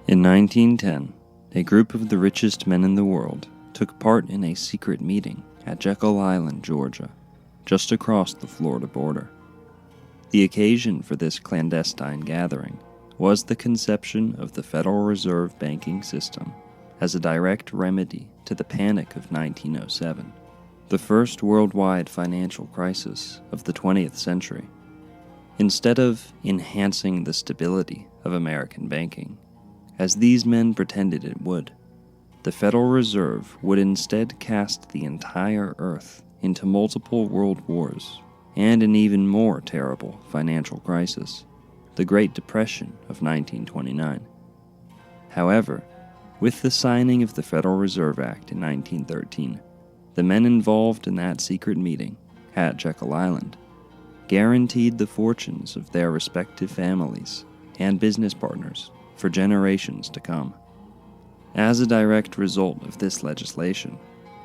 In 1910, a group of the richest men in the world took part in a secret meeting at Jekyll Island, Georgia, just across the Florida border. The occasion for this clandestine gathering was the conception of the Federal Reserve banking system as a direct remedy to the panic of 1907, the first worldwide financial crisis of the 20th century. Instead of enhancing the stability of American banking, as these men pretended it would, the Federal Reserve would instead cast the entire Earth into multiple world wars and an even more terrible financial crisis, the Great Depression of 1929. However, with the signing of the Federal Reserve Act in 1913, the men involved in that secret meeting at Jekyll Island guaranteed the fortunes of their respective families and business partners for generations to come. As a direct result of this legislation,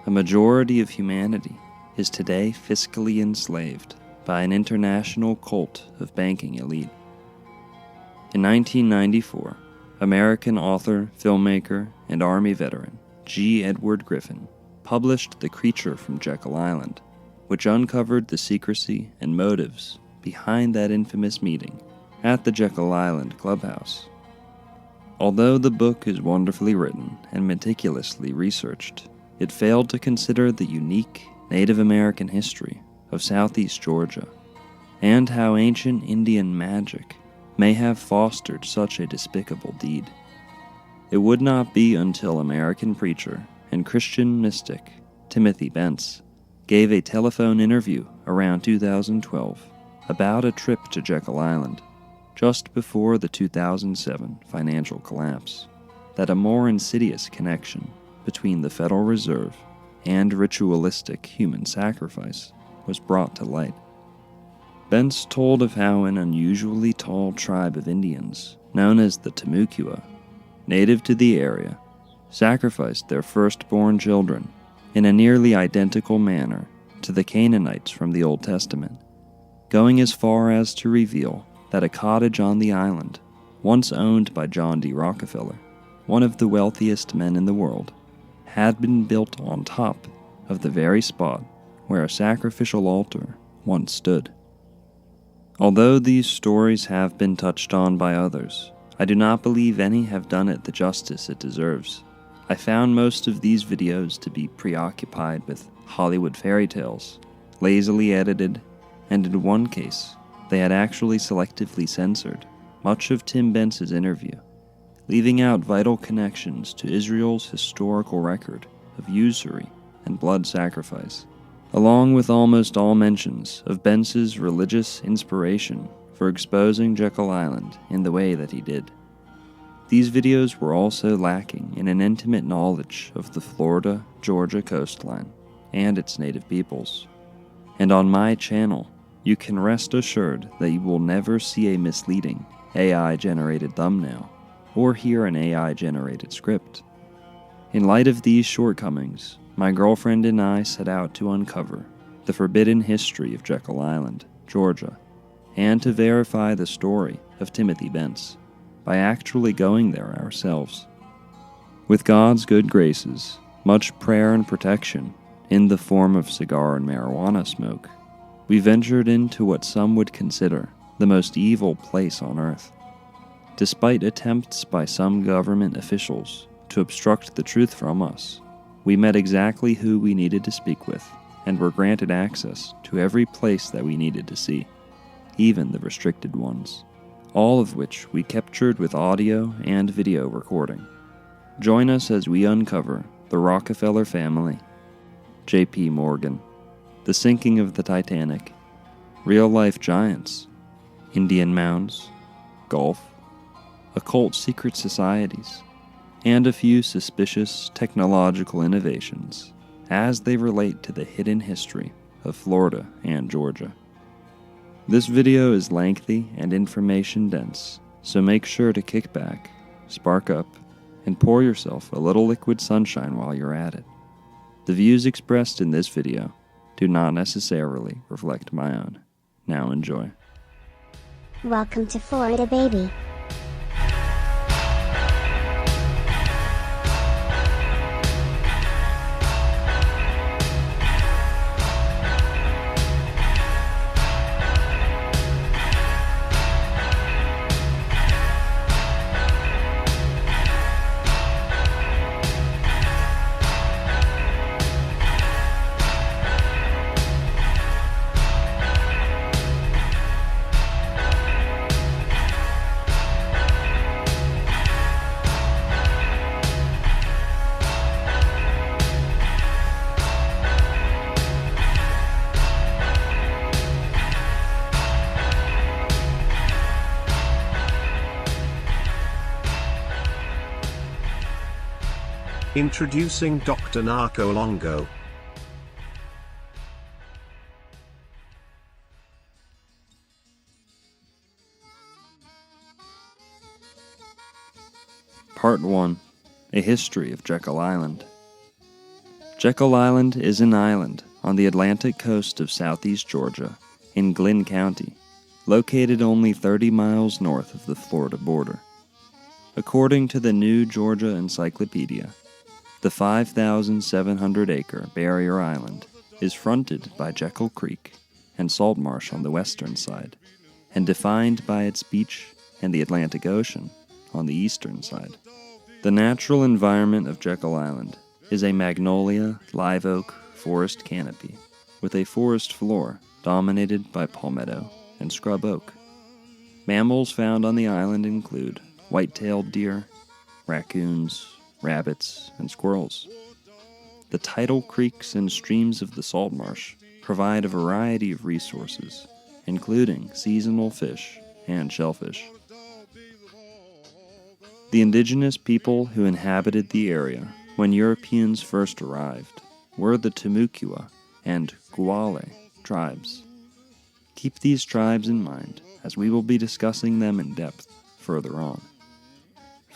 a majority of humanity is today fiscally enslaved by an international cult of banking elite. In 1994, American author, filmmaker, and Army veteran G. Edward Griffin published The Creature from Jekyll Island, which uncovered the secrecy and motives behind that infamous meeting at the Jekyll Island clubhouse. Although the book is wonderfully written and meticulously researched, it failed to consider the unique Native American history of Southeast Georgia and how ancient Indian magic may have fostered such a despicable deed. It would not be until American preacher and Christian mystic Timothy Bence gave a telephone interview around 2012 about a trip to Jekyll Island just before the 2007 financial collapse that a more insidious connection between the Federal Reserve and ritualistic human sacrifice was brought to light. Bence told of how an unusually tall tribe of Indians, known as the Timucua, native to the area, sacrificed their firstborn children in a nearly identical manner to the Canaanites from the Old Testament, going as far as to reveal that a cottage on the island, once owned by John D. Rockefeller, one of the wealthiest men in the world, had been built on top of the very spot where a sacrificial altar once stood. Although these stories have been touched on by others, I do not believe any have done it the justice it deserves. I found most of these videos to be preoccupied with Hollywood fairy tales, lazily edited, and in one case, they had actually selectively censored much of Tim Bence's interview, leaving out vital connections to Israel's historical record of usury and blood sacrifice, along with almost all mentions of Bence's religious inspiration for exposing Jekyll Island in the way that he did. These videos were also lacking in an intimate knowledge of the Florida-Georgia coastline and its native peoples. And on my channel, you can rest assured that you will never see a misleading AI-generated thumbnail or hear an AI-generated script. In light of these shortcomings, my girlfriend and I set out to uncover the forbidden history of Jekyll Island, Georgia, and to verify the story of Timothy Bence by actually going there ourselves. With God's good graces, much prayer and protection in the form of cigar and marijuana smoke, we ventured into what some would consider the most evil place on earth. Despite attempts by some government officials to obstruct the truth from us, we met exactly who we needed to speak with and were granted access to every place that we needed to see, even the restricted ones, all of which we captured with audio and video recording. Join us as we uncover the Rockefeller family, J.P. Morgan, the sinking of the Titanic, real-life giants, Indian mounds, golf, occult secret societies, and a few suspicious technological innovations as they relate to the hidden history of Florida and Georgia. This video is lengthy and information-dense, so make sure to kick back, spark up, and pour yourself a little liquid sunshine while you're at it. The views expressed in this video do not necessarily reflect my own. Now enjoy. Welcome to Florida, baby. Introducing Dr. Narco Longo. Part 1. A History of Jekyll Island. Jekyll Island is an island on the Atlantic coast of southeast Georgia, in Glynn County, located only 30 miles north of the Florida border. According to the New Georgia Encyclopedia, the 5,700-acre barrier island is fronted by Jekyll Creek and salt marsh on the western side, and defined by its beach and the Atlantic Ocean on the eastern side. The natural environment of Jekyll Island is a magnolia live oak forest canopy with a forest floor dominated by palmetto and scrub oak. Mammals found on the island include white-tailed deer, raccoons, rabbits, and squirrels. The tidal creeks and streams of the salt marsh provide a variety of resources, including seasonal fish and shellfish. The indigenous people who inhabited the area when Europeans first arrived were the Timucua and Guale tribes. Keep these tribes in mind, as we will be discussing them in depth further on.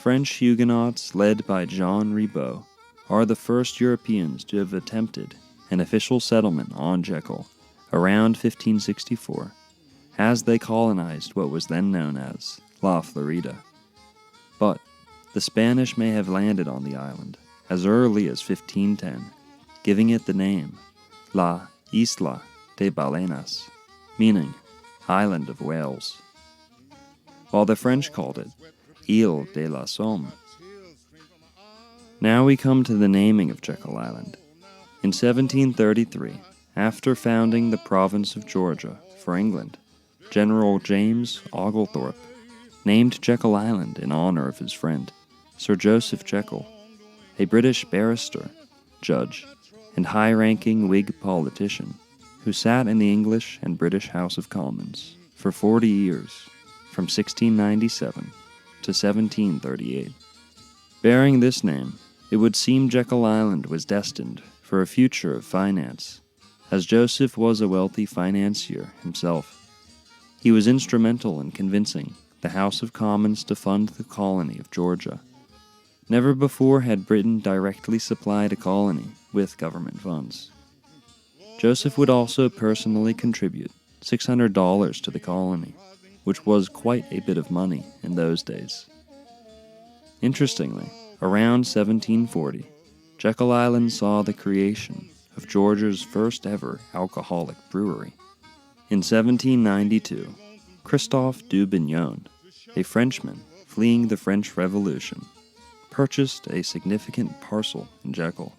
French Huguenots led by Jean Ribault are the first Europeans to have attempted an official settlement on Jekyll around 1564, as they colonized what was then known as La Florida. But the Spanish may have landed on the island as early as 1510, giving it the name La Isla de Balenas, meaning Island of Whales, while the French called it Ile de la Somme. Now we come to the naming of Jekyll Island. In 1733, after founding the province of Georgia for England, General James Oglethorpe named Jekyll Island in honor of his friend, Sir Joseph Jekyll, a British barrister, judge, and high-ranking Whig politician who sat in the English and British House of Commons for 40 years, from 1697 to 1738. Bearing this name, it would seem Jekyll Island was destined for a future of finance, as Joseph was a wealthy financier himself. He was instrumental in convincing the House of Commons to fund the colony of Georgia. Never before had Britain directly supplied a colony with government funds. Joseph would also personally contribute $600 to the colony, which was quite a bit of money in those days. Interestingly, around 1740, Jekyll Island saw the creation of Georgia's first ever alcoholic brewery. In 1792, Christophe du Bignon, a Frenchman fleeing the French Revolution, purchased a significant parcel in Jekyll.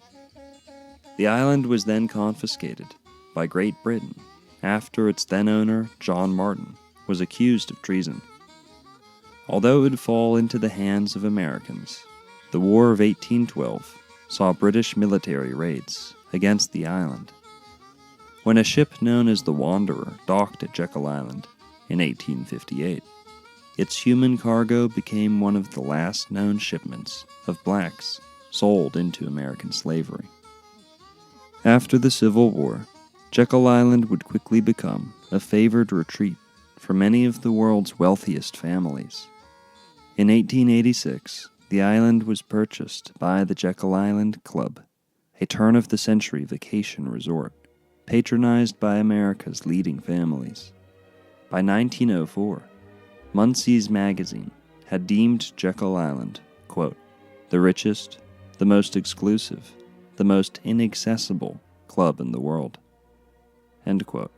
The island was then confiscated by Great Britain after its then owner, John Martin, was accused of treason. Although it would fall into the hands of Americans, the War of 1812 saw British military raids against the island. When a ship known as the Wanderer docked at Jekyll Island in 1858, its human cargo became one of the last known shipments of blacks sold into American slavery. After the Civil War, Jekyll Island would quickly become a favored retreat for many of the world's wealthiest families. In 1886, the island was purchased by the Jekyll Island Club, a turn-of-the-century vacation resort patronized by America's leading families. By 1904, Munsey's magazine had deemed Jekyll Island, quote, the richest, the most exclusive, the most inaccessible club in the world, end quote.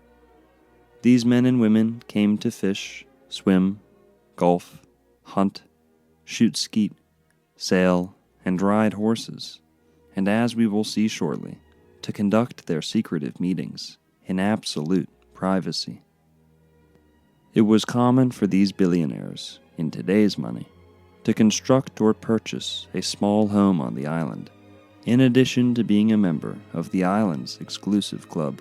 These men and women came to fish, swim, golf, hunt, shoot skeet, sail, and ride horses, and as we will see shortly, to conduct their secretive meetings in absolute privacy. It was common for these billionaires, in today's money, to construct or purchase a small home on the island, in addition to being a member of the island's exclusive club.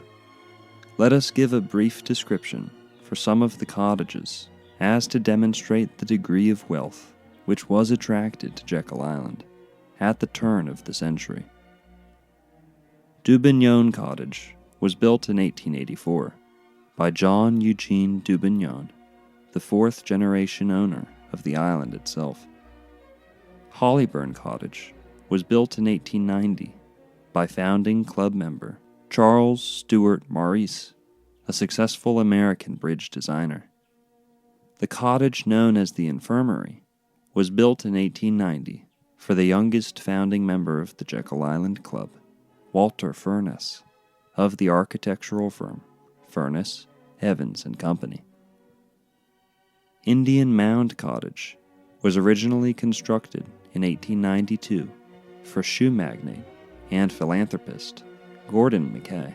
Let us give a brief description for some of the cottages, as to demonstrate the degree of wealth which was attracted to Jekyll Island. at the turn of the century. Dubignon Cottage was built in 1884 by John Eugene Dubignon, the fourth-generation owner of the island itself. Hollyburn Cottage was built in 1890 by founding club member Charles Stewart Maurice, a successful American bridge designer. The cottage known as the Infirmary was built in 1890 for the youngest founding member of the Jekyll Island Club, Walter Furness, of the architectural firm Furness, Evans and Company. Indian Mound Cottage was originally constructed in 1892 for shoe magnate and philanthropist Gordon Mackay,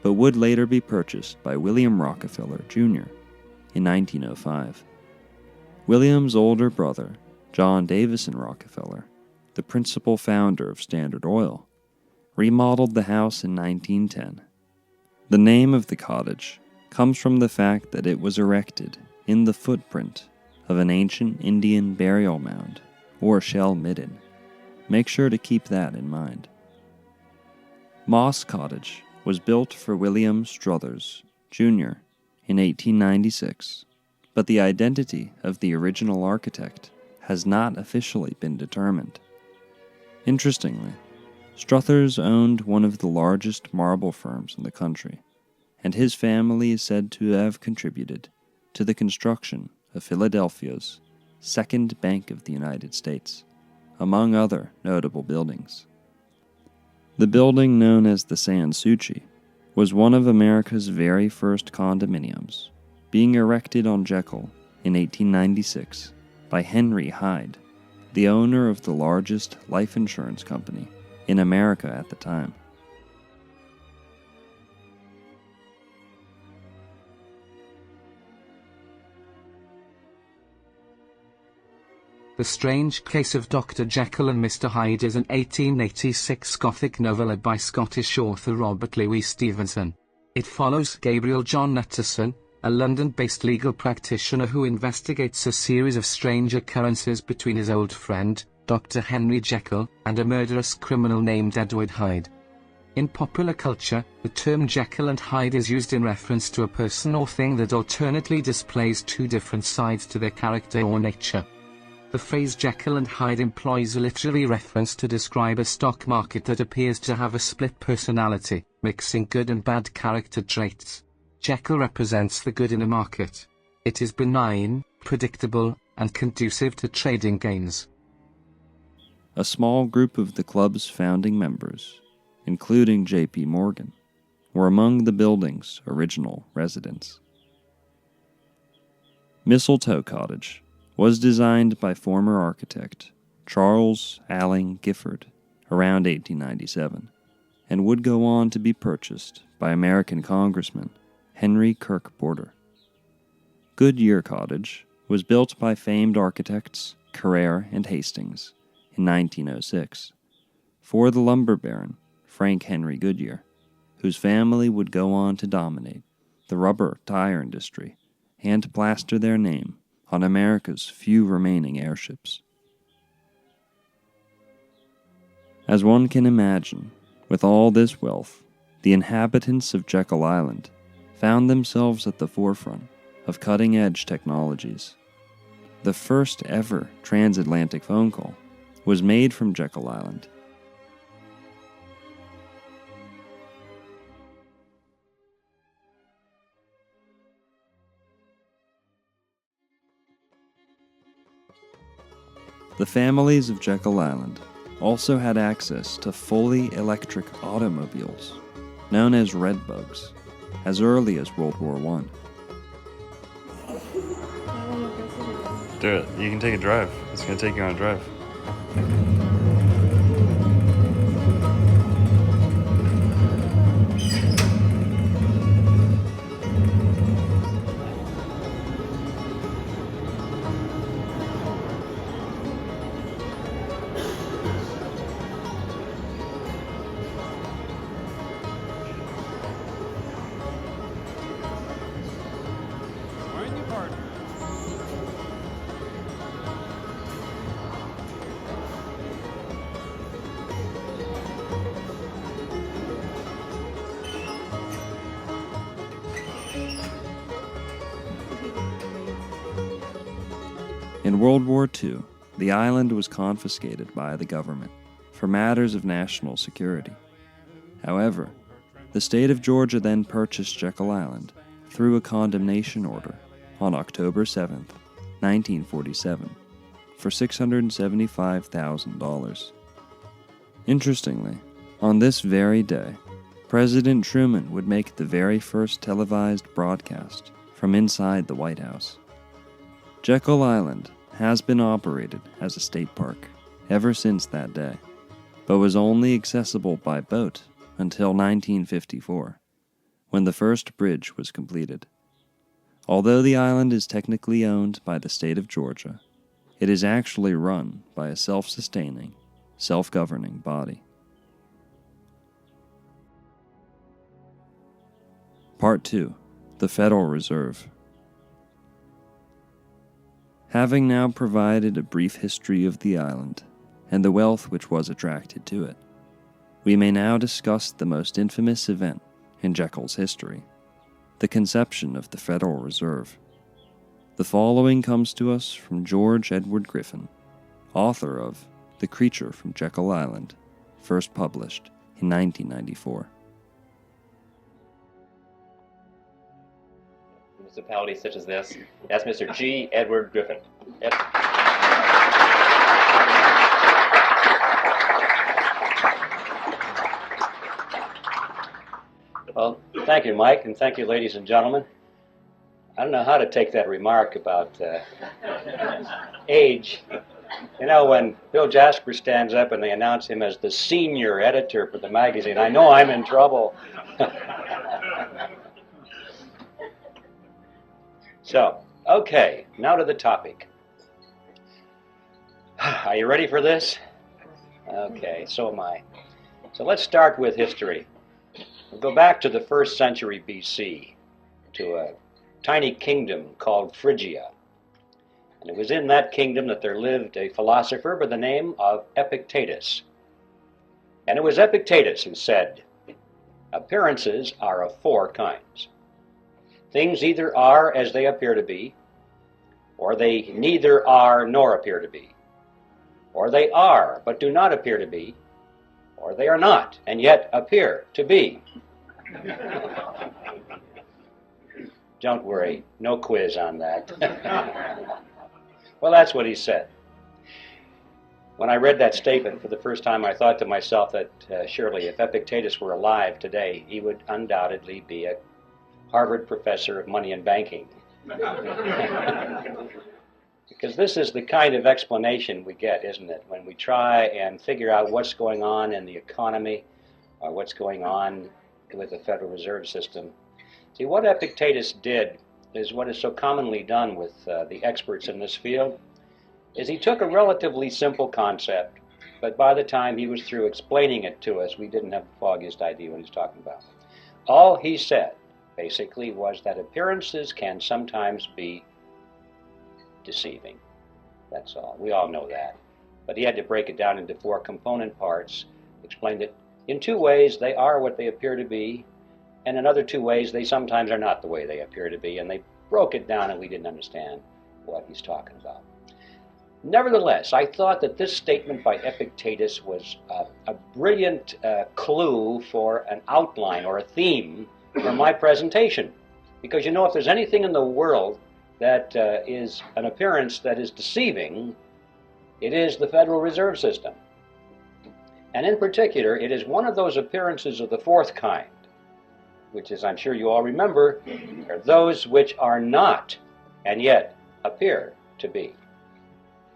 but would later be purchased by William Rockefeller, Jr. in 1905. William's older brother, John Davison Rockefeller, the principal founder of Standard Oil, remodeled the house in 1910. The name of the cottage comes from the fact that it was erected in the footprint of an ancient Indian burial mound or shell midden. Make sure to keep that in mind. Moss Cottage was built for William Struthers, Jr. in 1896, but the identity of the original architect has not officially been determined. Interestingly, Struthers owned one of the largest marble firms in the country, and his family is said to have contributed to the construction of Philadelphia's Second Bank of the United States, among other notable buildings. The building known as the Sans Souci was one of America's very first condominiums, being erected on Jekyll in 1896 by Henry Hyde, the owner of the largest life insurance company in America at the time. The Strange Case of Dr. Jekyll and Mr. Hyde is an 1886 Gothic novella by Scottish author Robert Louis Stevenson. It follows Gabriel John Utterson, a London-based legal practitioner who investigates a series of strange occurrences between his old friend, Dr. Henry Jekyll, and a murderous criminal named Edward Hyde. In popular culture, the term Jekyll and Hyde is used in reference to a person or thing that alternately displays two different sides to their character or nature. The phrase Jekyll and Hyde employs a literary reference to describe a stock market that appears to have a split personality, mixing good and bad character traits. Jekyll represents the good in a market. It is benign, predictable, and conducive to trading gains. A small group of the club's founding members, including J.P. Morgan, were among the building's original residents. Mistletoe Cottage was designed by former architect Charles Alling Gifford around 1897, and would go on to be purchased by American Congressman Henry Kirk Porter. Goodyear Cottage was built by famed architects Carrere and Hastings in 1906 for the lumber baron Frank Henry Goodyear, whose family would go on to dominate the rubber tire industry and plaster their name on America's few remaining airships. As one can imagine, with all this wealth, the inhabitants of Jekyll Island found themselves at the forefront of cutting-edge technologies. The first ever transatlantic phone call was made from Jekyll Island. The families of Jekyll Island also had access to fully electric automobiles, known as redbugs, as early as World War I. Do it. You can take a drive. It's going to take you on a drive. In World War II, the island was confiscated by the government for matters of national security. However, the state of Georgia then purchased Jekyll Island through a condemnation order on October 7, 1947, for $675,000. Interestingly, on this very day, President Truman would make the very first televised broadcast from inside the White House. Jekyll Island has been operated as a state park ever since that day, but was only accessible by boat until 1954, when the first bridge was completed. Although the island is technically owned by the state of Georgia, it is actually run by a self-sustaining, self-governing body. Part 2. The Federal Reserve. Having now provided a brief history of the island and the wealth which was attracted to it, we may now discuss the most infamous event in Jekyll's history, the conception of the Federal Reserve. The following comes to us from George Edward Griffin, author of The Creature from Jekyll Island, first published in 1994. Municipalities such as this. That's Mr. G. Edward Griffin. Yes. Well, thank you, Mike, and thank you, ladies and gentlemen. I don't know how to take that remark about age. You know, when Bill Jasper stands up and they announce him as the senior editor for the magazine, I know I'm in trouble. So, okay, now to the topic. Are you ready for this? Okay, so am I. So let's start with history. We'll go back to the 1st century BC, to a tiny kingdom called Phrygia. And it was in that kingdom that there lived a philosopher by the name of Epictetus. And it was Epictetus who said, "Appearances are of 4 kinds. Things either are as they appear to be, or they neither are nor appear to be, or they are but do not appear to be, or they are not and yet appear to be." Don't worry, no quiz on that. Well, that's what he said. When I read that statement for the first time, I thought to myself that surely if Epictetus were alive today, he would undoubtedly be a Harvard professor of money and banking. Because this is the kind of explanation we get, isn't it? When we try and figure out what's going on in the economy, or what's going on with the Federal Reserve System. See, what Epictetus did is what is so commonly done with the experts in this field, is he took a relatively simple concept, but by the time he was through explaining it to us, we didn't have the foggiest idea what he's talking about. All he said basically was that appearances can sometimes be deceiving. That's all. We all know that. But he had to break it down into 4 component parts, explained that in 2 ways they are what they appear to be, and in other 2 ways they sometimes are not the way they appear to be, and they broke it down and we didn't understand what he's talking about. Nevertheless, I thought that this statement by Epictetus was a brilliant clue for an outline or a theme for my presentation. Because you know, if there's anything in the world that is an appearance that is deceiving, it is the Federal Reserve System. And in particular, it is one of those appearances of the 4th kind, which, as I'm sure you all remember, are those which are not and yet appear to be.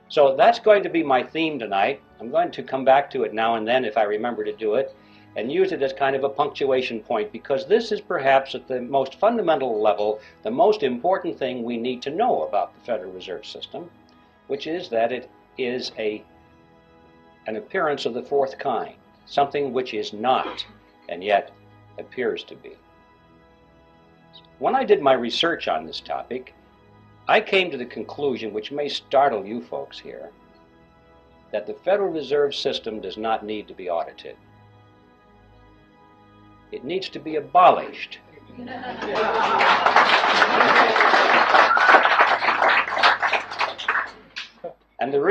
So that's going to be my theme tonight. I'm going to come back to it now and then if I remember to do it, and use it as kind of a punctuation point, because this is perhaps at the most fundamental level the most important thing we need to know about the Federal Reserve System, which is that it is an appearance of the 4th kind, something which is not and yet appears to be. When I did my research on this topic, I came to the conclusion, which may startle you folks here, that the Federal Reserve System does not need to be audited. It needs to be abolished.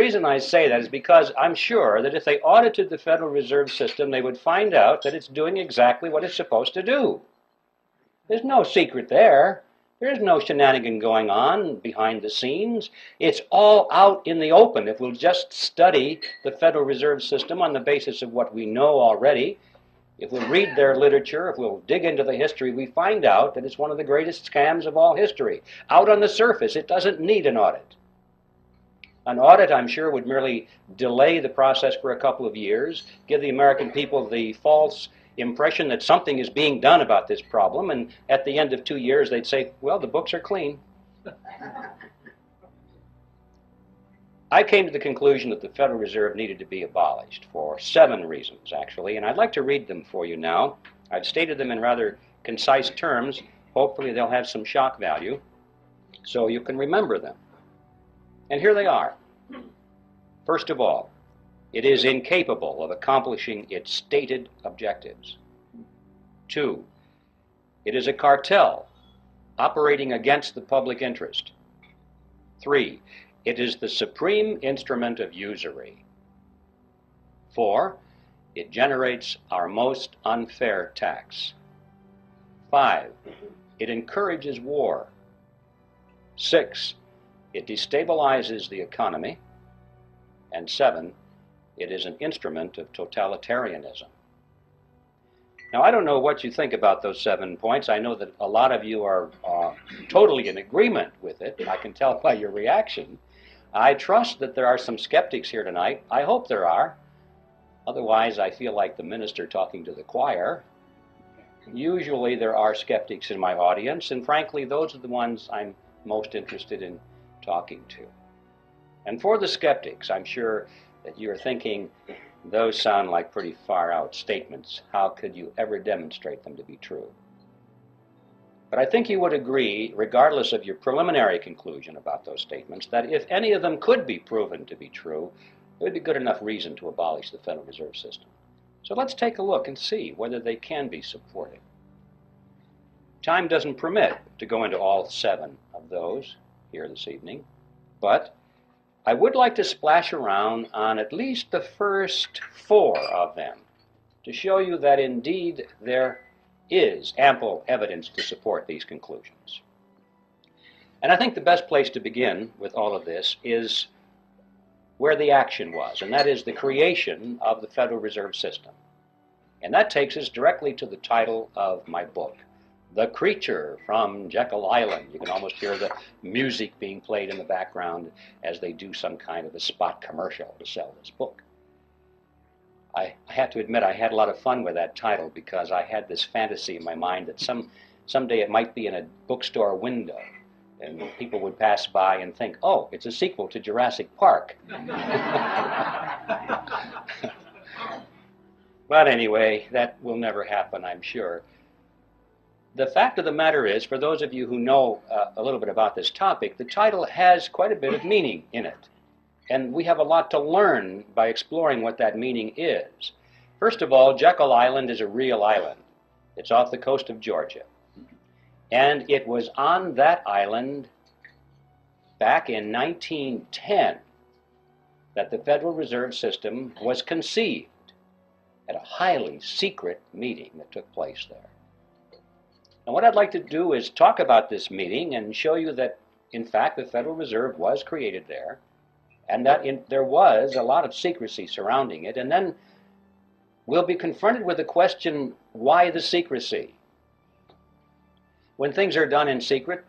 reason I say that is because I'm sure that if they audited the Federal Reserve System, they would find out that it's doing exactly what it's supposed to do. There's no secret there. There's no shenanigan going on behind the scenes. It's all out in the open. If we'll just study the Federal Reserve System on the basis of what we know already, if we'll read their literature, if we'll dig into the history, we find out that it's one of the greatest scams of all history. Out on the surface, it doesn't need an audit. An audit, I'm sure, would merely delay the process for a couple of years, give the American people the false impression that something is being done about this problem, and at the end of 2 years they'd say, well, the books are clean. I came to the conclusion that the Federal Reserve needed to be abolished for 7 reasons, actually, and I'd like to read them for you now. I've stated them in rather concise terms. Hopefully they'll have some shock value so you can remember them. And here they are. First of all, it is incapable of accomplishing its stated objectives. 2, it is a cartel operating against the public interest. 3, it is the supreme instrument of usury. 4, it generates our most unfair tax. 5, it encourages war. 6, it destabilizes the economy. And 7, it is an instrument of totalitarianism. Now, I don't know what you think about those 7 points. I know that a lot of you are totally in agreement with it. I can tell by your reaction. I trust that there are some skeptics here tonight. I hope there are. Otherwise, I feel like the minister talking to the choir. Usually there are skeptics in my audience, and frankly, those are the ones I'm most interested in talking to. And for the skeptics, I'm sure that you're thinking, those sound like pretty far-out statements. How could you ever demonstrate them to be true? But I think you would agree, regardless of your preliminary conclusion about those statements, that if any of them could be proven to be true, it would be good enough reason to abolish the Federal Reserve System. So let's take a look and see whether they can be supported. Time doesn't permit to go into all 7 of those here this evening, but I would like to splash around on at least the first 4 of them to show you that indeed there is ample evidence to support these conclusions. And I think the best place to begin with all of this is where the action was, and that is the creation of the Federal Reserve System. And that takes us directly to the title of my book, The Creature from Jekyll Island. You can almost hear the music being played in the background as they do some kind of a spot commercial to sell this book. I have to admit I had a lot of fun with that title because I had this fantasy in my mind that someday it might be in a bookstore window and people would pass by and think, oh, it's a sequel to Jurassic Park. But anyway, that will never happen, I'm sure. The fact of the matter is, for those of you who know a little bit about this topic, the title has quite a bit of meaning in it. And we have a lot to learn by exploring what that meaning is. First of all, Jekyll Island is a real island. It's off the coast of Georgia. And it was on that island back in 1910 that the Federal Reserve System was conceived at a highly secret meeting that took place there. And what I'd like to do is talk about this meeting and show you that, in fact, the Federal Reserve was created there, and that there was a lot of secrecy surrounding it. And then we'll be confronted with the question, why the secrecy? When things are done in secret,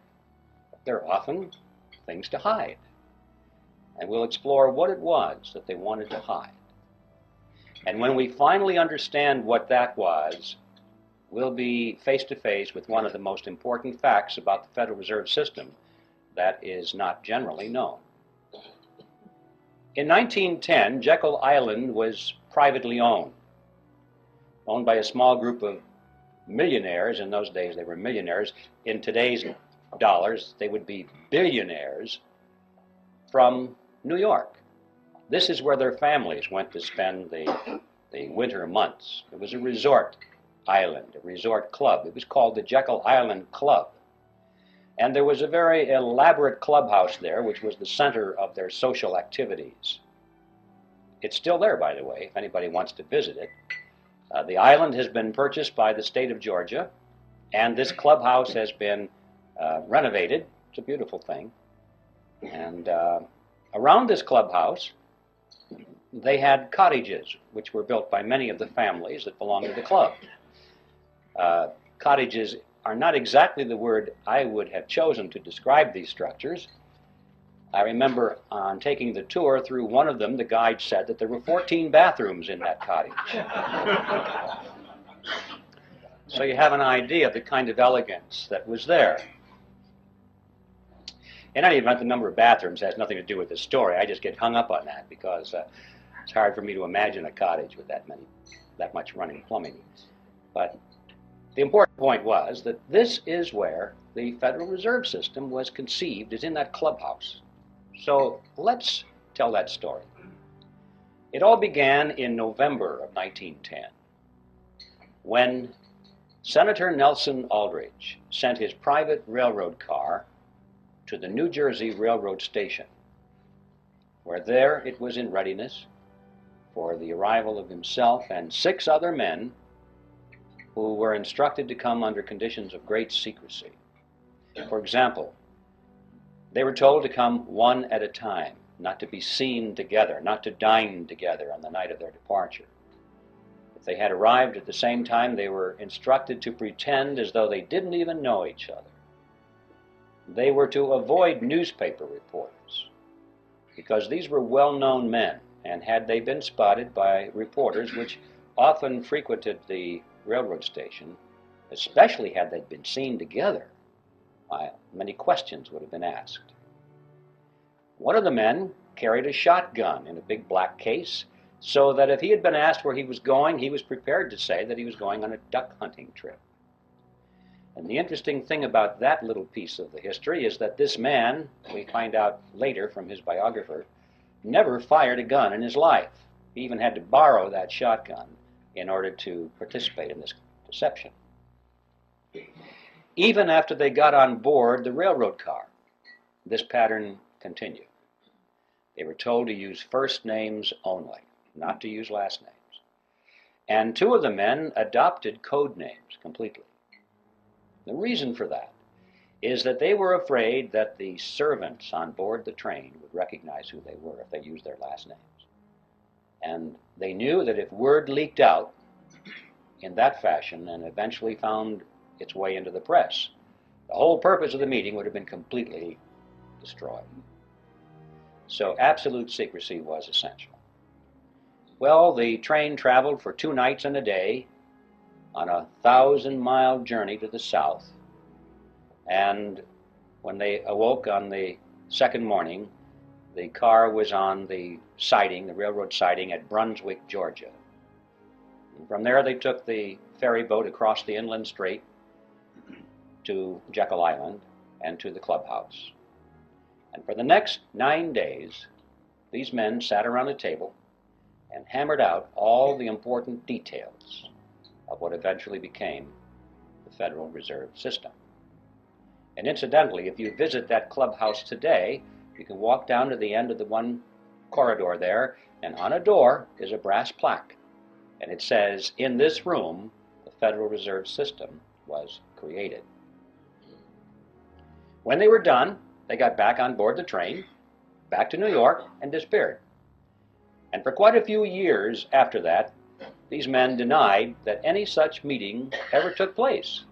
there are often things to hide. And we'll explore what it was that they wanted to hide. And when we finally understand what that was, we'll be face to face with one of the most important facts about the Federal Reserve System that is not generally known. In 1910, Jekyll Island was privately owned by a small group of millionaires. In those days, they were millionaires. In today's dollars, they would be billionaires from New York. This is where their families went to spend the winter months. It was a resort island, a resort club. It was called the Jekyll Island Club. And there was a very elaborate clubhouse there, which was the center of their social activities. It's still there, by the way, if anybody wants to visit it. The island has been purchased by the state of Georgia, and this clubhouse has been renovated. It's a beautiful thing. And around this clubhouse, they had cottages, which were built by many of the families that belonged to the club. Cottages are not exactly the word I would have chosen to describe these structures. I remember on taking the tour through one of them, the guide said that there were 14 bathrooms in that cottage. So you have an idea of the kind of elegance that was there. In any event, the number of bathrooms has nothing to do with the story. I just get hung up on that because it's hard for me to imagine a cottage with that much running plumbing. But the important point was that this is where the Federal Reserve System was conceived, is in that clubhouse. So let's tell that story. It all began in November of 1910 when Senator Nelson Aldrich sent his private railroad car to the New Jersey Railroad Station, where there it was in readiness for the arrival of himself and 6 other men who were instructed to come under conditions of great secrecy. For example, they were told to come one at a time, not to be seen together, not to dine together on the night of their departure. If they had arrived at the same time, they were instructed to pretend as though they didn't even know each other. They were to avoid newspaper reporters, because these were well-known men, and had they been spotted by reporters, which often frequented the railroad station, especially had they been seen together, many questions would have been asked. One of the men carried a shotgun in a big black case, so that if he had been asked where he was going, he was prepared to say that he was going on a duck hunting trip. And the interesting thing about that little piece of the history is that this man, we find out later from his biographer, never fired a gun in his life. He even had to borrow that shotgun in order to participate in this deception. Even after they got on board the railroad car, this pattern continued. They were told to use first names only, not to use last names. And 2 of the men adopted code names completely. The reason for that is that they were afraid that the servants on board the train would recognize who they were if they used their last names. And they knew that if word leaked out in that fashion and eventually found its way into the press, the whole purpose of the meeting would have been completely destroyed. So absolute secrecy was essential. Well, the train traveled for 2 nights and a day on a 1,000-mile journey to the south. And when they awoke on the second morning, the car was on the siding, the railroad siding at Brunswick, Georgia. And from there they took the ferry boat across the inland strait to Jekyll Island and to the clubhouse. And for the next 9 days, these men sat around a table and hammered out all the important details of what eventually became the Federal Reserve System. And incidentally, if you visit that clubhouse today, you can walk down to the end of the one corridor there, and on a door is a brass plaque. And it says, "In this room, the Federal Reserve System was created." When they were done, they got back on board the train, back to New York, and disappeared. And for quite a few years after that, these men denied that any such meeting ever took place.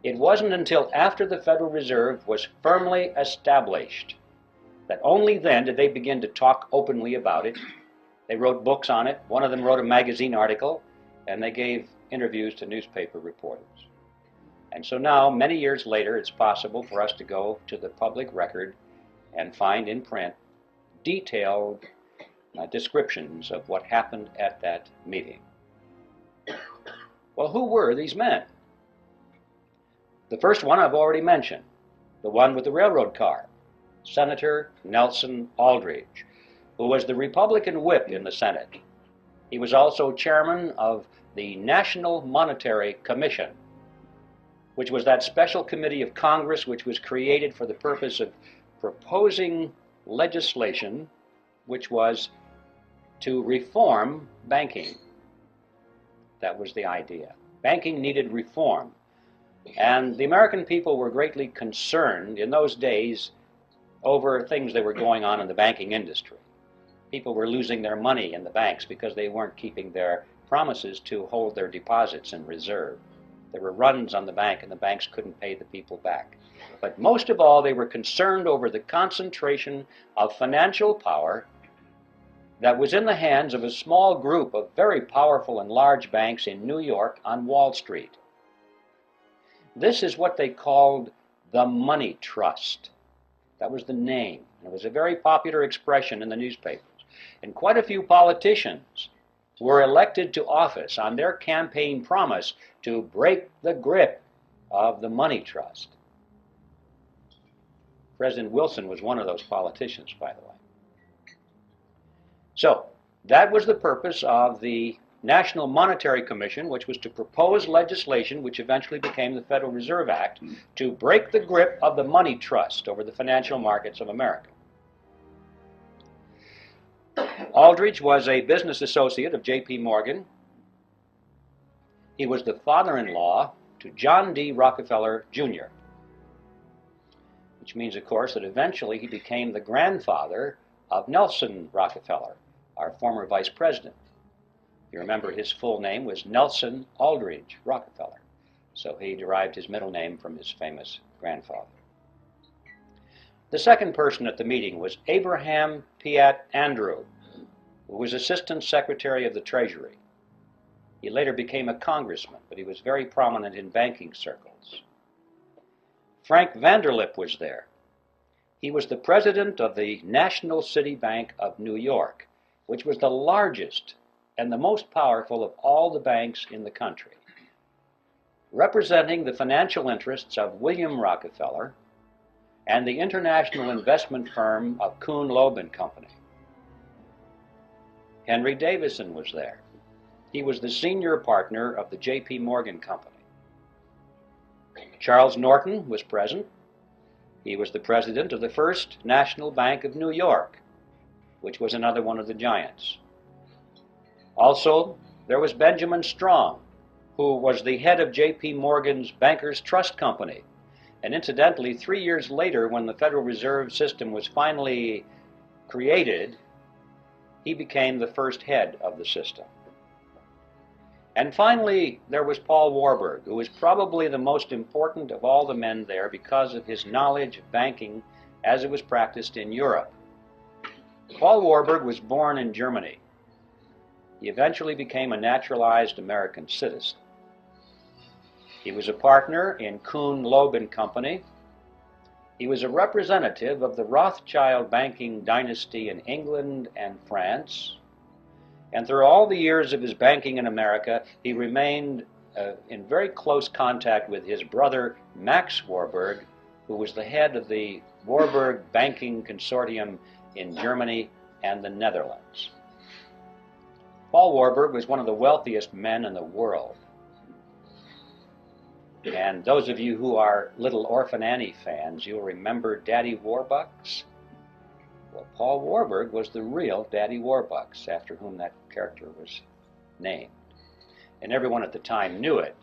It wasn't until after the Federal Reserve was firmly established that only then did they begin to talk openly about it. They wrote books on it. One of them wrote a magazine article, and they gave interviews to newspaper reporters. And so now, many years later, it's possible for us to go to the public record and find in print detailed descriptions of what happened at that meeting. Well, who were these men? The first one I've already mentioned, the one with the railroad car, Senator Nelson Aldrich, who was the Republican whip in the Senate. He was also chairman of the National Monetary Commission, which was that special committee of Congress which was created for the purpose of proposing legislation which was to reform banking. That was the idea. Banking needed reform. And the American people were greatly concerned in those days over things that were going on in the banking industry. People were losing their money in the banks because they weren't keeping their promises to hold their deposits in reserve. There were runs on the bank and the banks couldn't pay the people back. But most of all, they were concerned over the concentration of financial power that was in the hands of a small group of very powerful and large banks in New York on Wall Street. This is what they called the money trust. That was the name. And it was a very popular expression in the newspapers. And quite a few politicians were elected to office on their campaign promise to break the grip of the money trust. President Wilson was one of those politicians, by the way. So, that was the purpose of the National Monetary Commission, which was to propose legislation, which eventually became the Federal Reserve Act, to break the grip of the money trust over the financial markets of America. Aldrich was a business associate of J.P. Morgan. He was the father-in-law to John D. Rockefeller, Jr., which means, of course, that eventually he became the grandfather of Nelson Rockefeller, our former vice president. You remember his full name was Nelson Aldrich Rockefeller, so he derived his middle name from his famous grandfather. The second person at the meeting was Abraham Piatt Andrew, who was Assistant Secretary of the Treasury. He later became a congressman, but he was very prominent in banking circles. Frank Vanderlip was there. He was the president of the National City Bank of New York, which was the largest and the most powerful of all the banks in the country, representing the financial interests of William Rockefeller and the international investment firm of Kuhn Loeb and Company. Henry Davison was there. He was the senior partner of the J.P. Morgan Company. Charles Norton was present. He was the president of the First National Bank of New York, which was another one of the giants. Also, there was Benjamin Strong, who was the head of J.P. Morgan's Bankers Trust Company. And incidentally, 3 years later, when the Federal Reserve System was finally created, he became the first head of the system. And finally, there was Paul Warburg, who was probably the most important of all the men there because of his knowledge of banking as it was practiced in Europe. Paul Warburg was born in Germany. He eventually became a naturalized American citizen. He was a partner in Kuhn Loeb and Company. He was a representative of the Rothschild banking dynasty in England and France. And through all the years of his banking in America, he remained in very close contact with his brother Max Warburg, who was the head of the Warburg Banking Consortium in Germany and the Netherlands. Paul Warburg was one of the wealthiest men in the world. And those of you who are Little Orphan Annie fans, you'll remember Daddy Warbucks. Well, Paul Warburg was the real Daddy Warbucks, after whom that character was named. And everyone at the time knew it.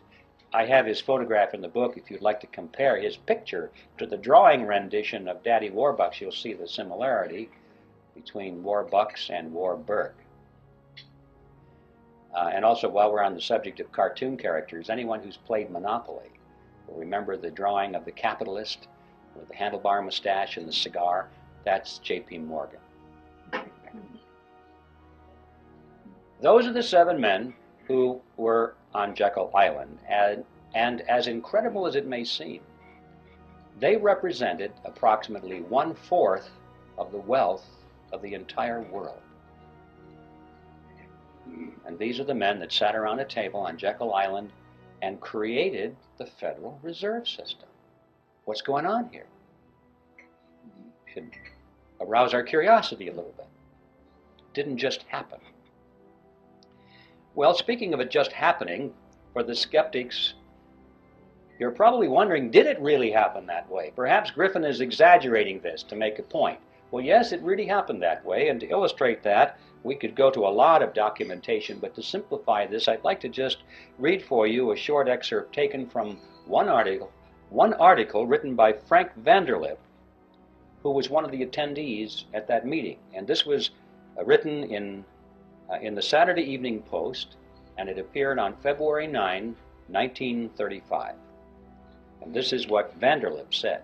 I have his photograph in the book. If you'd like to compare his picture to the drawing rendition of Daddy Warbucks, you'll see the similarity between Warbucks and Warburg. And also, while we're on the subject of cartoon characters, anyone who's played Monopoly will remember the drawing of the capitalist with the handlebar mustache and the cigar. That's J.P. Morgan. Those are the 7 men who were on Jekyll Island. And as incredible as it may seem, they represented approximately 1/4 of the wealth of the entire world. And these are the men that sat around a table on Jekyll Island and created the Federal Reserve System. What's going on here? Should arouse our curiosity a little bit. It didn't just happen. Well, speaking of it just happening, for the skeptics, You're probably wondering, did it really happen that way? Perhaps Griffin is exaggerating this to make a point. Well, yes, it really happened that way, and to illustrate that, we could go to a lot of documentation, but to simplify this, I'd like to just read for you a short excerpt taken from one article written by Frank Vanderlip, who was one of the attendees at that meeting. And this was written in the Saturday Evening Post, and it appeared on February 9, 1935. And this is what Vanderlip said.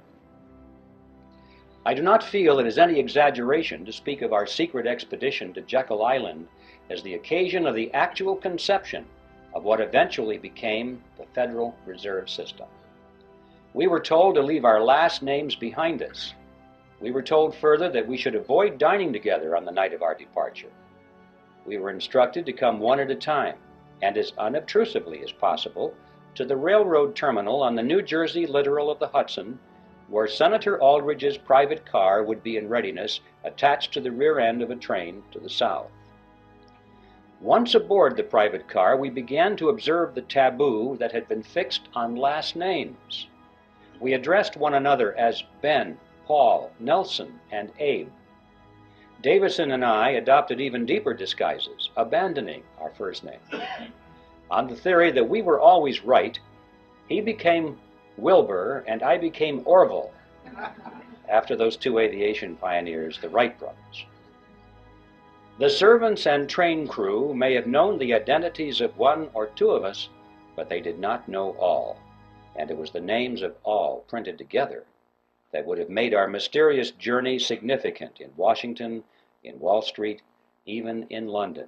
I do not feel it is any exaggeration to speak of our secret expedition to Jekyll Island as the occasion of the actual conception of what eventually became the Federal Reserve System. We were told to leave our last names behind us. We were told further that we should avoid dining together on the night of our departure. We were instructed to come one at a time, and as unobtrusively as possible, to the railroad terminal on the New Jersey littoral of the Hudson, where Senator Aldrich's private car would be in readiness, attached to the rear end of a train to the south. Once aboard the private car, we began to observe the taboo that had been fixed on last names. We addressed one another as Ben, Paul, Nelson, and Abe. Davison and I adopted even deeper disguises, abandoning our first name. On the theory that we were always right, he became Wilbur and I became Orville, after those two aviation pioneers, the Wright brothers. The servants and train crew may have known the identities of one or two of us, but they did not know all, and it was the names of all printed together that would have made our mysterious journey significant in Washington, in Wall Street, even in London.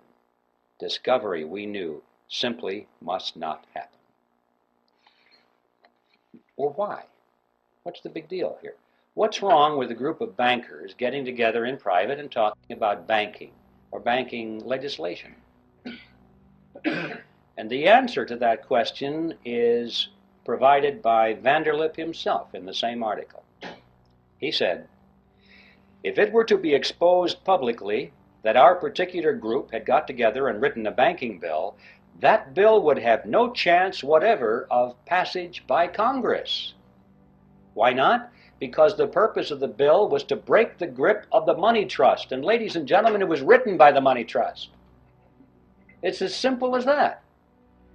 Discovery, we knew, simply must not happen. Or why? What's the big deal here? What's wrong with a group of bankers getting together in private and talking about banking or banking legislation? And the answer to that question is provided by Vanderlip himself in the same article. He said, if it were to be exposed publicly that our particular group had got together and written a banking bill, that bill would have no chance whatever of passage by Congress. Why not? Because the purpose of the bill was to break the grip of the money trust. And ladies and gentlemen, it was written by the money trust. It's as simple as that.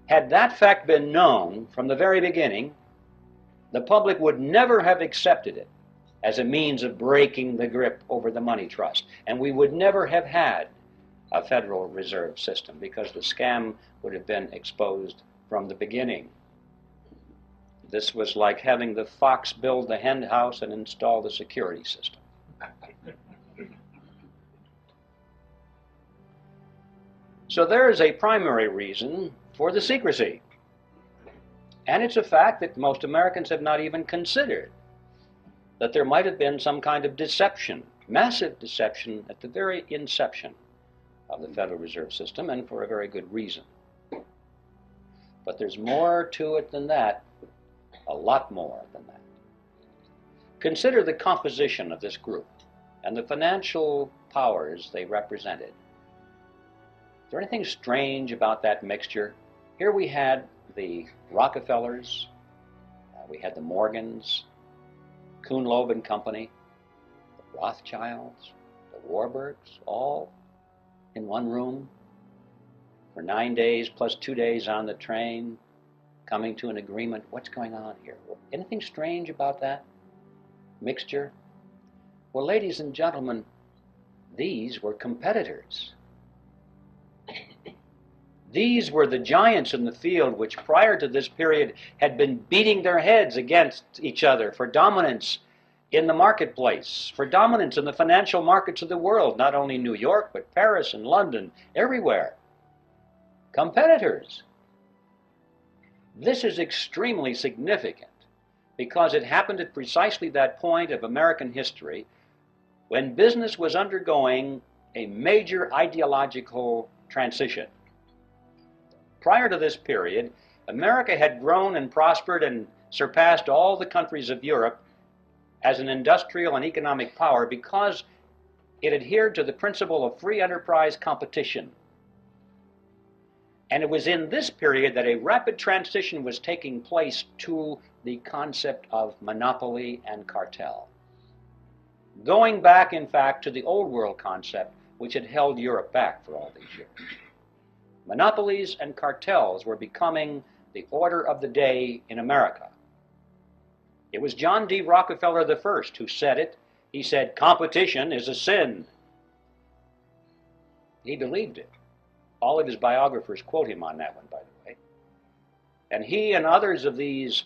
Had that fact been known from the very beginning, the public would never have accepted it as a means of breaking the grip over the money trust. And we would never have had a Federal Reserve System because the scam would have been exposed from the beginning. This was like having the fox build the hen house and install the security system. So there is a primary reason for the secrecy. And it's a fact that most Americans have not even considered, that there might have been some kind of deception, massive deception at the very inception of the Federal Reserve System, and for a very good reason. But there's more to it than that, a lot more than that. Consider the composition of this group and the financial powers they represented. Is there anything strange about that mixture? Here we had the Rockefellers, we had the Morgans, Kuhn, Loeb and Company, the Rothschilds, the Warburgs, all in one room for 9 days plus 2 days on the train, coming to an agreement. What's going on here? Anything strange about that mixture? Well, ladies and gentlemen, these were competitors. These were the giants in the field which prior to this period had been beating their heads against each other for dominance in the marketplace, for dominance in the financial markets of the world, not only New York, but Paris and London, everywhere. Competitors. This is extremely significant because it happened at precisely that point of American history when business was undergoing a major ideological transition. Prior to this period, America had grown and prospered and surpassed all the countries of Europe as an industrial and economic power because it adhered to the principle of free enterprise competition. And it was in this period that a rapid transition was taking place to the concept of monopoly and cartel. Going back, in fact, to the old world concept, which had held Europe back for all these years. Monopolies and cartels were becoming the order of the day in America. It was John D. Rockefeller I who said it. He said, "Competition is a sin." He believed it. All of his biographers quote him on that one, by the way. And he and others of these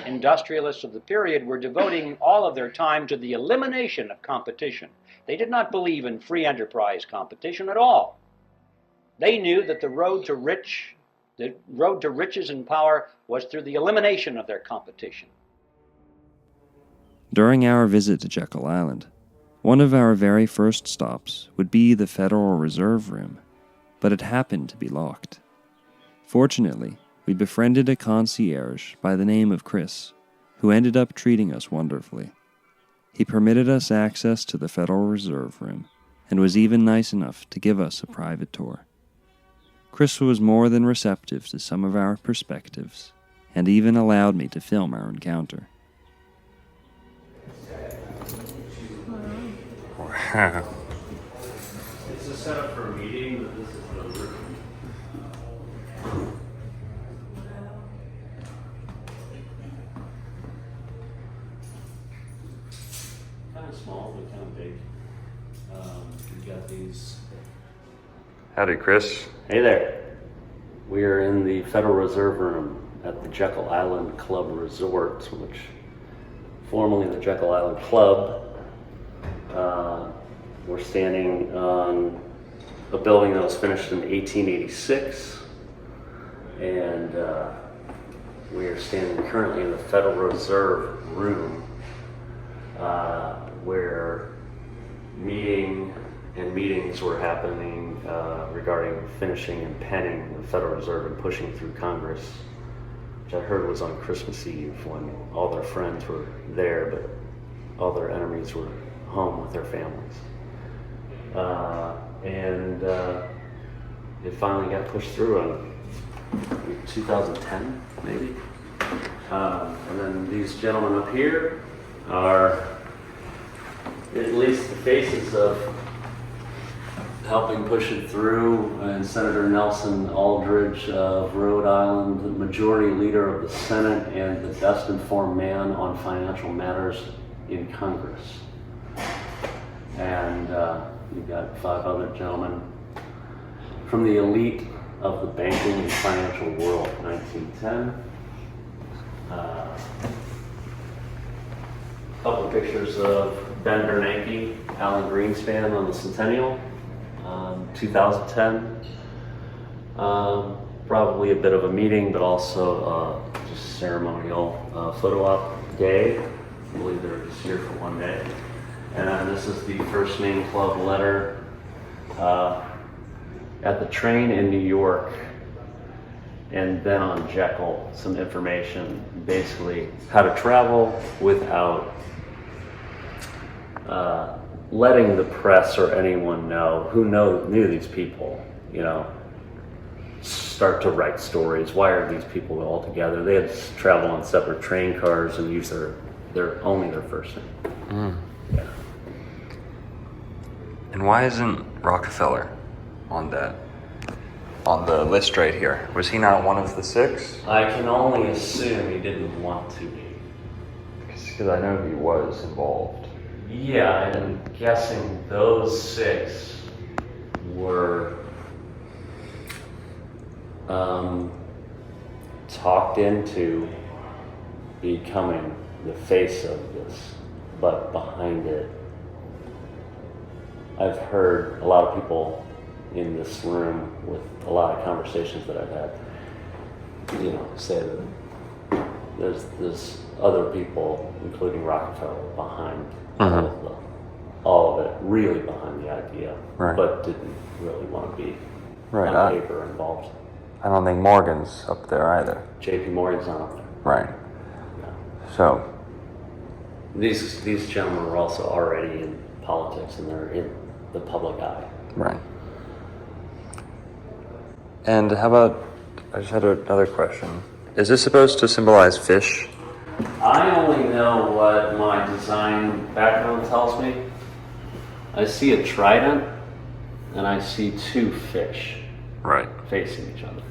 industrialists of the period were devoting all of their time to the elimination of competition. They did not believe in free enterprise competition at all. They knew that the road to riches and power was through the elimination of their competition. During our visit to Jekyll Island, one of our very first stops would be the Federal Reserve Room, but it happened to be locked. Fortunately, we befriended a concierge by the name of Chris, who ended up treating us wonderfully. He permitted us access to the Federal Reserve Room, and was even nice enough to give us a private tour. Chris was more than receptive to some of our perspectives, and even allowed me to film our encounter. Wow. It's a setup for a meeting, but this is the room. Kind of small, but kind of big. We've got these. Howdy, Chris. Hey there. We are in the Federal Reserve Room at the Jekyll Island Club Resort, which formerly the Jekyll Island Club. We're standing on a building that was finished in 1886, and we are standing currently in the Federal Reserve Room, where meetings were happening regarding finishing and penning the Federal Reserve and pushing through Congress, which I heard was on Christmas Eve when all their friends were there, but all their enemies were home with their families. And it finally got pushed through in 2010, maybe. And then these gentlemen up here are at least the faces of helping push it through, and Senator Nelson Aldridge of Rhode Island, the majority leader of the Senate and the best informed man on financial matters in Congress. And you've got 5 other gentlemen from the elite of the banking and financial world, 1910. A couple of pictures of Ben Bernanke, Alan Greenspan on the Centennial, 2010. Probably a bit of a meeting, but also just ceremonial photo op day. I believe they're just here for one day. And this is the First Name Club letter at the train in New York, and then on Jekyll, some information, basically how to travel without letting the press or anyone know who knew these people, start to write stories. Why are these people all together? They had to travel on separate train cars and use only their first name. Mm. Yeah. And why isn't Rockefeller on the list right here? Was he not one of the 6? I can only assume he didn't want to be. Because I know he was involved. Yeah, I'm guessing those 6 were talked into becoming the face of this, but behind it, I've heard a lot of people in this room with a lot of conversations that I've had, say that there's other people, including Rockefeller, behind all of it, really behind the idea, right, but didn't really want to be on paper involved. I don't think Morgan's up there either. JP Morgan's not up there. Right. No. So These gentlemen are also already in politics, and they're in the public eye. right. And how about, I just had another question. Is this supposed to symbolize fish? I only know what my design background tells me. I see a trident and I see two fish Right. facing each other.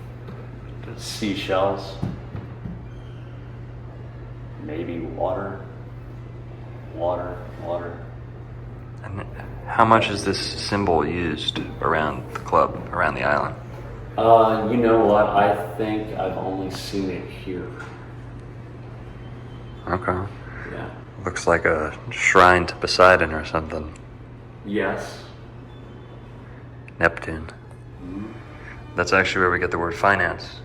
Seashells, maybe water. And how much is this symbol used around the club, around the island? You know what? I think I've only seen it here. Okay. Yeah. Looks like a shrine to Poseidon or something. Yes. Neptune. That's actually where we get the word finance.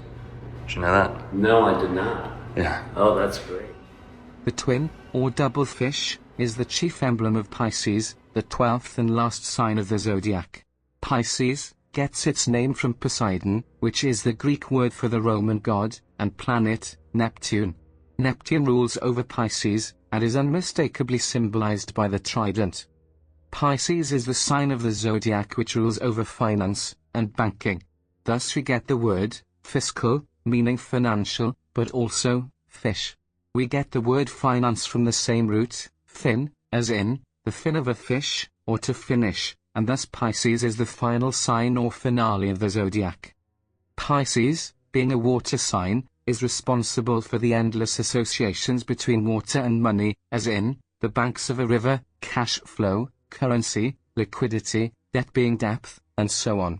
Did you know that? No, I did not. Yeah. Oh, that's great. The twin, or double fish, is the chief emblem of Pisces, the 12th and last sign of the zodiac. Pisces gets its name from Poseidon, which is the Greek word for the Roman god and planet, Neptune. Neptune rules over Pisces, and is unmistakably symbolized by the trident. Pisces is the sign of the zodiac which rules over finance and banking. Thus we get the word fiscal, meaning financial, but also fish. We get the word finance from the same root, fin, as in the fin of a fish, or to finish, and thus Pisces is the final sign or finale of the zodiac. Pisces, being a water sign, is responsible for the endless associations between water and money, as in the banks of a river, cash flow, currency, liquidity, debt being depth, and so on.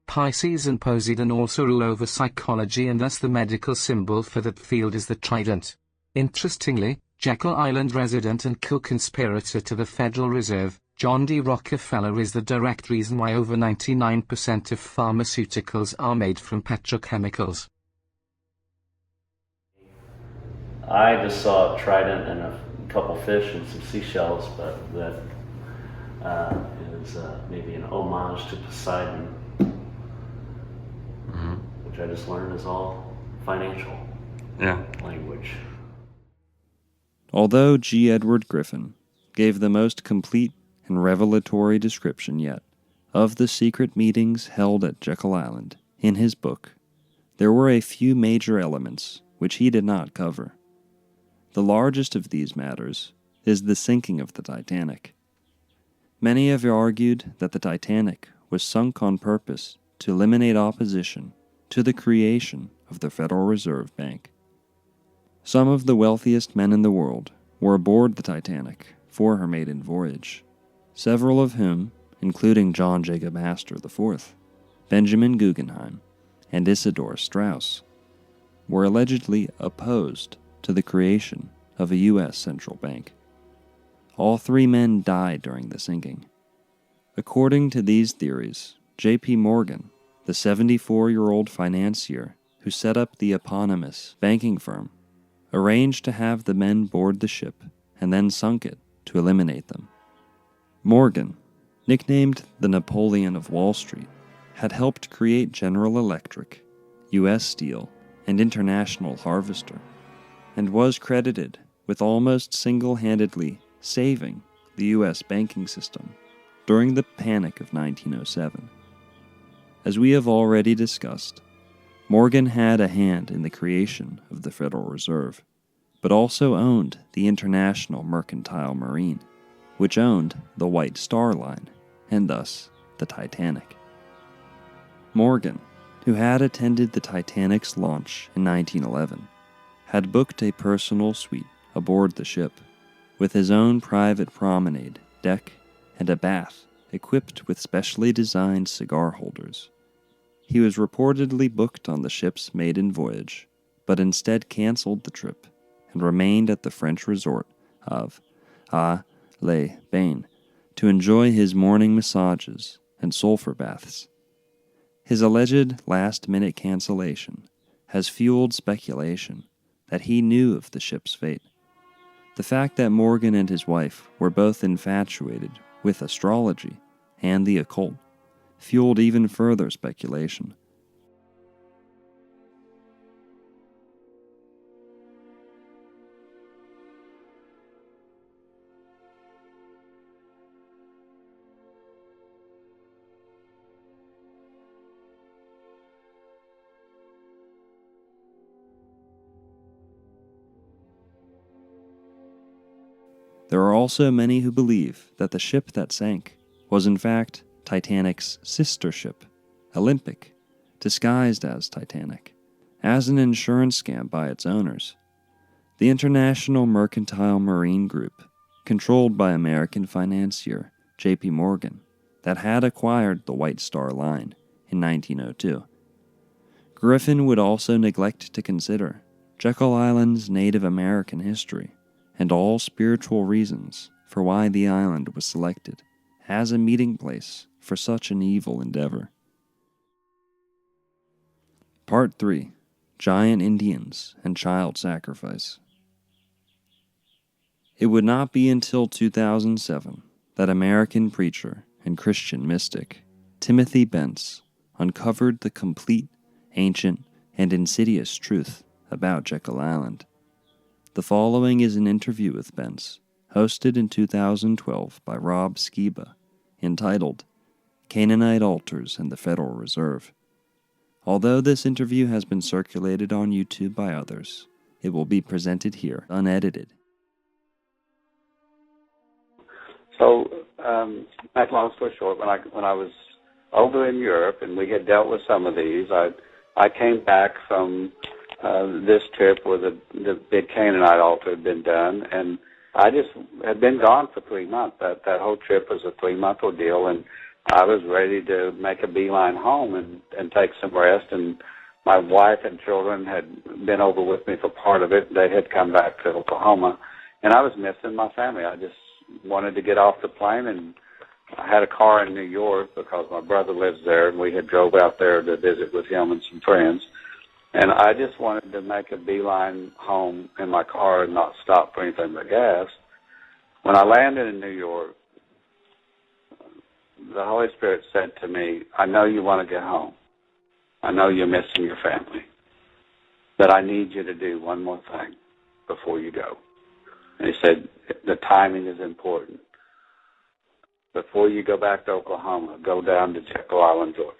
Pisces and Poseidon also rule over psychology, and thus the medical symbol for that field is the trident. Interestingly, Jekyll Island resident and co-conspirator to the Federal Reserve, John D. Rockefeller, is the direct reason why over 99% of pharmaceuticals are made from petrochemicals. I just saw a trident and a couple fish and some seashells, but that is maybe an homage to Poseidon, which I just learned is all financial language. Although G. Edward Griffin gave the most complete and revelatory description yet of the secret meetings held at Jekyll Island in his book, there were a few major elements which he did not cover. The largest of these matters is the sinking of the Titanic. Many have argued that the Titanic was sunk on purpose to eliminate opposition to the creation of the Federal Reserve Bank. Some of the wealthiest men in the world were aboard the Titanic for her maiden voyage, several of whom, including John Jacob Astor IV, Benjamin Guggenheim, and Isidor Straus, were allegedly opposed to the creation of a U.S. central bank. All three men died during the sinking. According to these theories, J.P. Morgan, the 74-year-old financier who set up the eponymous banking firm, arranged to have the men board the ship and then sunk it to eliminate them. Morgan, nicknamed the Napoleon of Wall Street, had helped create General Electric, U.S. Steel, and International Harvester, and was credited with almost single-handedly saving the U.S. banking system during the Panic of 1907. As we have already discussed, Morgan had a hand in the creation of the Federal Reserve, but also owned the International Mercantile Marine, which owned the White Star Line, and thus the Titanic. Morgan, who had attended the Titanic's launch in 1911, had booked a personal suite aboard the ship, with his own private promenade deck and a bath equipped with specially designed cigar holders. He was reportedly booked on the ship's maiden voyage, but instead canceled the trip and remained at the French resort of Aix-les-Bains to enjoy his morning massages and sulfur baths. His alleged last-minute cancellation has fueled speculation that he knew of the ship's fate. The fact that Morgan and his wife were both infatuated with astrology and the occult fueled even further speculation. There are also many who believe that the ship that sank was in fact Titanic's sister ship, Olympic, disguised as Titanic, as an insurance scam by its owners. The International Mercantile Marine Group, controlled by American financier J.P. Morgan, that had acquired the White Star Line in 1902. Griffin would also neglect to consider Jekyll Island's Native American history and all spiritual reasons for why the island was selected as a meeting place for such an evil endeavor. Part 3. Giant Indians and Child Sacrifice. It would not be until 2007 that American preacher and Christian mystic Timothy Bence uncovered the complete, ancient, and insidious truth about Jekyll Island. The following is an interview with Bence, hosted in 2012 by Rob Skiba, entitled Canaanite Altars and the Federal Reserve. Although this interview has been circulated on YouTube by others, it will be presented here unedited. So, make long story short, when I was over in Europe and we had dealt with some of these, I came back from this trip where the big Canaanite altar had been done, and I just had been gone for 3 months. That whole trip was a 3-month ordeal, and I was ready to make a beeline home and take some rest. And my wife and children had been over with me for part of it. They had come back to Oklahoma, and I was missing my family. I just wanted to get off the plane, and I had a car in New York because my brother lives there, and we had drove out there to visit with him and some friends. And I just wanted to make a beeline home in my car and not stop for anything but gas. When I landed in New York, the Holy Spirit said to me, I know you want to get home. I know you're missing your family. But I need you to do one more thing before you go. And he said, the timing is important. Before you go back to Oklahoma, go down to Jekyll Island, Georgia.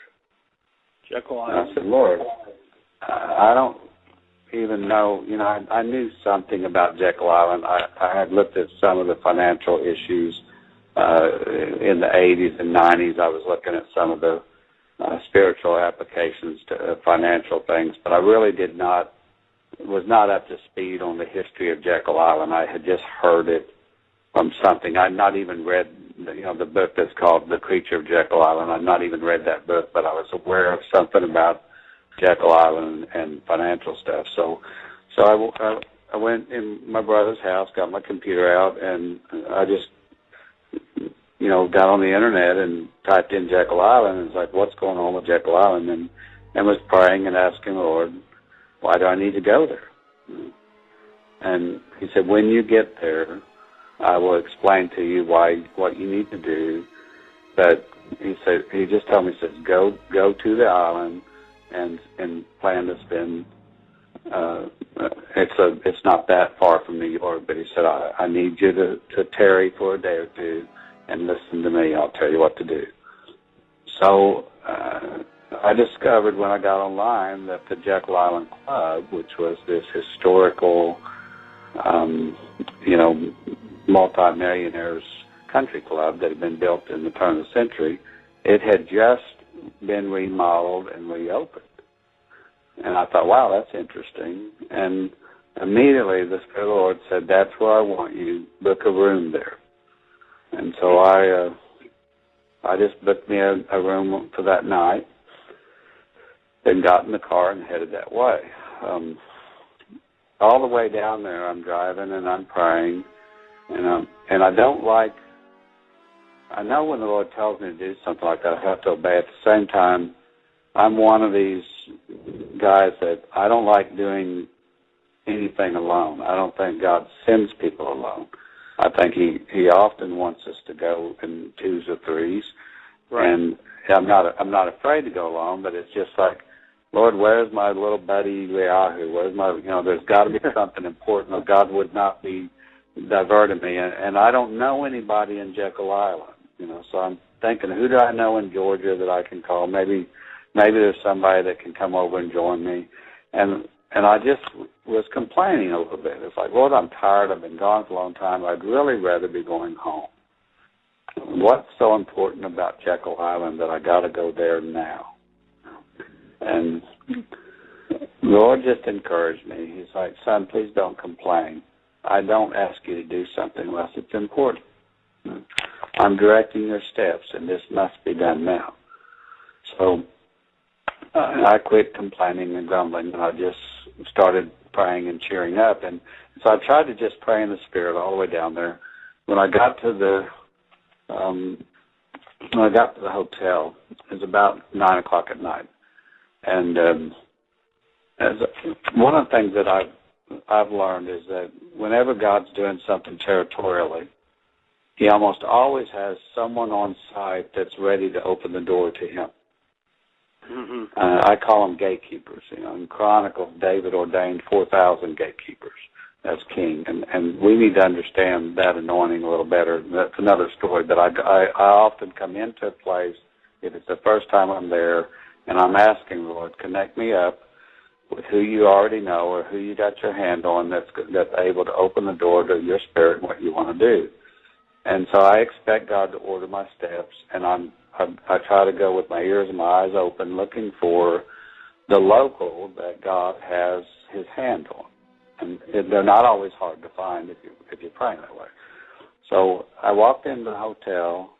Jekyll And I Island. said, Lord, I don't even know, I knew something about Jekyll Island. I had looked at some of the financial issues in the 80s and 90s. I was looking at some of the spiritual applications to financial things, but I really was not up to speed on the history of Jekyll Island. I had just heard it from something. I'd not even read, the book that's called The Creature of Jekyll Island. I'd not even read that book, but I was aware of something about Jekyll Island and financial stuff. So I went in my brother's house, got my computer out, and I just, got on the internet and typed in Jekyll Island, and it's like, what's going on with Jekyll Island? And was praying and asking the Lord, why do I need to go there? And he said, when you get there, I will explain to you what you need to do. But he just told me, he says, go to the island and plan to spend. It's not that far from New York, but he said, I need you to tarry for a day or two and listen to me. I'll tell you what to do. So I discovered when I got online that the Jekyll Island Club, which was this historical, multi-millionaires country club that had been built in the turn of the century, it had just been remodeled and reopened. And I thought, wow, that's interesting. And immediately the Spirit of the Lord said, that's where I want you, book a room there. And so I just booked me a room for that night, then got in the car and headed that way. All the way down there, I'm driving and I'm praying, and I don't like. I know when the Lord tells me to do something like that, I have to obey. At the same time, I'm one of these guys that I don't like doing anything alone. I don't think God sends people alone. I think He often wants us to go in twos or threes, right. And I'm not afraid to go alone, but it's just like, Lord, where's my little buddy Eliyahu? Where's my, there's got to be something important, or God would not be diverting me. And I don't know anybody in Jekyll Island, so I'm thinking, who do I know in Georgia that I can call? Maybe there's somebody that can come over and join me. And And I just was complaining a little bit. It's like, Lord, I'm tired. I've been gone for a long time. I'd really rather be going home. What's so important about Jekyll Island that I got to go there now? And the Lord just encouraged me. He's like, son, please don't complain. I don't ask you to do something unless it's important. I'm directing your steps, and this must be done now. So I quit complaining and grumbling, and I just started praying and cheering up. And so I tried to just pray in the Spirit all the way down there. When I got to the hotel, it was about 9 o'clock at night, and one of the things that I've learned is that whenever God's doing something territorially, He almost always has someone on site that's ready to open the door to Him. Mm-hmm. I call them gatekeepers. In Chronicles, David ordained 4,000 gatekeepers as king, and we need to understand that anointing a little better. That's another story. But I often come into a place, if it's the first time I'm there, and I'm asking, Lord, connect me up with who you already know or who you got your hand on that's able to open the door to your Spirit and what you want to do. And so I expect God to order my steps, and I try to go with my ears and my eyes open, looking for the local that God has His hand on. And they're not always hard to find if you're praying that way. So I walked into the hotel,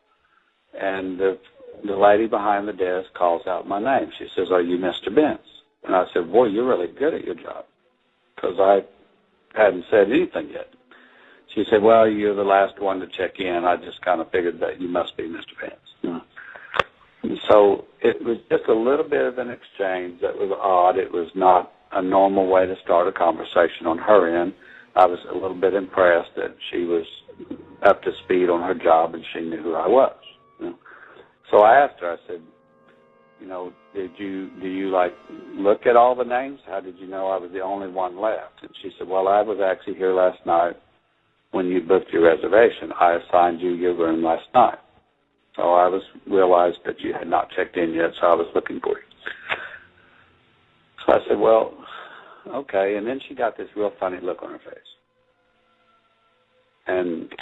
and the lady behind the desk calls out my name. She says, "Are you Mr. Bentz?" And I said, "Boy, you're really good at your job," because I hadn't said anything yet. She said, "Well, you're the last one to check in. I just kind of figured that you must be Mr. Bentz." And so it was just a little bit of an exchange that was odd. It was not a normal way to start a conversation on her end. I was a little bit impressed that she was up to speed on her job and she knew who I was. So I asked her, I said, do you look at all the names? How did you know I was the only one left? And she said, well, I was actually here last night when you booked your reservation. I assigned you your room last night. So I realized that you had not checked in yet, so I was looking for you. So I said, well, okay. And then she got this real funny look on her face. And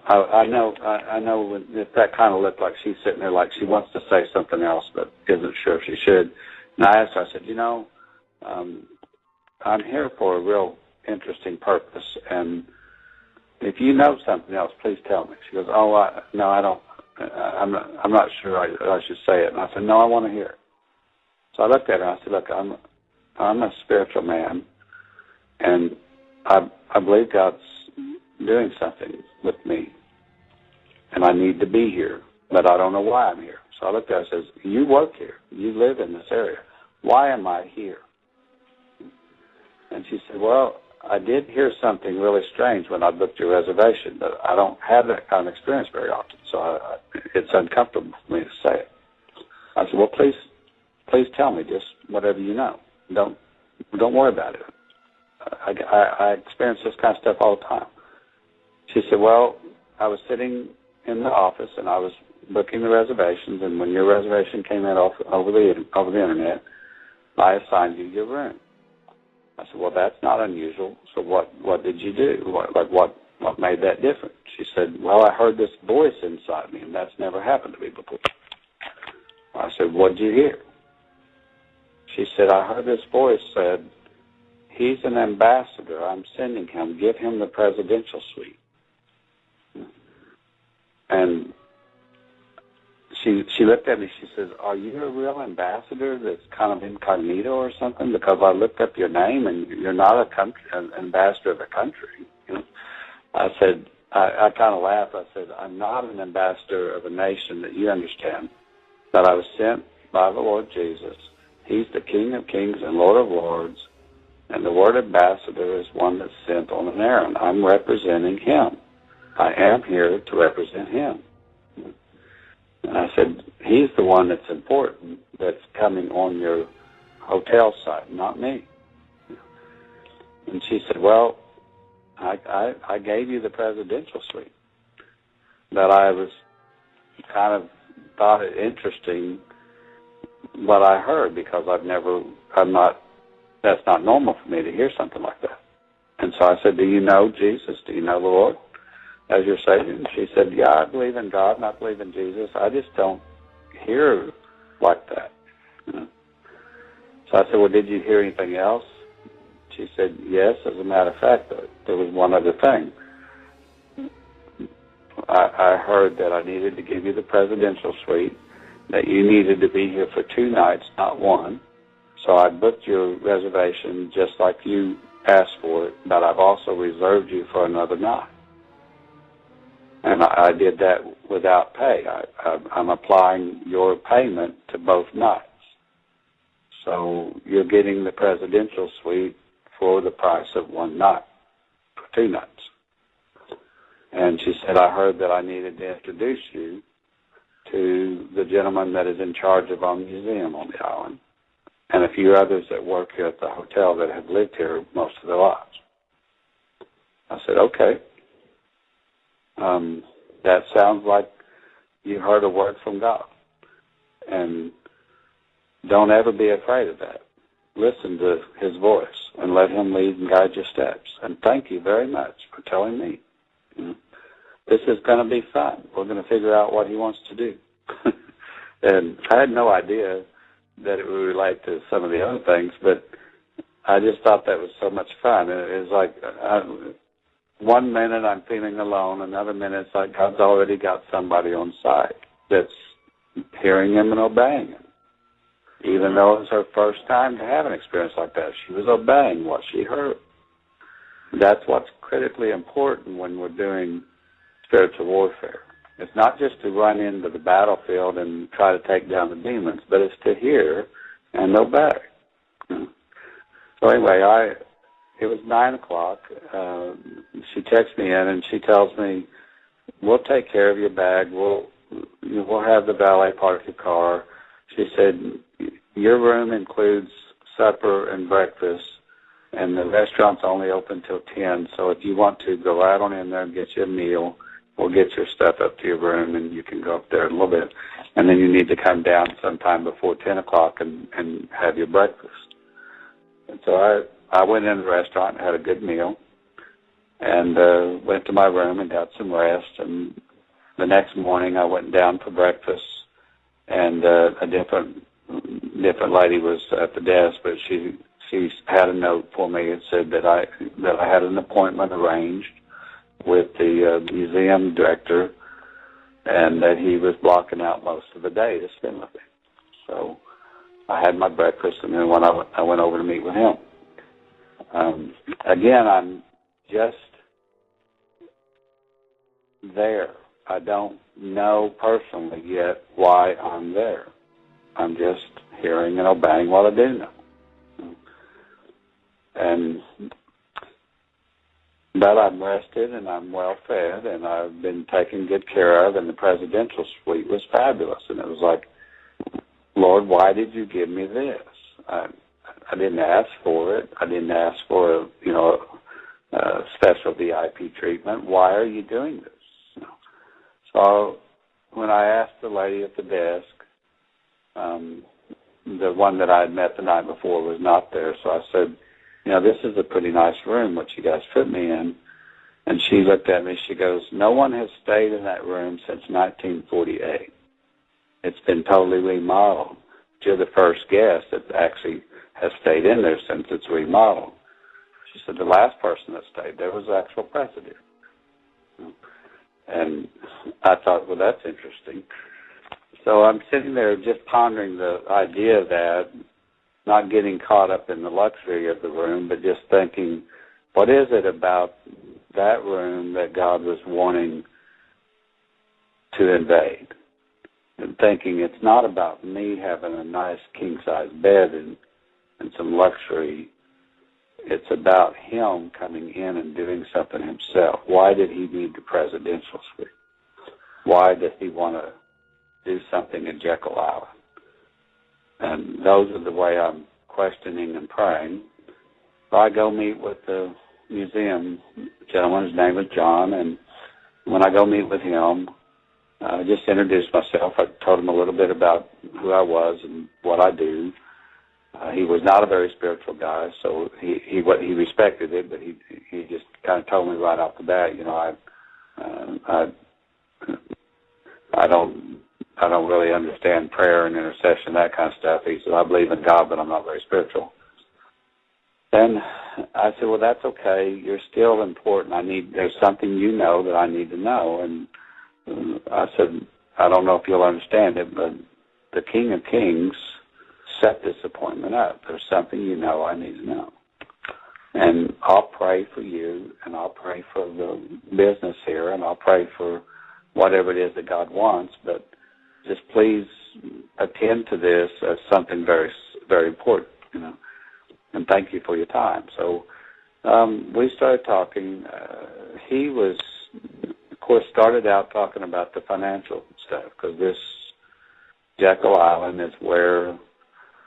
I know if that kind of looked like she's sitting there like she wants to say something else but isn't sure if she should. And I asked her, I said, I'm here for a real interesting purpose, and if you know something else, please tell me. She goes, no, I don't. I'm not sure I should say it. And I said, no, I want to hear it. So I looked at her and I said, look, I'm a spiritual man, and I believe God's doing something with me, and I need to be here, but I don't know why I'm here. So I looked at her and says, you work here. You live in this area. Why am I here? And she said, well, I did hear something really strange when I booked your reservation, but I don't have that kind of experience very often, so it's uncomfortable for me to say it. I said, well, please tell me just whatever you know. Don't worry about it. I experience this kind of stuff all the time. She said, well, I was sitting in the office and I was booking the reservations, and when your reservation came in over the internet, I assigned you your room. I said, well, that's not unusual. So what did you do? What made that different? She said, well, I heard this voice inside me, and that's never happened to me before. I said, what did you hear? She said, I heard this voice said, he's an ambassador. I'm sending him. Give him the presidential suite. And she looked at me. She says, are you a real ambassador that's kind of incognito or something? Because I looked up your name, and you're not an ambassador of a country. I said, I kind of laughed. I said, I'm not an ambassador of a nation that you understand, but I was sent by the Lord Jesus. He's the King of Kings and Lord of Lords, and the word ambassador is one that's sent on an errand. I'm representing him. I am here to represent him. And I said, he's the one that's important, that's coming on your hotel site, not me. And she said, well, I gave you the presidential suite. But I was kind of thought it interesting what I heard, because I've that's not normal for me to hear something like that. And so I said, do you know Jesus? Do you know the Lord as your Savior? And she said, yeah, I believe in God and I believe in Jesus. I just don't hear like that. You know? So I said, well, did you hear anything else? She said, yes, as a matter of fact, there was one other thing. I heard that I needed to give you the presidential suite, that you needed to be here for 2 nights, not 1. So I booked your reservation just like you asked for it, but I've also reserved you for another night. And I did that without pay. I'm applying your payment to both nights. So you're getting the presidential suite for the price of 1 night, for 2 nights. And she said, I heard that I needed to introduce you to the gentleman that is in charge of our museum on the island, and a few others that work here at the hotel that have lived here most of their lives. I said, okay. That sounds like you heard a word from God. And don't ever be afraid of that. Listen to his voice and let him lead and guide your steps. And thank you very much for telling me. This is going to be fun. We're going to figure out what he wants to do. And I had no idea that it would relate to some of the other things, but I just thought that was so much fun. It was like one minute I'm feeling alone, another minute it's like God's already got somebody on side that's hearing him and obeying him. Even though it was her first time to have an experience like that, she was obeying what she heard. That's what's critically important when we're doing spiritual warfare. It's not just to run into the battlefield and try to take down the demons, but it's to hear and obey. So anyway, it was 9 o'clock. She texts me in and she tells me, we'll take care of your bag. We'll have the valet park your car. She said, your room includes supper and breakfast, and the restaurant's only open till 10, so if you want to, go right on in there and get you a meal. We'll get your stuff up to your room, and you can go up there in a little bit. And then you need to come down sometime before 10 o'clock and have your breakfast. And so I went in the restaurant and had a good meal and went to my room and got some rest. And the next morning I went down for breakfast, and a different lady was at the desk, but she had a note for me. It said that I had an appointment arranged with the museum director, and that he was blocking out most of the day to spend with me. So I had my breakfast, and then when I went over to meet with him. Again, I'm just there. I don't know personally yet why I'm there. I'm just hearing and obeying what I do know. But I'm rested and I'm well fed and I've been taken good care of, and the presidential suite was fabulous. And it was like, Lord, why did you give me this? I didn't ask for it. I didn't ask for a special VIP treatment. Why are you doing this? So when I asked the lady at the desk, the one that I had met the night before was not there. So I said, this is a pretty nice room, what you guys put me in. And she looked at me, she goes, no one has stayed in that room since 1948. It's been totally remodeled. You're the first guest that actually has stayed in there since it's remodeled. She said, the last person that stayed there was the actual president. And I thought, well, that's interesting. So I'm sitting there just pondering the idea of that, not getting caught up in the luxury of the room, but just thinking, what is it about that room that God was wanting to invade? And thinking it's not about me having a nice king-size bed and some luxury. It's about him coming in and doing something himself. Why did he need the presidential suite? Why does he want to do something in Jekyll Island? And those are the way I'm questioning and praying. So I go meet with the museum gentleman. His name is John. And when I go meet with him, I just introduced myself. I told him a little bit about who I was and what I do. He was not a very spiritual guy, so he respected it, but he just kind of told me right off the bat, I don't really understand prayer and intercession, that kind of stuff. He said, I believe in God, but I'm not very spiritual. Then I said, well, that's okay. You're still important. There's something you know that I need to know. And I said, I don't know if you'll understand it, but the King of Kings set this appointment up. There's something you know I need to know. And I'll pray for you, and I'll pray for the business here, and I'll pray for whatever it is that God wants, but just please attend to this as something very, very important, and thank you for your time. So we started talking. He was, of course, started out talking about the financial stuff, because this Jekyll Island is where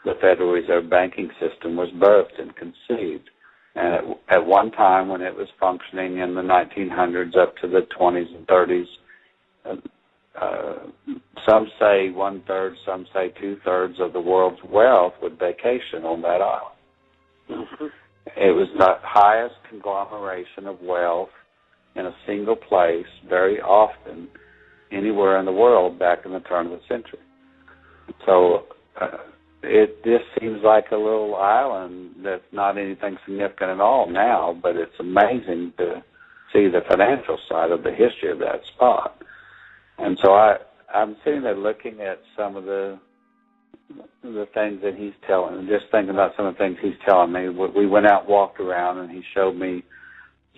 the Federal Reserve banking system was birthed and conceived. And at one time, when it was functioning in the 1900s up to the 20s and 30s, some say 1/3, some say 2/3 of the world's wealth would vacation on that island. Mm-hmm. It was the highest conglomeration of wealth in a single place very often anywhere in the world back in the turn of the century. So it just seems like a little island that's not anything significant at all now, but it's amazing to see the financial side of the history of that spot. And so I'm sitting there looking at some of the things that he's telling, and just thinking about some of the things he's telling me. We went out, walked around, and he showed me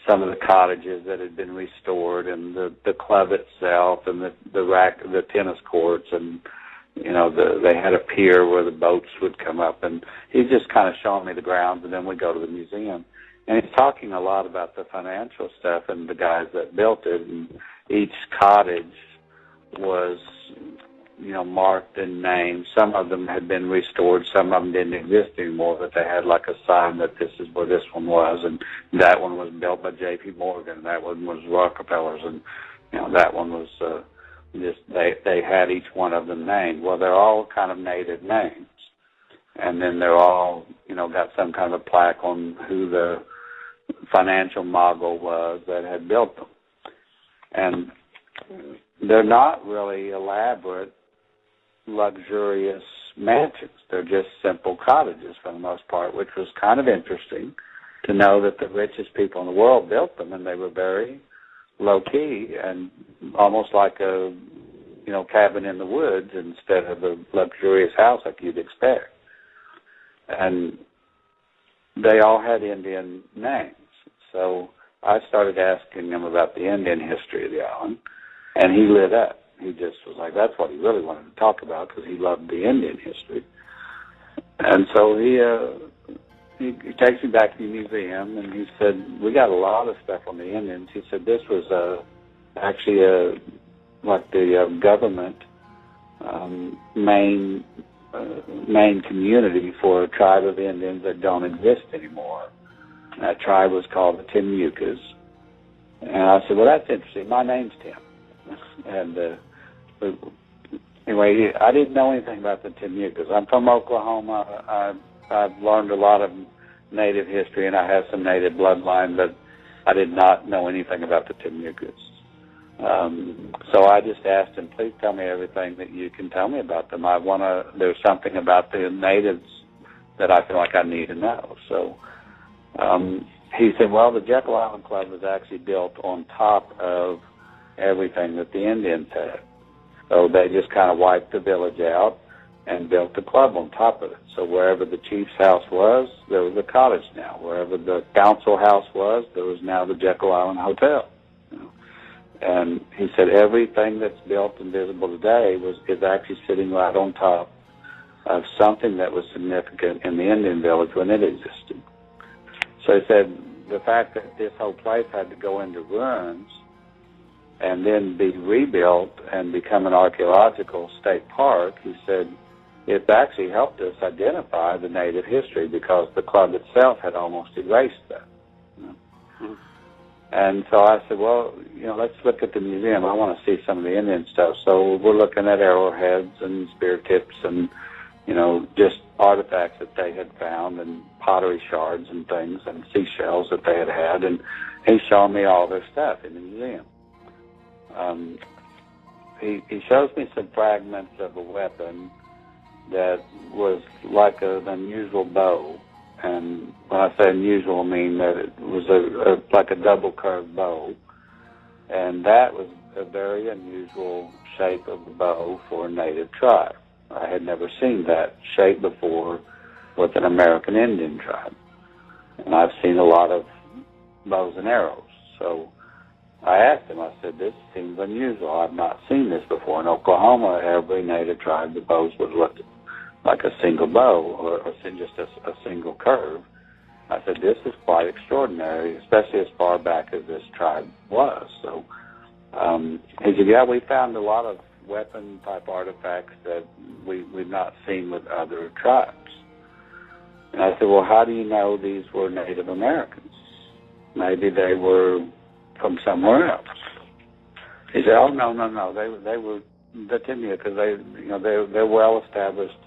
some of the cottages that had been restored, and the club itself, and the tennis courts, and they had a pier where the boats would come up, and he's just kind of showing me the grounds, and then we go to the museum. And he's talking a lot about the financial stuff and the guys that built it, and each cottage was, marked and named. Some of them had been restored, some of them didn't exist anymore, but they had like a sign that this is where this one was, and that one was built by J.P. Morgan, that one was Rockefeller's, and that one was they had each one of them named. Well, they're all kind of native names, and then they're all got some kind of a plaque on who the financial mogul was that had built them. And they're not really elaborate, luxurious mansions. They're just simple cottages for the most part, which was kind of interesting to know that the richest people in the world built them, and they were very low-key and almost like a cabin in the woods instead of a luxurious house like you'd expect. And they all had Indian names. So I started asking him about the Indian history of the island, and he lit up. He just was like, that's what he really wanted to talk about, because he loved the Indian history. And so he takes me back to the museum, and he said, we got a lot of stuff on the Indians. He said this was actually like the government main community for a tribe of Indians that don't exist anymore. That tribe was called the Timucus. And I said, well, that's interesting. My name's Tim. And anyway, I didn't know anything about the Timucus. I'm from Oklahoma. I've learned a lot of native history, and I have some native bloodline, but I did not know anything about the Timucus. So I just asked him, please tell me everything that you can tell me about them. There's something about the natives that I feel like I need to know. So he said, well, the Jekyll Island Club was actually built on top of everything that the Indians had. So they just kind of wiped the village out and built the club on top of it. So wherever the chief's house was, there was a cottage now. Wherever the council house was, there was now the Jekyll Island Hotel. And he said everything that's built and visible today is actually sitting right on top of something that was significant in the Indian village when it existed. So he said the fact that this whole place had to go into ruins and then be rebuilt and become an archaeological state park, he said it actually helped us identify the native history, because the club itself had almost erased that. And so I said, well, let's look at the museum. I want to see some of the Indian stuff. So we're looking at arrowheads and spear tips and, just artifacts that they had found and pottery shards and things and seashells that they had, and he's showing me all their stuff in the museum. He shows me some fragments of a weapon that was like an unusual bow. And when I say unusual, I mean that it was like a double curved bow. And that was a very unusual shape of a bow for a native tribe. I had never seen that shape before with an American Indian tribe. And I've seen a lot of bows and arrows. So I asked him, I said, this seems unusual. I've not seen this before. In Oklahoma, every native tribe, the bows would look like a single bow or just a single curve. I said, this is quite extraordinary, especially as far back as this tribe was. So he said, yeah, we found a lot of weapon-type artifacts that we've not seen with other tribes. And I said, well, how do you know these were Native Americans? Maybe they were from somewhere else. He said, oh, no, they were the Timia, because they're well established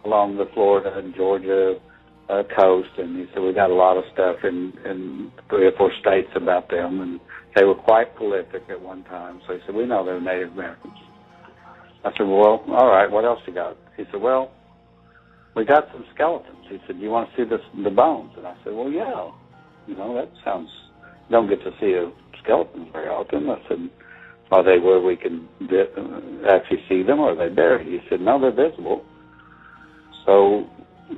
along the Florida and Georgia coast, and he said we got a lot of stuff in 3 or 4 states about them, and they were quite prolific at one time. So he said, we know they're Native Americans. I said, well, all right, what else you got? He said, well, we got some skeletons. He said, do you want to see the bones? And I said, well, yeah. That sounds, don't get to see a skeleton very often. I said, are they where we can actually see them, or are they buried? He said, no, they're visible. So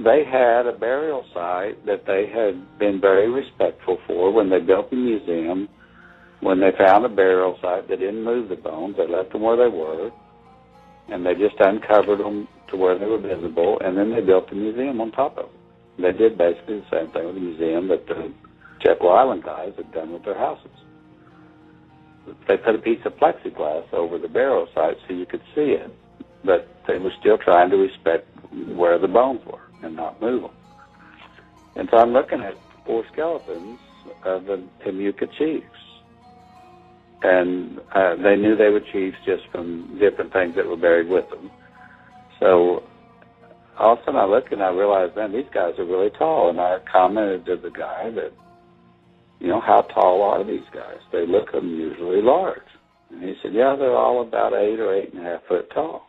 they had a burial site that they had been very respectful for when they built the museum. When they found a burial site, they didn't move the bones. They left them where they were, and they just uncovered them to where they were visible, and then they built the museum on top of it. They did basically the same thing with the museum that the Jekyll Island guys had done with their houses. They put a piece of plexiglass over the burial site so you could see it, but they were still trying to respect where the bones were and not move them. And so I'm looking at 4 skeletons of the Timucua chiefs. And they knew they were chiefs just from different things that were buried with them. So all of a sudden I look and I realize, man, these guys are really tall. And I commented to the guy that, how tall are these guys? They look unusually large. And he said, yeah, they're all about 8 or 8.5 foot tall.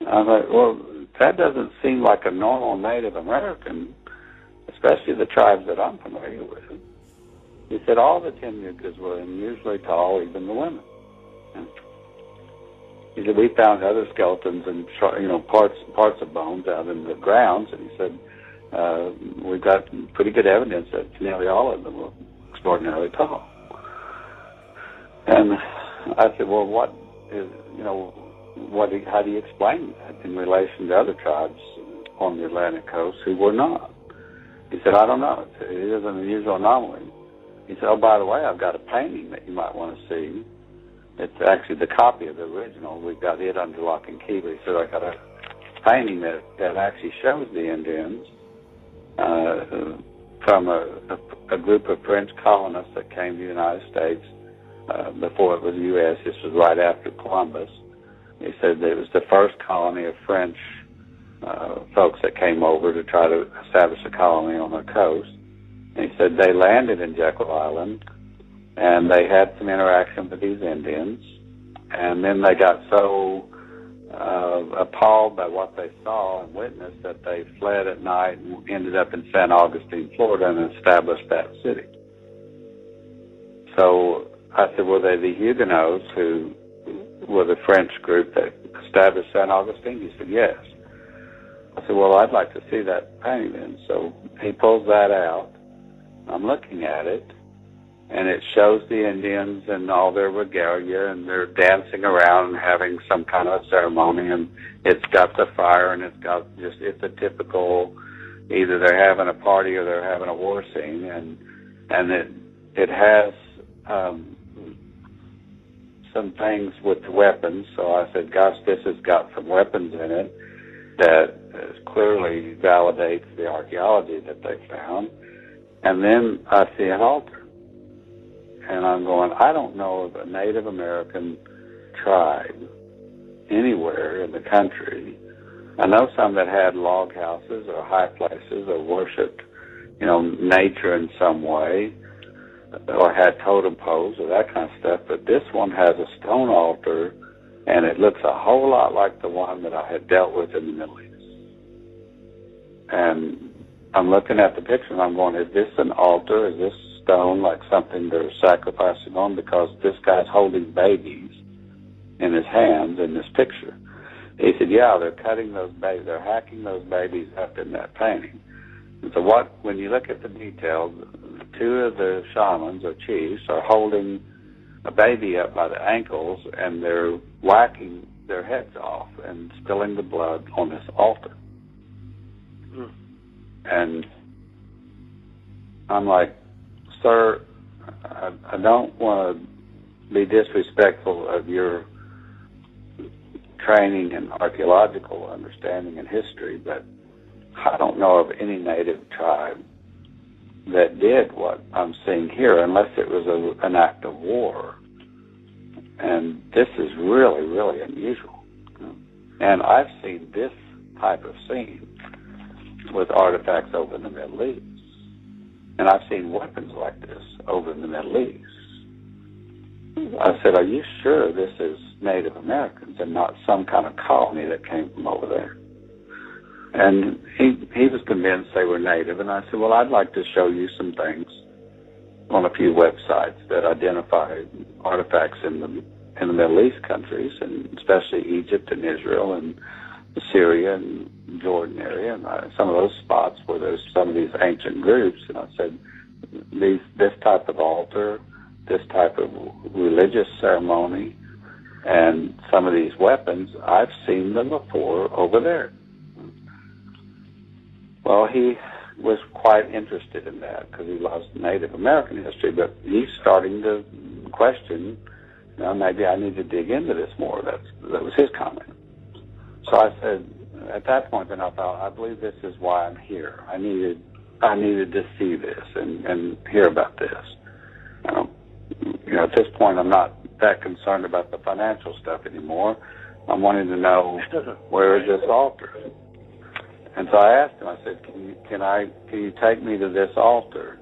I thought, well, that doesn't seem like a normal Native American, especially the tribes that I'm familiar with. He said all the Timucuas were unusually tall, even the women. He said we found other skeletons and parts of bones out in the grounds, and he said we've got pretty good evidence that nearly all of them were extraordinarily tall. And I said, well, what is how do you explain that in relation to other tribes on the Atlantic coast who were not? He said, I don't know. It is an unusual anomaly. He said, oh, by the way, I've got a painting that you might want to see. It's actually the copy of the original. We've got it under lock and key. But he said, I got a painting that actually shows the Indians from a group of French colonists that came to the United States before it was the U.S. This was right after Columbus. He said that it was the first colony of French folks that came over to try to establish a colony on the coast. And he said they landed in Jekyll Island, and they had some interaction with these Indians, and then they got so appalled by what they saw and witnessed that they fled at night and ended up in San Augustine, Florida, and established that city. So I said, were they the Huguenots who were the French group that established San Augustine? He said, yes. I said, well, I'd like to see that painting then. So he pulls that out. I'm looking at it, and it shows the Indians and all their regalia, and they're dancing around and having some kind of a ceremony, and it's got the fire, and it's a typical, either they're having a party or they're having a war scene, and it has some things with the weapons. So I said, gosh, this has got some weapons in it that clearly validates the archaeology that they found. And then I see an altar. And I'm going, I don't know of a Native American tribe anywhere in the country I know some that had log houses or high places or worshipped, nature in some way, or had totem poles or that kind of stuff. But this one has a stone altar, and it looks a whole lot like the one that I had dealt with in the Middle East. And I'm looking at the picture and I'm going, is this an altar? Is this stone like something they're sacrificing on? Because this guy's holding babies in his hands in this picture. He said, yeah, they're cutting those babies, they're hacking those babies up in that painting. And so when you look at the details, two of the shamans or chiefs are holding a baby up by the ankles, and they're whacking their heads off and spilling the blood on this altar. Mm. And I'm like, sir, I don't want to be disrespectful of your training and archaeological understanding and history, but I don't know of any native tribe that did what I'm seeing here, unless it was an act of war. And this is really, really unusual. And I've seen this type of scene with artifacts over in the Middle East. And I've seen weapons like this over in the Middle East. I said, are you sure this is Native Americans and not some kind of colony that came from over there? And he was convinced they were native, and I said, well, I'd like to show you some things on a few websites that identify artifacts in the Middle East countries, and especially Egypt and Israel and Syria and Jordan area, and some of those spots where there's some of these ancient groups. And I said, this type of altar, this type of religious ceremony, and some of these weapons, I've seen them before over there. Well, he was quite interested in that because he loves Native American history, but he's starting to question, maybe I need to dig into this more. That was his comment. So I said, at that point, then I thought, I believe this is why I'm here. I needed to see this and hear about this. At this point, I'm not that concerned about the financial stuff anymore. I'm wanting to know, where is this altar? And so I asked him, I said, can you take me to this altar?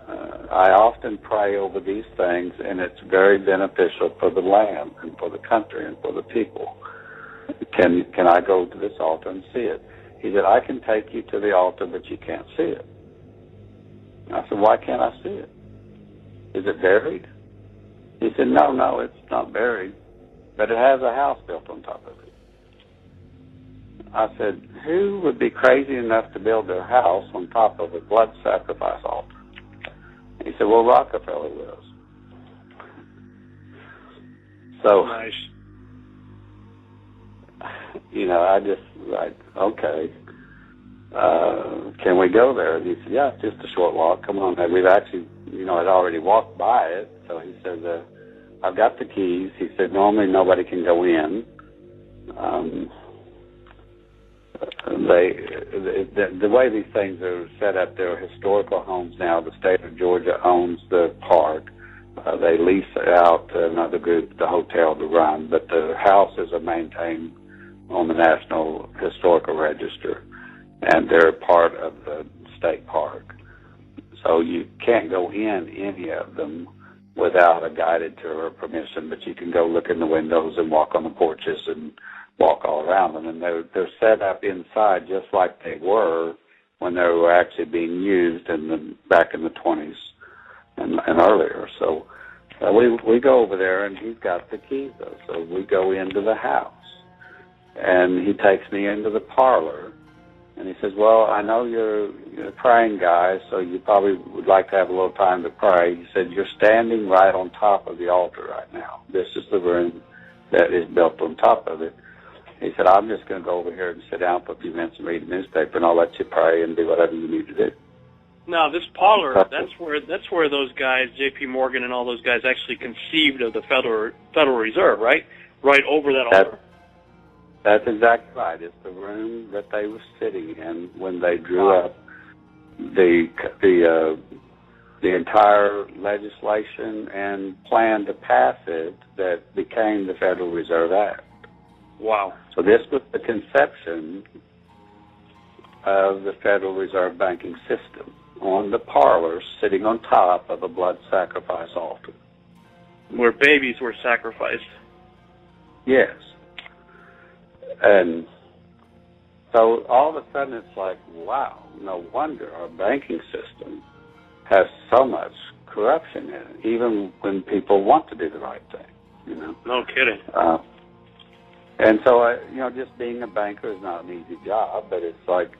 I often pray over these things, and it's very beneficial for the land and for the country and for the people. Can I go to this altar and see it? He said, I can take you to the altar, but you can't see it. I said, why can't I see it? Is it buried? He said, no, it's not buried, but it has a house built on top of it. I said, who would be crazy enough to build their house on top of a blood sacrifice altar? He said, well, Rockefeller was. So, nice. Okay, can we go there? And he said, yeah, it's just a short walk. Come on. And we've actually, had already walked by it. So he said, I've got the keys. He said, normally nobody can go in. The way these things are set up, they're historical homes now. The state of Georgia owns the park. They lease out to another group, the hotel, to run, but the houses are maintained on the National Historical Register, and they're part of the state park. So you can't go in any of them without a guided tour or permission, but you can go look in the windows and walk on the porches and walk all around them. And they're set up inside just like they were when they were actually being used back in the 20s and earlier. So we go over there, and he's got the keys, though. So we go into the house. And he takes me into the parlor, and he says, well, I know you're a praying guy, so you probably would like to have a little time to pray. He said, you're standing right on top of the altar right now. This is the room that is built on top of it. He said, I'm just going to go over here and sit down for a few minutes and read the newspaper, and I'll let you pray and do whatever you need to do. Now, this parlor, that's where those guys, J.P. Morgan and all those guys, actually conceived of the Federal Reserve, right? Right over that altar. That's exactly right. It's the room that they were sitting in when they drew up the entire legislation and plan to pass it that became the Federal Reserve Act. Wow. So this was the conception of the Federal Reserve banking system, on the parlors sitting on top of a blood sacrifice altar. Where babies were sacrificed. Yes. And so all of a sudden it's like, wow, no wonder our banking system has so much corruption in it, even when people want to do the right thing, you know. No kidding. And so, just being a banker is not an easy job, but it's like,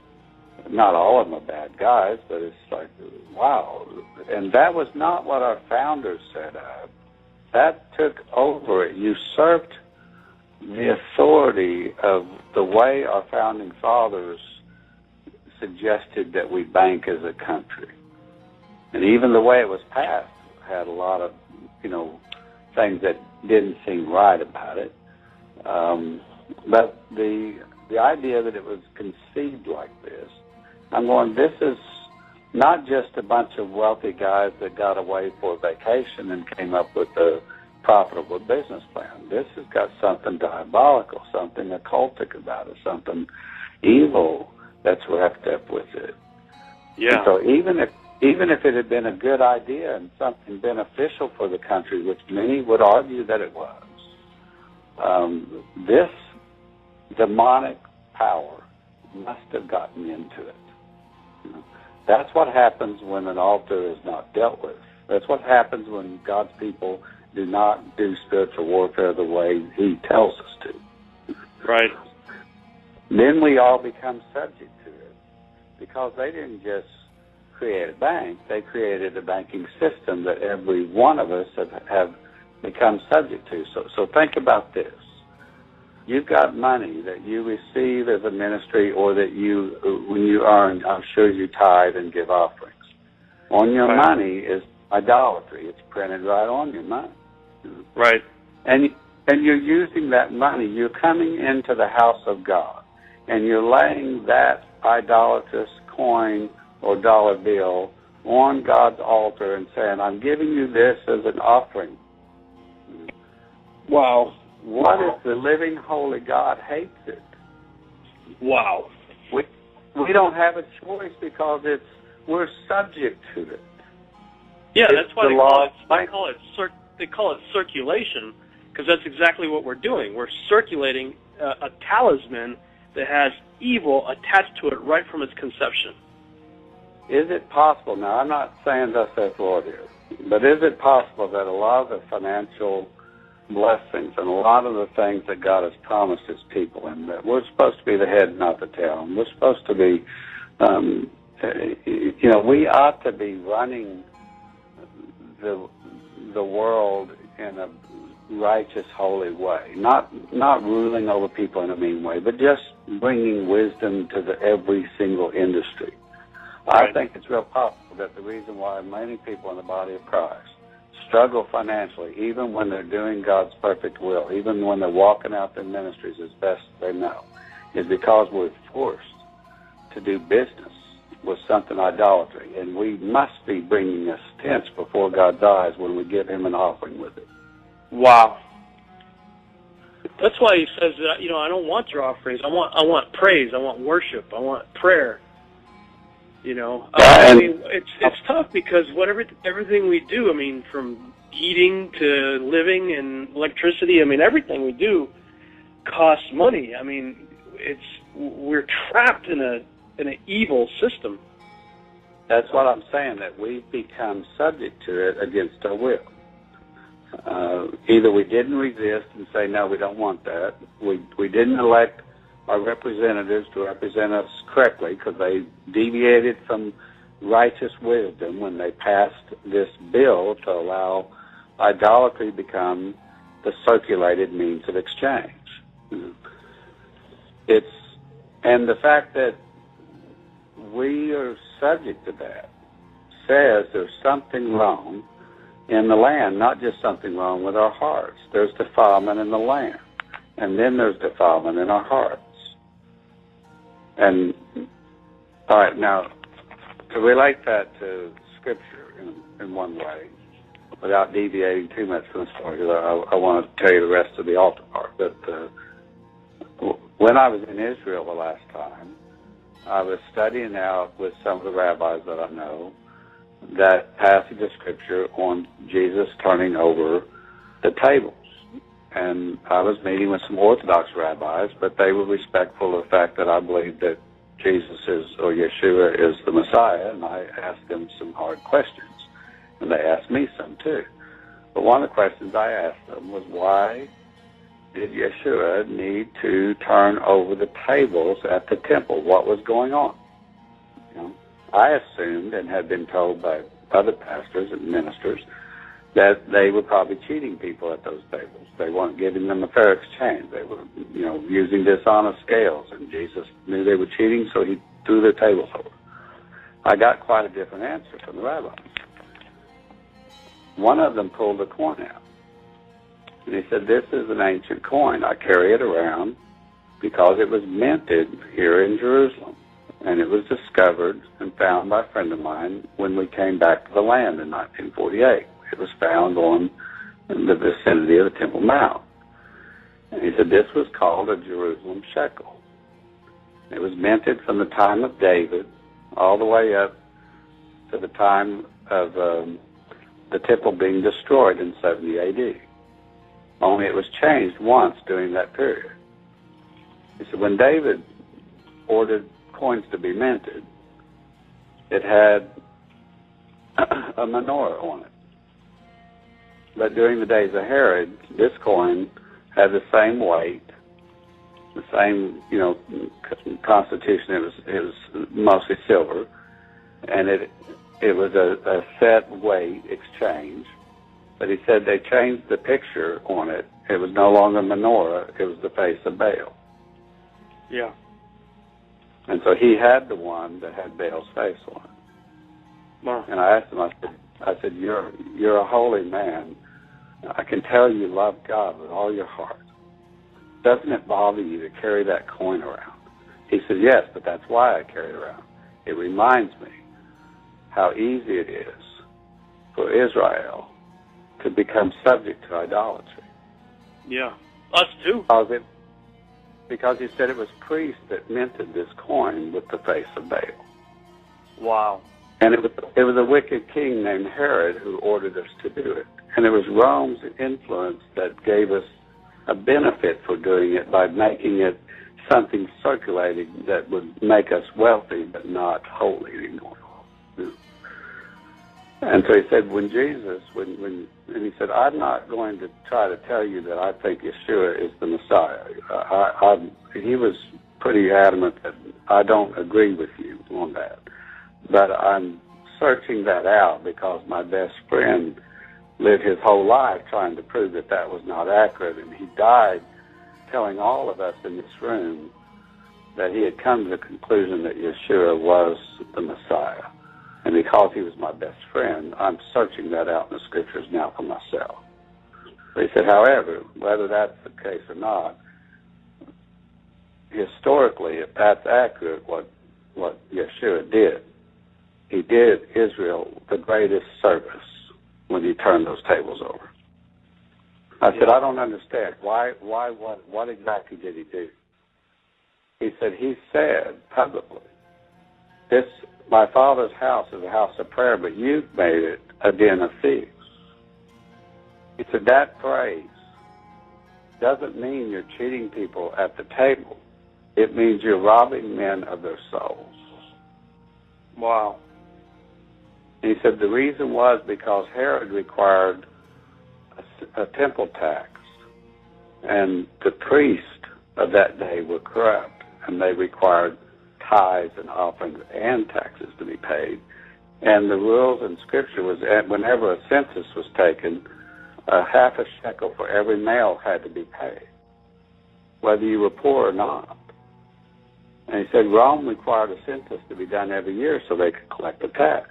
not all of them are bad guys, but it's like, wow. And that was not what our founders set up. That took over. It usurped the authority of the way our founding fathers suggested that we bank as a country. And even the way it was passed had a lot of, things that didn't seem right about it. But the idea that it was conceived like this, I'm going, this is not just a bunch of wealthy guys that got away for a vacation and came up with a profitable business plan. This has got something diabolical, something occultic about it, something evil that's wrapped up with it. Yeah. And so even if it had been a good idea and something beneficial for the country, which many would argue that it was, this demonic power must have gotten into it. That's what happens when an altar is not dealt with. That's what happens when God's people do not do spiritual warfare the way He tells us to. Right. Then we all become subject to it, because they didn't just create a bank, they created a banking system that every one of us have become subject to. So think about this. You've got money that you receive as a ministry, or that when you earn, I'm sure you tithe and give offerings. On your money is idolatry. It's printed right on your money. Right. And you're using that money. You're coming into the house of God, and you're laying that idolatrous coin or dollar bill on God's altar and saying, I'm giving you this as an offering. Wow. What if the living, holy God hates it? Wow. We don't have a choice, because we're subject to it. Yeah, It's that's why the they call it circulation, because that's exactly what we're doing. We're circulating a talisman that has evil attached to it right from its conception. Is it possible, now I'm not saying thus saith the Lord here, but is it possible that a lot of the financial blessings and a lot of the things that God has promised His people, and that we're supposed to be the head, not the tail, and we're supposed to be, we ought to be running the world in a righteous, holy way, not ruling over people in a mean way, but just bringing wisdom to every single industry. Right. I think it's real possible that the reason why many people in the body of Christ struggle financially, even when they're doing God's perfect will, even when they're walking out their ministries as best they know, is because we're forced to do business with something idolatry, and we must be bringing a stench before God's eyes when we give Him an offering with it. Wow. That's why He says that, I don't want your offerings. I want praise. I want worship. I want prayer. It's tough, because everything we do, from eating to living and electricity, everything we do costs money. We're trapped in an evil system. That's what I'm saying, that we've become subject to it against our will. Either we didn't resist and say, no, we don't want that. We didn't elect our representatives to represent us correctly, because they deviated from righteous wisdom when they passed this bill to allow idolatry become the circulated means of exchange. And the fact that we are subject to that says there's something wrong in the land, not just something wrong with our hearts. There's defilement in the land, and then there's defilement in our hearts. And, all right, now, to relate that to Scripture in one way, without deviating too much from the story, because I want to tell you the rest of the altar part, but when I was in Israel the last time, I was studying out with some of the rabbis that I know that passage of Scripture on Jesus turning over the tables. And I was meeting with some Orthodox rabbis, but they were respectful of the fact that I believed that Jesus is, or Yeshua is the Messiah, and I asked them some hard questions. And they asked me some too. But one of the questions I asked them was, why did Yeshua need to turn over the tables at the temple? What was going on? You know, I assumed and had been told by other pastors and ministers that they were probably cheating people at those tables. They weren't giving them a fair exchange. They were, using dishonest scales, and Jesus knew they were cheating, so he threw their tables over. I got quite a different answer from the rabbis. One of them pulled a coin out, and he said, "This is an ancient coin. I carry it around because it was minted here in Jerusalem, and it was discovered and found by a friend of mine when we came back to the land in 1948. It was found on the vicinity of the Temple Mount." And he said this was called a Jerusalem shekel. It was minted from the time of David all the way up to the time of the temple being destroyed in 70 A.D. Only it was changed once during that period. He said when David ordered coins to be minted, it had a menorah on it. But during the days of Herod, this coin had the same weight, the same, constitution. It was mostly silver, and it was a set weight exchange. But he said they changed the picture on it. It was no longer menorah; it was the face of Baal. Yeah. And so he had the one that had Baal's face on it. Wow. And I asked him, I said, you're a holy man. I can tell you love God with all your heart. Doesn't it bother you to carry that coin around? He said, yes, but that's why I carry it around. It reminds me how easy it is for Israel to become subject to idolatry. Yeah. Us too. Because he said it was priests that minted this coin with the face of Baal. Wow. And it was a wicked king named Herod who ordered us to do it. And it was Rome's influence that gave us a benefit for doing it by making it something circulating that would make us wealthy but not holy anymore. And so he said, when Jesus, and he said, I'm not going to try to tell you that I think Yeshua is the Messiah. He was pretty adamant that I don't agree with you on that. But I'm searching that out because my best friend lived his whole life trying to prove that that was not accurate. And he died telling all of us in this room that he had come to the conclusion that Yeshua was the Messiah. And because he was my best friend, I'm searching that out in the Scriptures now for myself. But he said, however, whether that's the case or not, historically, if that's accurate, what Yeshua did, he did Israel the greatest service when he turned those tables over. I said, I don't understand. What exactly did he do? He said, he said publicly, my Father's house is a house of prayer, but you've made it a den of thieves. He said, that phrase doesn't mean you're cheating people at the table. It means you're robbing men of their souls. Wow. He said the reason was because Herod required a temple tax, and the priests of that day were corrupt, and they required tithes and offerings and taxes to be paid. And the rules in Scripture was that whenever a census was taken, half a shekel for every male had to be paid, whether you were poor or not. And he said Rome required a census to be done every year so they could collect the tax.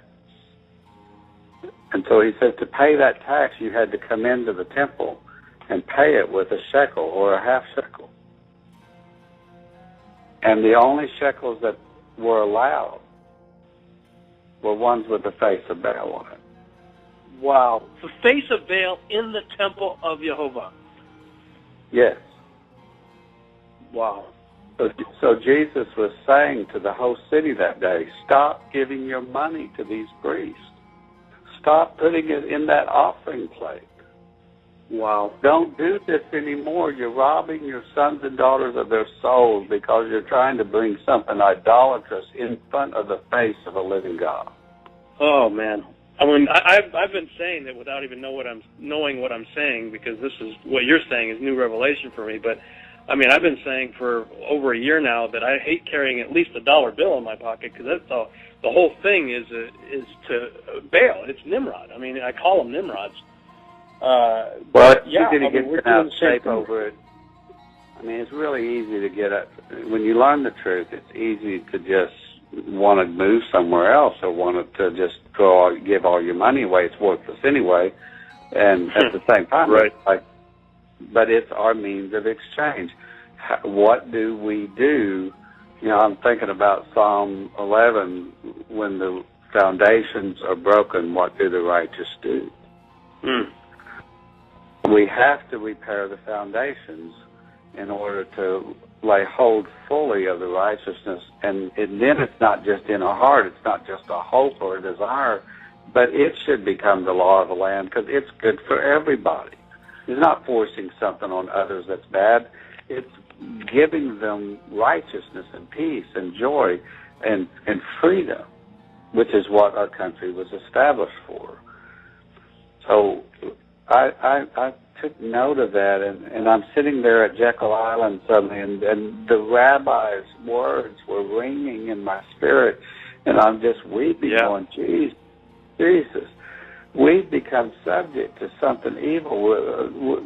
And so he said to pay that tax, you had to come into the temple and pay it with a shekel or a half shekel. And the only shekels that were allowed were ones with the face of Baal on it. Wow. The face of Baal in the temple of Jehovah. Yes. Wow. So Jesus was saying to the whole city that day, stop giving your money to these priests. Stop putting it in that offering plate. Wow. Don't do this anymore. You're robbing your sons and daughters of their souls because you're trying to bring something idolatrous in front of the face of a living God. Oh, man. I mean, I've been saying that without even knowing what I'm saying, because this is what you're saying is new revelation for me. But I mean, I've been saying for over a year now that I hate carrying at least a $1 bill in my pocket, because that's the whole thing is to Baal. It's Nimrod. I mean, I call them Nimrods. Well, it's yeah, easy to get out of shape thing. over it. I mean, it's really easy to get up. When you learn the truth, it's easy to just want to move somewhere else or want to just give all your money away. It's worthless anyway. And at the same time, right. But it's our means of exchange. What do we do? You know, I'm thinking about Psalm 11, when the foundations are broken, what do the righteous do? We have to repair the foundations in order to lay hold fully of the righteousness. And then it's not just in our heart, it's not just a hope or a desire, but it should become the law of the land, because it's good for everybody. It's not forcing something on others that's bad. It's giving them righteousness and peace and joy and freedom, which is what our country was established for. So I took note of that, and I'm sitting there at Jekyll Island suddenly, and the rabbi's words were ringing in my spirit, and I'm just weeping, going, Jesus, we've become subject to something evil.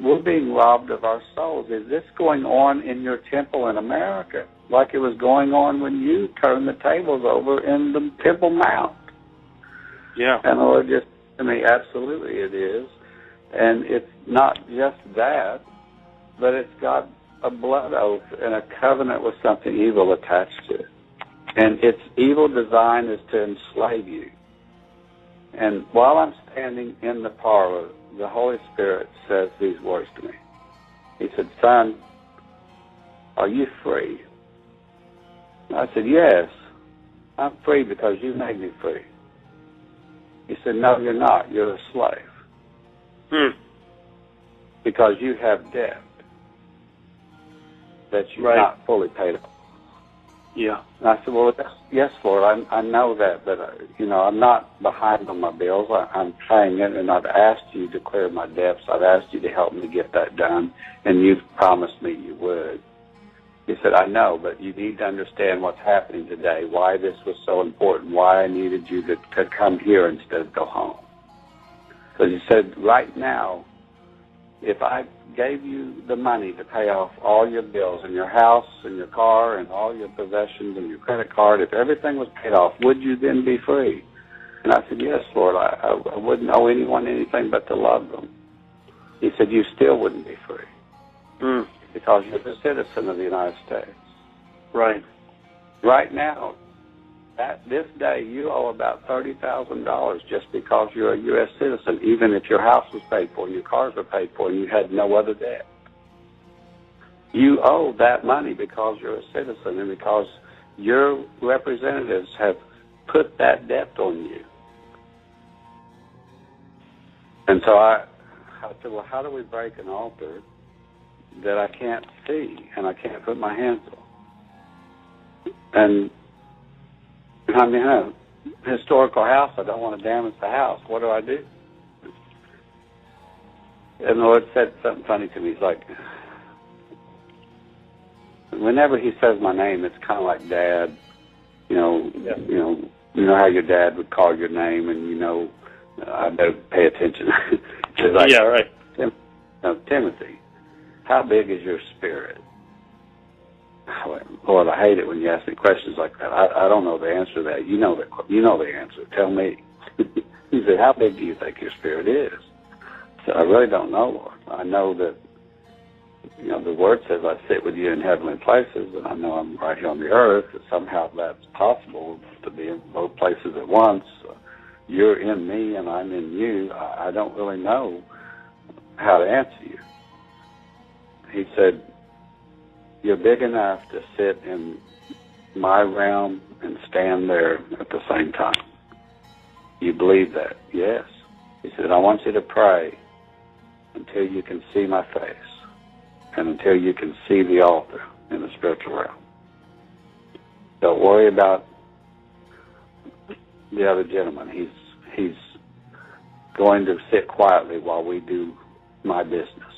We're being robbed of our souls. Is this going on in your temple in America, like it was going on when you turned the tables over in the Temple Mount? Yeah. And the Lord just said to me, absolutely it is. And it's not just that, but it's got a blood oath and a covenant with something evil attached to it. And its evil design is to enslave you. And while I'm standing in the parlor, the Holy Spirit says these words to me. He said, son, are you free? I said, yes, I'm free because you made me free. He said, no, you're not. You're a slave. Because you have debt that you're not fully paid off. Yeah. And I said, well, yes, Lord, I know that, but, I'm not behind on my bills. I'm paying it, and I've asked you to clear my debts. I've asked you to help me get that done, and you've promised me you would. He said, I know, but you need to understand what's happening today, why this was so important, why I needed you to come here instead of go home. Because he said, right now, if I gave you the money to pay off all your bills and your house and your car and all your possessions and your credit card, if everything was paid off, would you then be free? And I said, yes, Lord, I wouldn't owe anyone anything but to love them. He said, you still wouldn't be free because you're a citizen of the United States. Right. Right now, at this day, you owe about $30,000 just because you're a U.S. citizen, even if your house was paid for and your cars were paid for and you had no other debt. You owe that money because you're a citizen and because your representatives have put that debt on you. And so I said, well, how do we break an altar that I can't see and I can't put my hands on? And I'm in a historical house. I don't want to damage the house. What do I do? And the Lord said something funny to me. He's like, whenever He says my name, it's kind of like Dad. You know how your dad would call your name, and I better pay attention. It's like, yeah, right. Timothy, how big is your spirit? Lord, I hate it when you ask me questions like that. I don't know the answer to that. You know the answer. Tell me. He said, how big do you think your spirit is? I said, I really don't know, Lord. I know that, the Word says I sit with you in heavenly places, and I know I'm right here on the earth, that somehow that's possible to be in both places at once. You're in me, and I'm in you. I don't really know how to answer you. He said, you're big enough to sit in my realm and stand there at the same time. You believe that? Yes. He said, I want you to pray until you can see my face and until you can see the altar in the spiritual realm. Don't worry about the other gentleman. He's going to sit quietly while we do my business.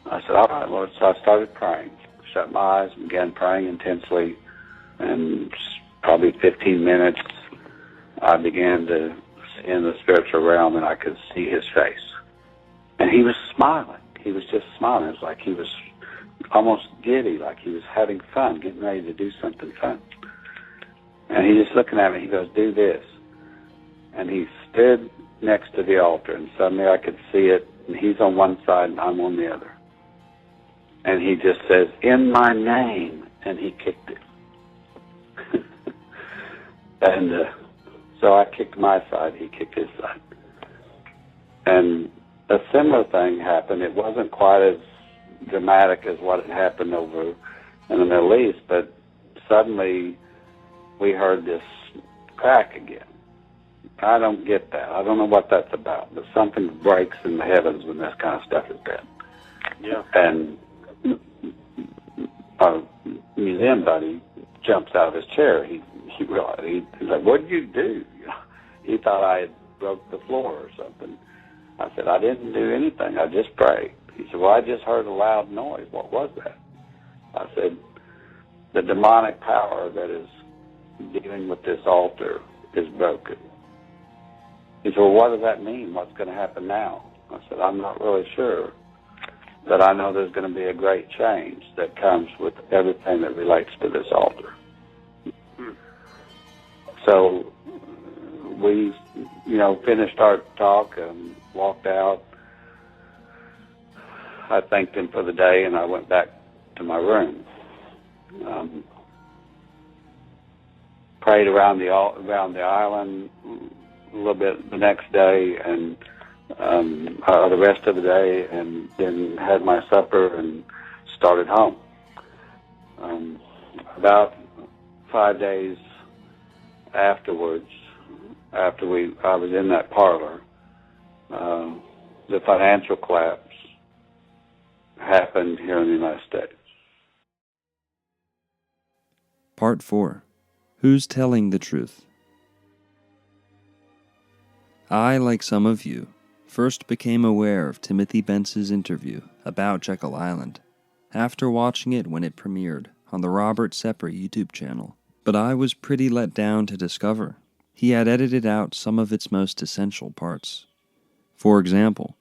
I said, all right, Lord. So I started praying. Shut my eyes and began praying intensely. And probably 15 minutes, I began to see in the spiritual realm, and I could see his face. And he was smiling. He was just smiling. It was like he was almost giddy, like he was having fun, getting ready to do something fun. And he's just looking at me. He goes, do this. And he stood next to the altar, and suddenly I could see it, and he's on one side and I'm on the other. And he just says, in my name, and he kicked it. And so I kicked my side, he kicked his side. And a similar thing happened. It wasn't quite as dramatic as what had happened over in the Middle East, but suddenly we heard this crack again. I don't get that. I don't know what that's about, but something breaks in the heavens when this kind of stuff is done. Yeah. And our museum buddy jumps out of his chair. He realized, he's like, what did you do? He thought I had broke the floor or something. I said, I didn't do anything. I just prayed. He said, well, I just heard a loud noise. What was that? I said, the demonic power that is dealing with this altar is broken. He said, well, what does that mean? What's going to happen now? I said, I'm not really sure. But I know there's going to be a great change that comes with everything that relates to this altar. So we, finished our talk and walked out. I thanked him for the day, and I went back to my room. Prayed around the island a little bit the next day, and the rest of the day, and then had my supper and started home. About 5 days afterwards, after I was in that parlor, the financial collapse happened here in the United States. Part 4. Who's telling the truth? I, like some of you, first became aware of Timothy Bentz's interview about Jekyll Island after watching it when it premiered on the Robert Sepper YouTube channel, but I was pretty let down to discover he had edited out some of its most essential parts. For example,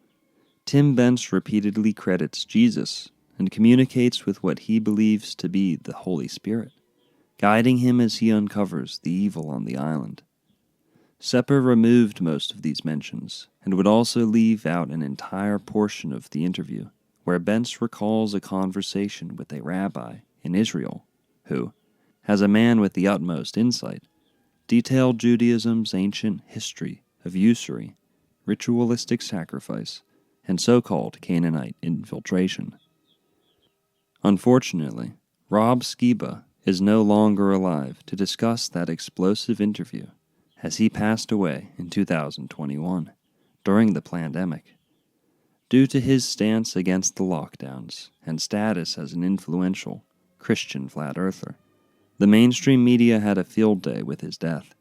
Tim Bentz repeatedly credits Jesus and communicates with what he believes to be the Holy Spirit, guiding him as he uncovers the evil on the island. Sepper removed most of these mentions and would also leave out an entire portion of the interview where Bentz recalls a conversation with a rabbi in Israel who, as a man with the utmost insight, detailed Judaism's ancient history of usury, ritualistic sacrifice, and so-called Canaanite infiltration. Unfortunately, Rob Skiba is no longer alive to discuss that explosive interview, as he passed away in 2021 during the pandemic. Due to his stance against the lockdowns and status as an influential Christian flat earther, the mainstream media had a field day with his death.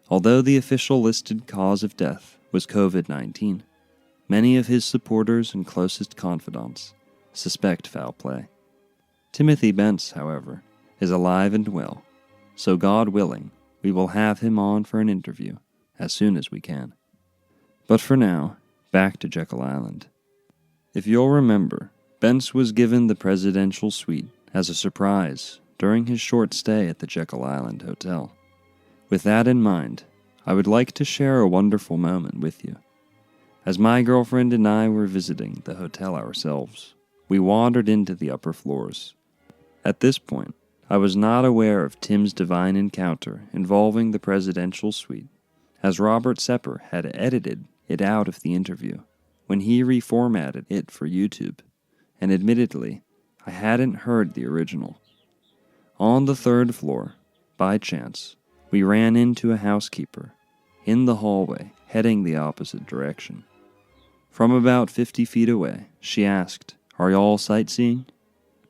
Although the official listed cause of death was COVID-19, many of his supporters and closest confidants suspect foul play. Timothy Bentz, however, is alive and well, so God willing, we will have him on for an interview as soon as we can. But for now, back to Jekyll Island. If you'll remember, Bentz was given the presidential suite as a surprise during his short stay at the Jekyll Island Hotel. With that in mind, I would like to share a wonderful moment with you. As my girlfriend and I were visiting the hotel ourselves, we wandered into the upper floors. At this point, I was not aware of Tim's divine encounter involving the presidential suite, as Robert Sepper had edited it out of the interview when he reformatted it for YouTube and admittedly, I hadn't heard the original. On the 3rd floor, by chance, we ran into a housekeeper in the hallway heading the opposite direction. From about 50 feet away, she asked, "Are y'all sightseeing?"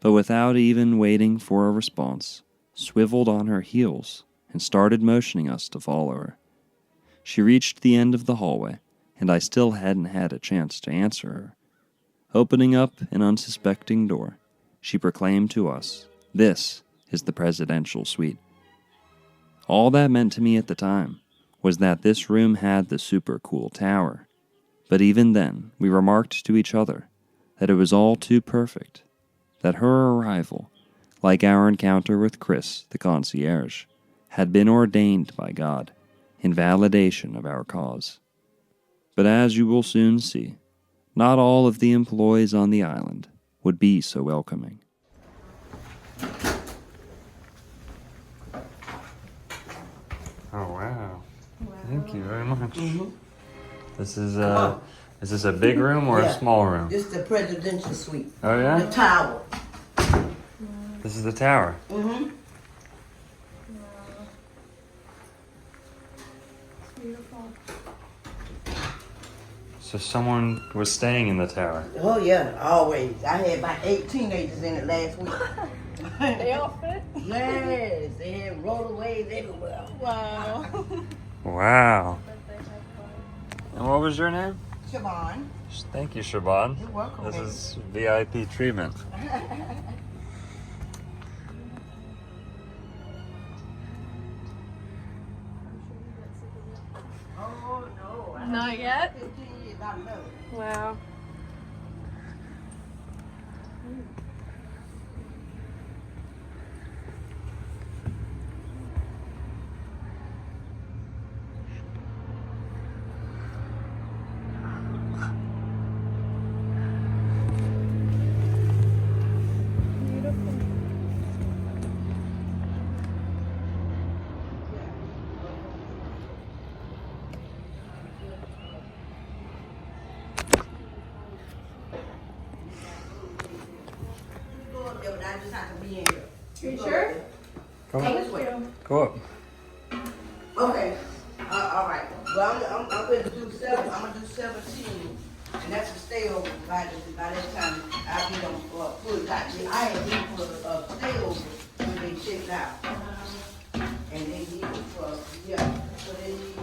But without even waiting for a response, swiveled on her heels and started motioning us to follow her. She reached the end of the hallway, and I still hadn't had a chance to answer her. Opening up an unsuspecting door, she proclaimed to us, "This is the presidential suite." All that meant to me at the time was that this room had the super cool tower. But even then, we remarked to each other that it was all too perfect, that her arrival, like our encounter with Chris, the concierge, had been ordained by God in validation of our cause. But as you will soon see, not all of the employees on the island would be so welcoming. Oh, wow. Thank you very much. This is this a big room or a small room? This is the presidential suite. Oh, yeah? The tower. This is the tower. So someone was staying in the tower. Oh yeah, always. I had about 8 teenagers in it last week. They all fit? Yes, they had rollaways everywhere. Wow. Wow. And what was your name? Siobhan. Thank you, Siobhan. You're welcome, This baby. is VIP treatment. Oh no. Not yet? 15 years, I love it. Wow. Go up there, but I just have to be in here. You sure? Come Come on. this way. Go up. Okay. All right. Well, I'm going to do 7. I'm going to do 17. And that's a stayover by that time. I'll be on full time. I had been for a stayover when they checked out. And they need it for, yeah. So they need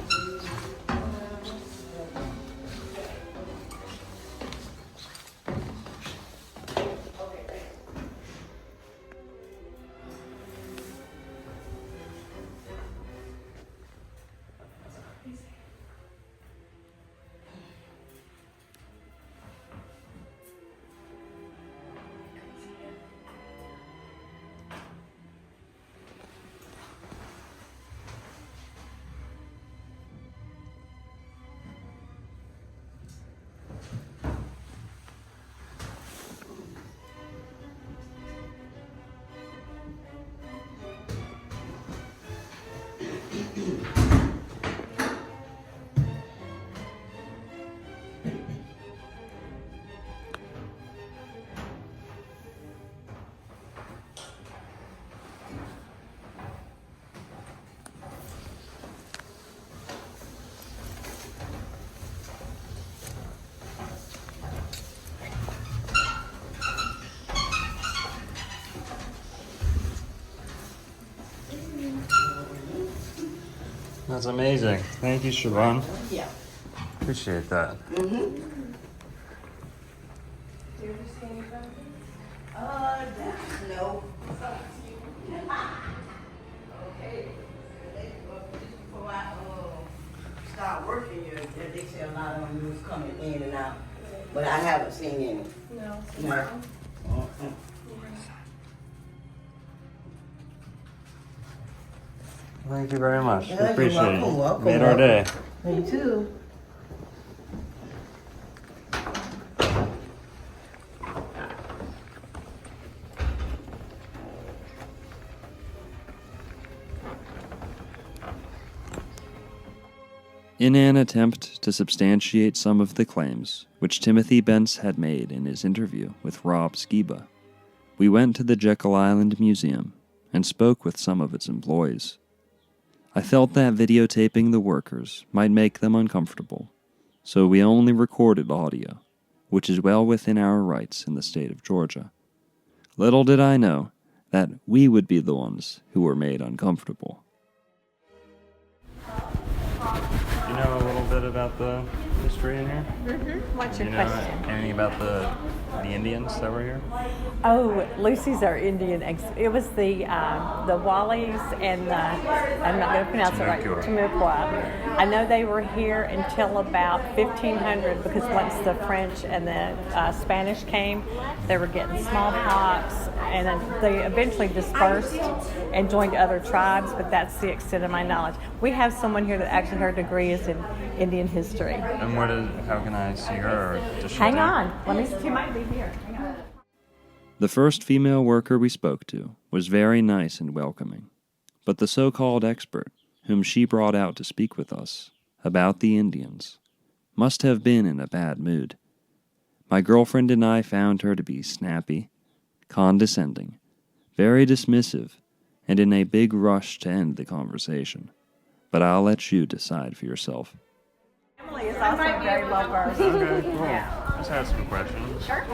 That's amazing. Thank you, Siobhan. Yeah. Appreciate that. No. Okay. Just before I start working here, they say a lot of them was coming in and out, but I haven't seen any. No. No. Thank you very much. Yeah, you're Appreciate welcome, it. welcome, Made our day. Me too. In an attempt to substantiate some of the claims which Timothy Bence had made in his interview with Rob Skiba, we went to the Jekyll Island Museum and spoke with some of its employees. I felt that videotaping the workers might make them uncomfortable, so we only recorded audio, which is well within our rights in the state of Georgia. Little did I know that we would be the ones who were made uncomfortable. You know a little bit about the history in here? What's Do your you know question? anything about the Indians that were here? Oh, Lucy's our Indian. It was the Wallies and the, I'm not going to pronounce it right, Timucua. I know they were here until about 1500 because once the French and the Spanish came, they were getting smallpox, and then they eventually dispersed and joined other tribes, but that's the extent of my knowledge. We have someone here that actually her degree is in Indian history. And how can I see her? Or does she Hang do- on, let me see, she might be here. Hang on. The first female worker we spoke to was very nice and welcoming, but the so-called expert, whom she brought out to speak with us about the Indians, must have been in a bad mood. My girlfriend and I found her to be snappy, condescending, very dismissive, and in a big rush to end the conversation. But I'll let you decide for yourself. Emily is also very well versed. Okay, cool. Yeah. I just had some questions. Sure.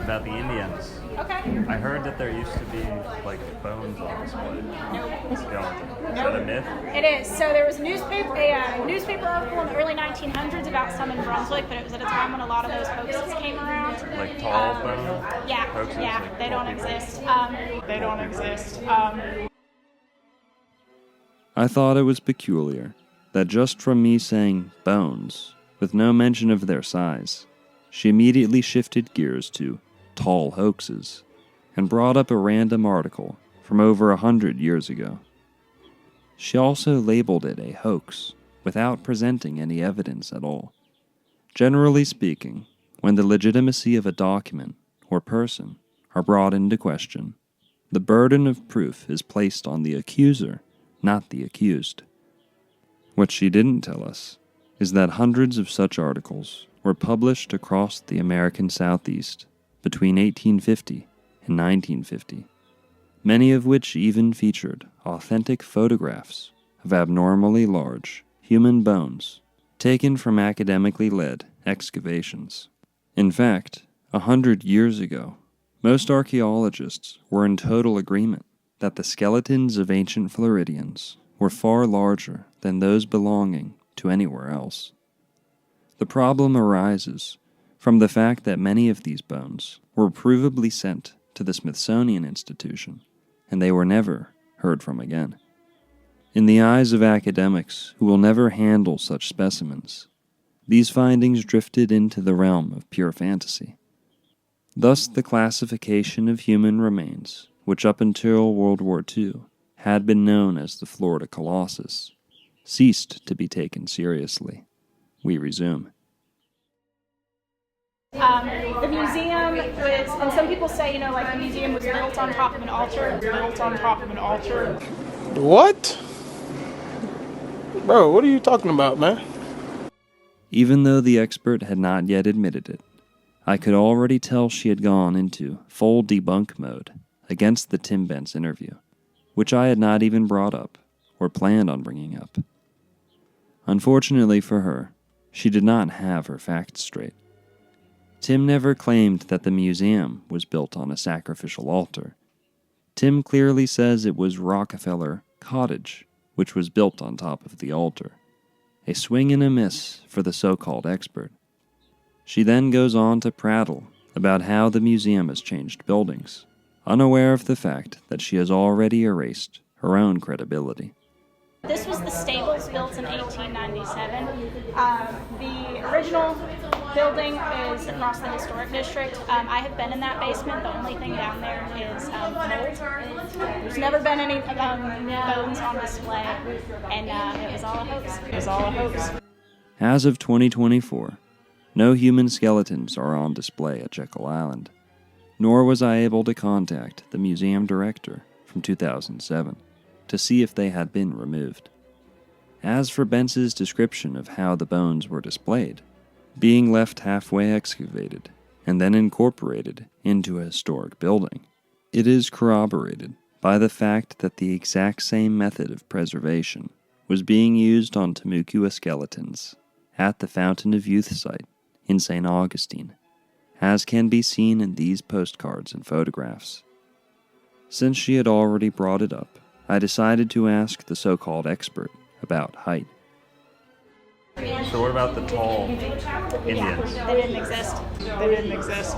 About the Indians. Okay. I heard that there used to be like bones on display. Skeleton. Is that a myth? It is. So there was a newspaper article in the early 1900s about some in Brunswick, but it was at a time when a lot of those hoaxes came around. Like tall bone? Yeah, Hoaxes, yeah, like they tall don't people. exist. They don't exist. I thought it was peculiar that just from me saying bones, with no mention of their size, she immediately shifted gears to tall hoaxes and brought up a random article from over 100 years ago. She also labeled it a hoax without presenting any evidence at all. Generally speaking, when the legitimacy of a document or person are brought into question, the burden of proof is placed on the accuser, not the accused. What she didn't tell us is that hundreds of such articles were published across the American Southeast between 1850 and 1950, many of which even featured authentic photographs of abnormally large human bones taken from academically led excavations. In fact, 100 years ago, most archaeologists were in total agreement that the skeletons of ancient Floridians were far larger than those belonging to anywhere else. The problem arises from the fact that many of these bones were provably sent to the Smithsonian Institution, and they were never heard from again. In the eyes of academics who will never handle such specimens, these findings drifted into the realm of pure fantasy. Thus, the classification of human remains, which up until World War II had been known as the Florida Colossus, ceased to be taken seriously. We resume. The museum was, and some people say, like the museum was built on top of an altar. Built on top of an altar. What? Bro, what are you talking about, man? Even though the expert had not yet admitted it, I could already tell she had gone into full debunk mode against the Tim Bence interview, which I had not even brought up or planned on bringing up. Unfortunately for her, she did not have her facts straight. Tim never claimed that the museum was built on a sacrificial altar. Tim clearly says it was Rockefeller Cottage, which was built on top of the altar. A swing and a miss for the so-called expert. She then goes on to prattle about how the museum has changed buildings, unaware of the fact that she has already erased her own credibility. This was the stables built in 1897. The original building is across the historic district. I have been in that basement. The only thing down there is mold. There's never been any bones on display, and it was all a hoax. It was all a hoax. As of 2024, no human skeletons are on display at Jekyll Island, nor was I able to contact the museum director from 2007 to see if they had been removed. As for Bentz's description of how the bones were displayed, being left halfway excavated and then incorporated into a historic building, it is corroborated by the fact that the exact same method of preservation was being used on Temecula skeletons at the Fountain of Youth site in St. Augustine, as can be seen in these postcards and photographs. Since she had already brought it up, I decided to ask the so-called expert about height. So what about the tall Indians? They didn't exist. They didn't exist.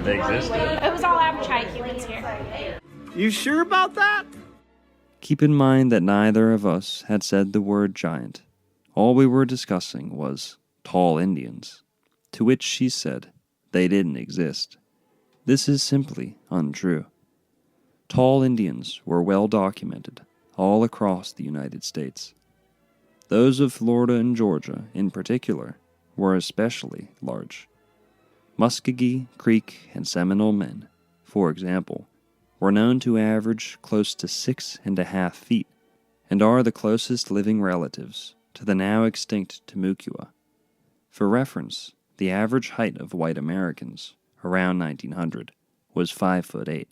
They existed? It was all average height humans here. You sure about that? Keep in mind that neither of us had said the word giant. All we were discussing was tall Indians, to which she said they didn't exist. This is simply untrue. Tall Indians were well documented all across the United States. Those of Florida and Georgia, in particular, were especially large. Muskogee, Creek, and Seminole men, for example, were known to average close to 6.5 feet, and are the closest living relatives to the now extinct Temecula. For reference, the average height of white Americans, around 1900, was 5'8".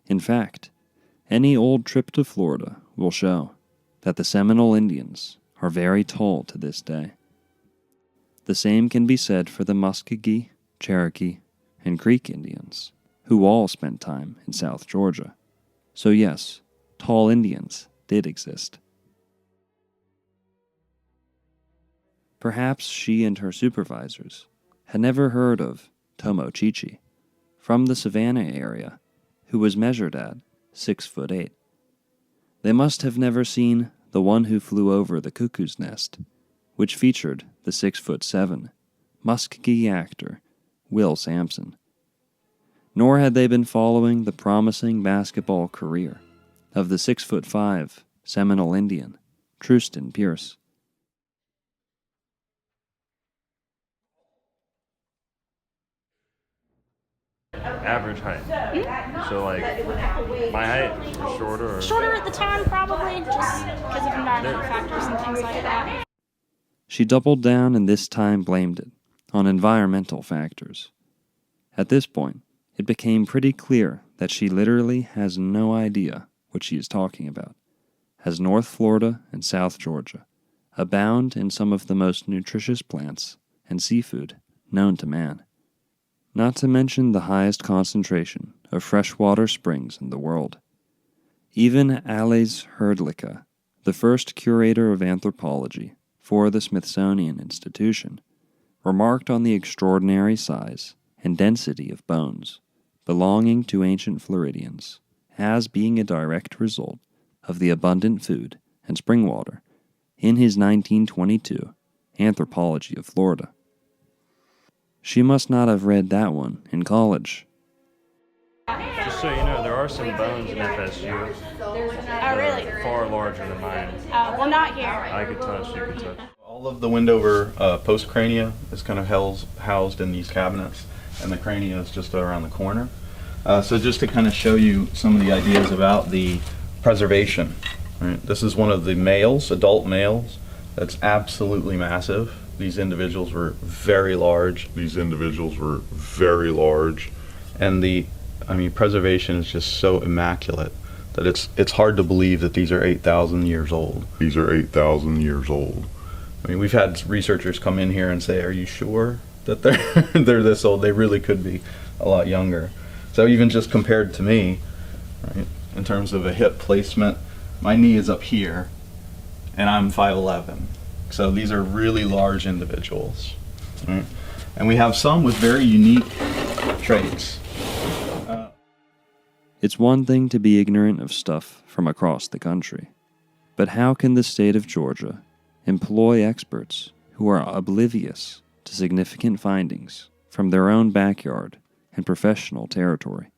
In fact, any old trip to Florida will show that the Seminole Indians are very tall to this day. The same can be said for the Muskogee, Cherokee, and Creek Indians, who all spent time in South Georgia. So yes, tall Indians did exist. Perhaps she and her supervisors had never heard of Tomo Chichi, from the Savannah area, who was measured at 6'8". They must have never seen The One Who Flew Over the Cuckoo's Nest, which featured the 6'7" Muskogee actor Will Sampson. Nor had they been following the promising basketball career of the 6'5" Seminole Indian Trustin Pierce. Average height. So like, my height was shorter or... Shorter at the time, probably, just because of environmental factors and things like that. She doubled down and this time blamed it on environmental factors. At this point, it became pretty clear that she literally has no idea what she is talking about, as North Florida and South Georgia abound in some of the most nutritious plants and seafood known to man. Not to mention the highest concentration of freshwater springs in the world. Even Ales Herdlicka, the first curator of anthropology for the Smithsonian Institution, remarked on the extraordinary size and density of bones belonging to ancient Floridians as being a direct result of the abundant food and spring water in his 1922 Anthropology of Florida. She must not have read that one in college. Just so you know, there are some bones in FSU. Oh, really? Far larger than mine. Well, not here. I could touch, you could touch. All of the Wendover postcrania is kind of housed in these cabinets, and the crania is just around the corner. So just to kind of show you some of the ideas about the preservation. Right? This is one of the males, adult males, that's absolutely massive. These individuals were very large. And preservation is just so immaculate that it's hard to believe that these are 8,000 years old. I mean, we've had researchers come in here and say, "Are you sure that they're this old?" They really could be a lot younger. So even just compared to me, right, in terms of a hip placement, my knee is up here, and I'm 5'11". So these are really large individuals, right? And we have some with very unique traits. It's one thing to be ignorant of stuff from across the country, but how can the state of Georgia employ experts who are oblivious to significant findings from their own backyard and professional territory?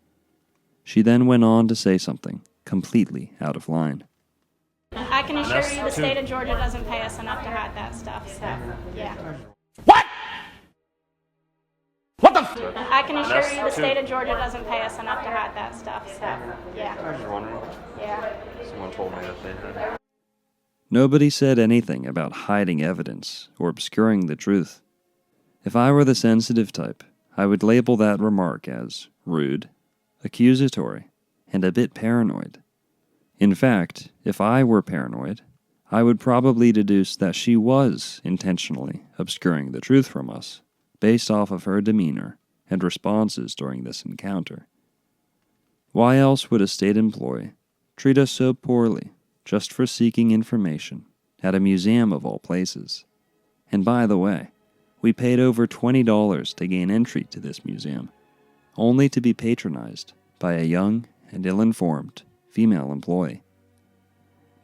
She then went on to say something completely out of line. I can assure you the state of Georgia doesn't pay us enough to hide that stuff, so, yeah. What? What the f? I can assure you the state of Georgia doesn't pay us enough to hide that stuff, so, yeah. I was wondering. Yeah. Someone told me that they had. Nobody said anything about hiding evidence or obscuring the truth. If I were the sensitive type, I would label that remark as rude, accusatory, and a bit paranoid. In fact, if I were paranoid, I would probably deduce that she was intentionally obscuring the truth from us, based off of her demeanor and responses during this encounter. Why else would a state employee treat us so poorly just for seeking information at a museum of all places? And by the way, we paid over $20 to gain entry to this museum, only to be patronized by a young and ill-informed female employee.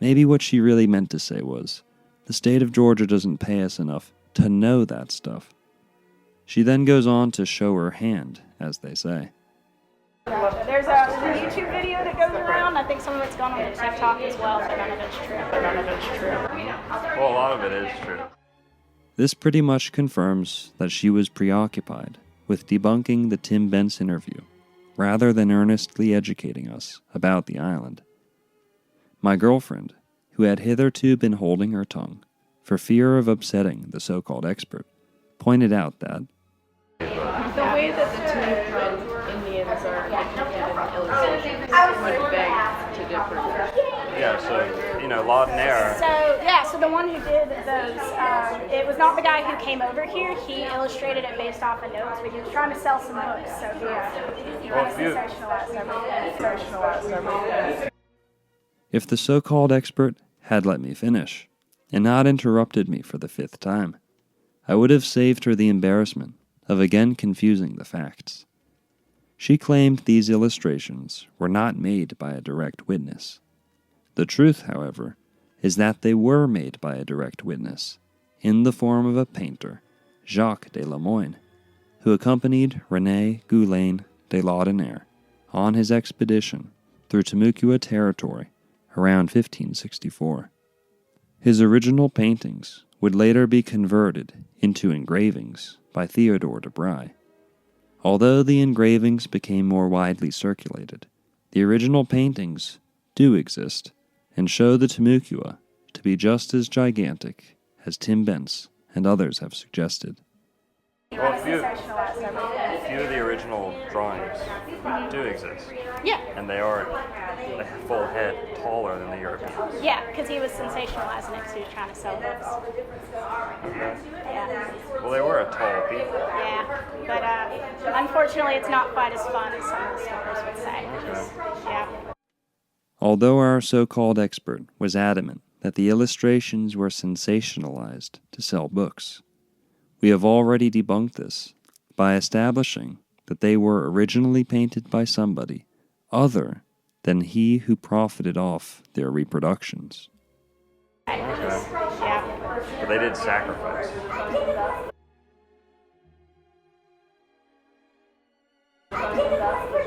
Maybe what she really meant to say was, the state of Georgia doesn't pay us enough to know that stuff. She then goes on to show her hand, as they say. There's a YouTube video that goes around. I think some of it's gone on to TikTok as well, but none of it's true. Well, a lot of it is true. This pretty much confirms that she was preoccupied with debunking the Tim Benz interview, rather than earnestly educating us about the island. My girlfriend, who had hitherto been holding her tongue for fear of upsetting the so-called expert, pointed out that the way that the Timucua Indians are depicted in the illustrations would beg to differ. Yeah, so, Laudonniere. So the one who did those, it was not the guy who came over here. He illustrated it based off of notes, but he was trying to sell some books, so he kind of sensationalized everything. if the so-called expert had let me finish, and not interrupted me for the 5th time, I would have saved her the embarrassment of again confusing the facts. She claimed these illustrations were not made by a direct witness. The truth, however, is that they were made by a direct witness, in the form of a painter, Jacques de Lemoyne, who accompanied René Goulaine de Laudonniere on his expedition through Timucua territory around 1564. His original paintings would later be converted into engravings by Theodore de Bry. Although the engravings became more widely circulated, the original paintings do exist and show the Timucua to be just as gigantic as Tim Benz and others have suggested. Well, a few of the original drawings do exist. Yeah. And they are a full head taller than the Europeans. Yeah, because he was sensationalizing it because he was trying to sell books. Okay. Yeah. Well, they were a tall people. Yeah, but unfortunately it's not quite as fun as some of the stories would say. Yeah. Although our so-called expert was adamant that the illustrations were sensationalized to sell books, we have already debunked this by establishing that they were originally painted by somebody other than he who profited off their reproductions. Okay. Yeah. But they did sacrifice.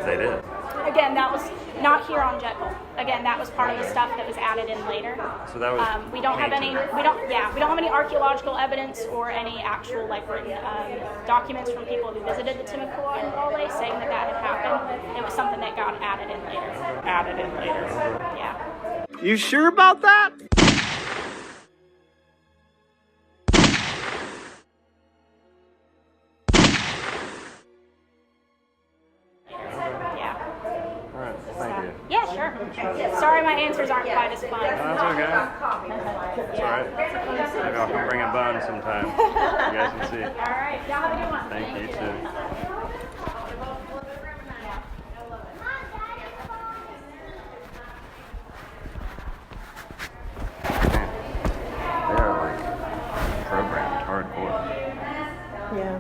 They did. Again, that was not here on Jekyll. Again, that was part of the stuff that was added in later. So that was we don't have any archaeological evidence or any actual written documents from people who visited the Timucua and Raleigh saying that had happened. It was something that got added in later. Yeah. You sure about that? Yeah, sure. Sorry my answers aren't quite as fun. No, that's okay. It's alright. Maybe I'll come bring a bone sometime. You guys can see. Alright, y'all have a good one. Thank you, too. Man, they are programmed hardcore. Yeah.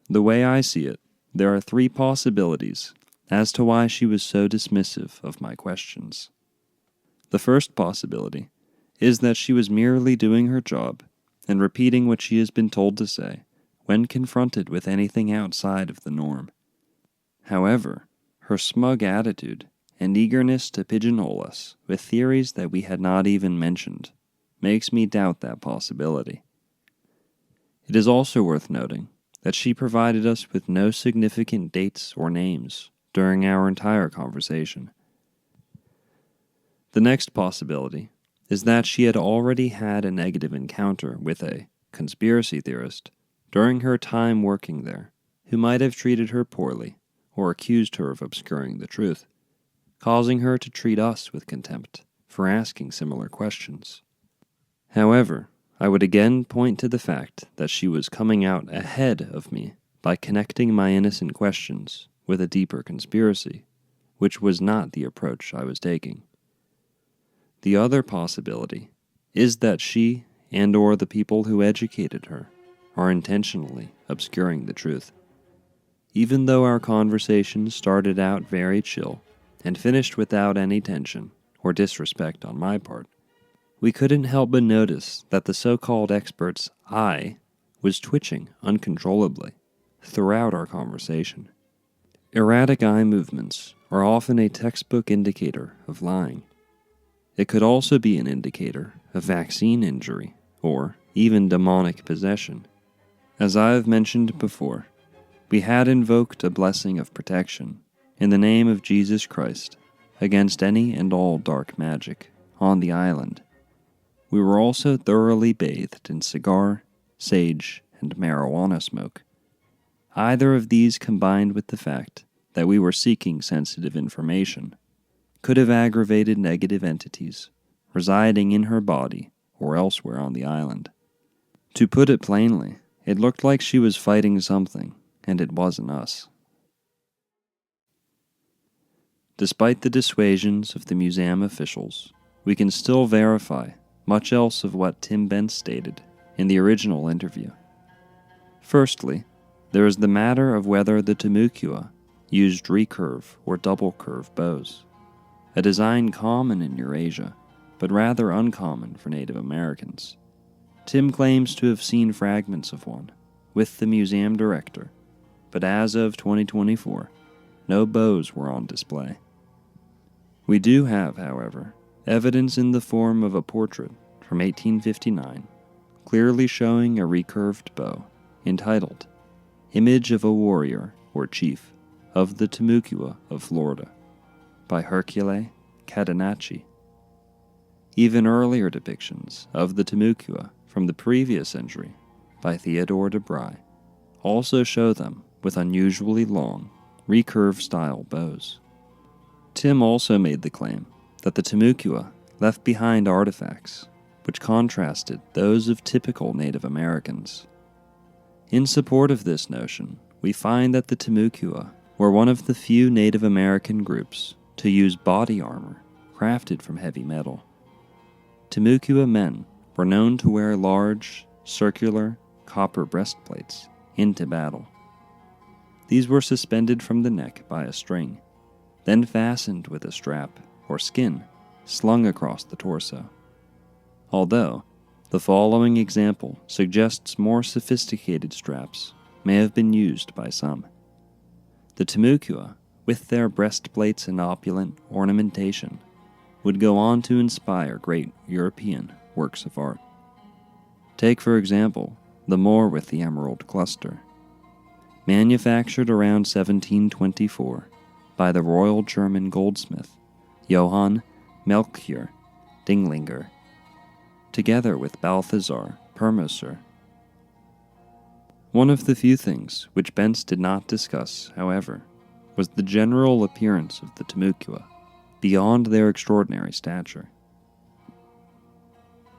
The way I see it, there are 3 possibilities as to why she was so dismissive of my questions. The first possibility is that she was merely doing her job and repeating what she has been told to say when confronted with anything outside of the norm. However, her smug attitude and eagerness to pigeonhole us with theories that we had not even mentioned makes me doubt that possibility. It is also worth noting that she provided us with no significant dates or names during our entire conversation. The next possibility is that she had already had a negative encounter with a conspiracy theorist during her time working there, who might have treated her poorly or accused her of obscuring the truth, causing her to treat us with contempt for asking similar questions. However, I would again point to the fact that she was coming out ahead of me by connecting my innocent questions with a deeper conspiracy, which was not the approach I was taking. The other possibility is that she and/or the people who educated her are intentionally obscuring the truth. Even though our conversation started out very chill and finished without any tension or disrespect on my part, we couldn't help but notice that the so-called expert's eye was twitching uncontrollably throughout our conversation. Erratic eye movements are often a textbook indicator of lying. It could also be an indicator of vaccine injury or even demonic possession. As I have mentioned before, we had invoked a blessing of protection in the name of Jesus Christ against any and all dark magic on the island. We were also thoroughly bathed in cigar, sage, and marijuana smoke. Either of these, combined with the fact that we were seeking sensitive information, could have aggravated negative entities residing in her body or elsewhere on the island. To put it plainly, it looked like she was fighting something, and it wasn't us. Despite the dissuasions of the museum officials, we can still verify much else of what Tim Bent stated in the original interview. Firstly, there is the matter of whether the Timucua used recurve or double curve bows, a design common in Eurasia, but rather uncommon for Native Americans. Tim claims to have seen fragments of one with the museum director, but as of 2024, no bows were on display. We do have, however, evidence in the form of a portrait from 1859, clearly showing a recurved bow entitled Image of a Warrior or Chief of the Timucua of Florida by Hercule Catenacci. Even earlier depictions of the Timucua from the previous century by Theodore de Bry also show them with unusually long, recurve-style bows. Tim also made the claim that the Timucua left behind artifacts which contrasted those of typical Native Americans. In support of this notion, we find that the Timucua were one of the few Native American groups to use body armor crafted from heavy metal. Timucua men were known to wear large, circular, copper breastplates into battle. These were suspended from the neck by a string, then fastened with a strap or skin slung across the torso. Although, the following example suggests more sophisticated straps may have been used by some. The Timucua, with their breastplates and opulent ornamentation, would go on to inspire great European works of art. Take, for example, the Moor with the emerald cluster. Manufactured around 1724 by the Royal German goldsmith Johann Melchior Dinglinger, together with Balthasar Permoser. One of the few things which Bentz did not discuss, however, was the general appearance of the Timucua, beyond their extraordinary stature.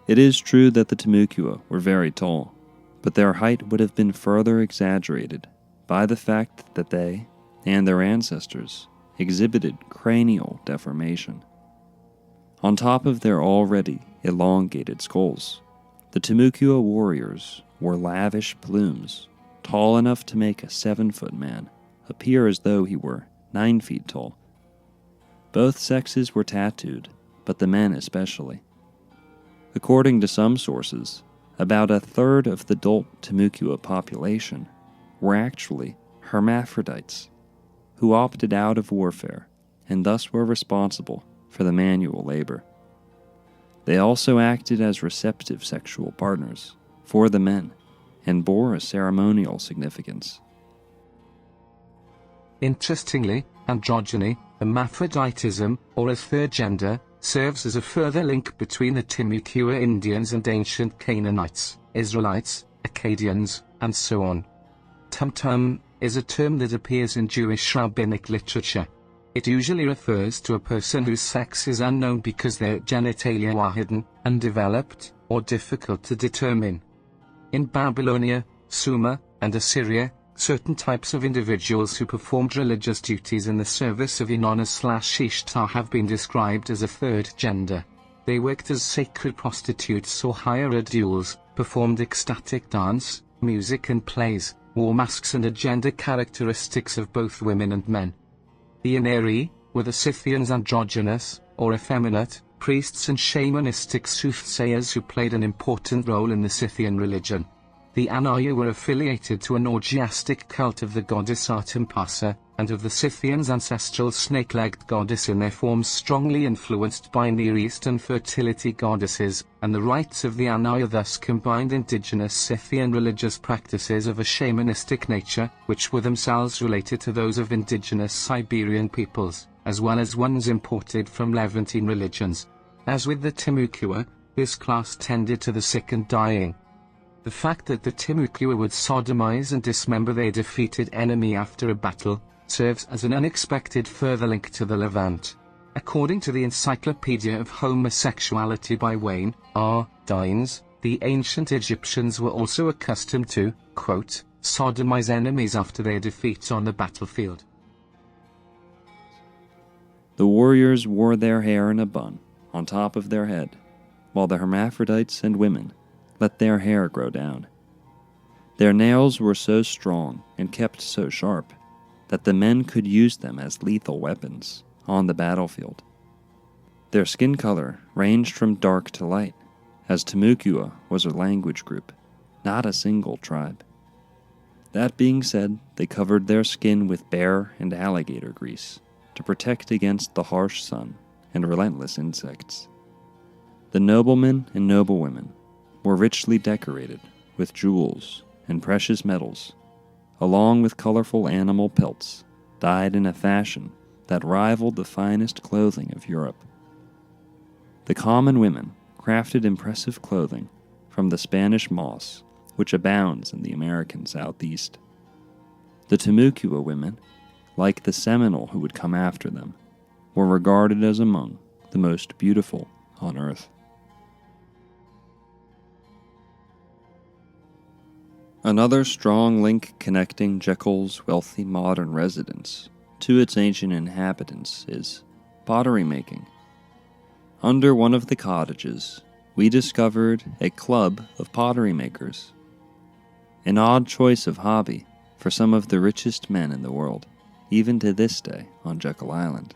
It is true that the Timucua were very tall, but their height would have been further exaggerated by the fact that they and their ancestors exhibited cranial deformation. On top of their already elongated skulls, the Timucua warriors wore lavish plumes, tall enough to make a 7-foot man appear as though he were 9 feet tall. Both sexes were tattooed, but the men especially. According to some sources, about a third of the adult Timucua population were actually hermaphrodites, who opted out of warfare and thus were responsible for the manual labor. They also acted as receptive sexual partners for the men and bore a ceremonial significance. Interestingly, androgyny, hermaphroditism, or as third gender, serves as a further link between the Timucua Indians and ancient Canaanites, Israelites, Akkadians, and so on. Tumtum is a term that appears in Jewish rabbinic literature. It usually refers to a person whose sex is unknown because their genitalia are hidden, undeveloped, or difficult to determine. In Babylonia, Sumer, and Assyria, certain types of individuals who performed religious duties in the service of Inanna/Ishtar have been described as a third gender. They worked as sacred prostitutes or hired duels, performed ecstatic dance, music and plays, wore masks and had gender characteristics of both women and men. The Inari were the Scythians androgynous, or effeminate, priests and shamanistic soothsayers who played an important role in the Scythian religion. The Anayu were affiliated to an orgiastic cult of the goddess Artampasa, and of the Scythians' ancestral snake-legged goddess in their forms strongly influenced by Near Eastern fertility goddesses, and the rites of the Anayu thus combined indigenous Scythian religious practices of a shamanistic nature, which were themselves related to those of indigenous Siberian peoples, as well as ones imported from Levantine religions. As with the Timucua, this class tended to the sick and dying. The fact that the Timucua would sodomize and dismember their defeated enemy after a battle serves as an unexpected further link to the Levant. According to the Encyclopedia of Homosexuality by Wayne R. Dines, the ancient Egyptians were also accustomed to, quote, sodomize enemies after their defeats on the battlefield. The warriors wore their hair in a bun on top of their head, while the hermaphrodites and women let their hair grow down. Their nails were so strong and kept so sharp that the men could use them as lethal weapons on the battlefield. Their skin color ranged from dark to light, as Timucua was a language group, not a single tribe. That being said, they covered their skin with bear and alligator grease to protect against the harsh sun and relentless insects. The noblemen and noblewomen were richly decorated with jewels and precious metals, along with colorful animal pelts dyed in a fashion that rivaled the finest clothing of Europe. The common women crafted impressive clothing from the Spanish moss, which abounds in the American Southeast. The Timucua women, like the Seminole who would come after them, were regarded as among the most beautiful on earth. Another strong link connecting Jekyll's wealthy modern residence to its ancient inhabitants is pottery making. Under one of the cottages, we discovered a club of pottery makers. An odd choice of hobby for some of the richest men in the world, even to this day on Jekyll Island.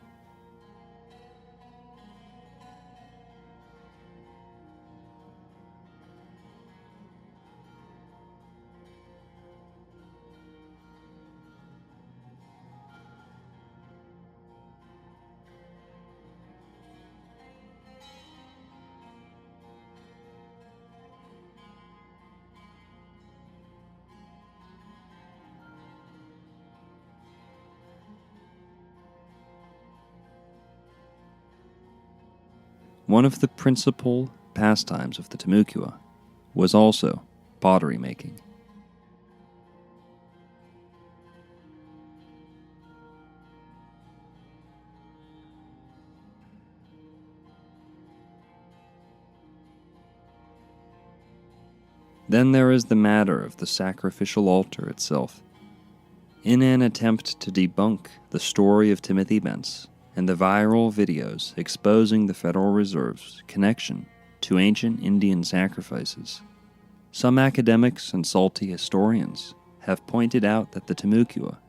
One of the principal pastimes of the Timucua was also pottery making. Then there is the matter of the sacrificial altar itself. In an attempt to debunk the story of Timothy Bence and the viral videos exposing the Federal Reserve's connection to ancient Indian sacrifices, some academics and salty historians have pointed out that the Timucua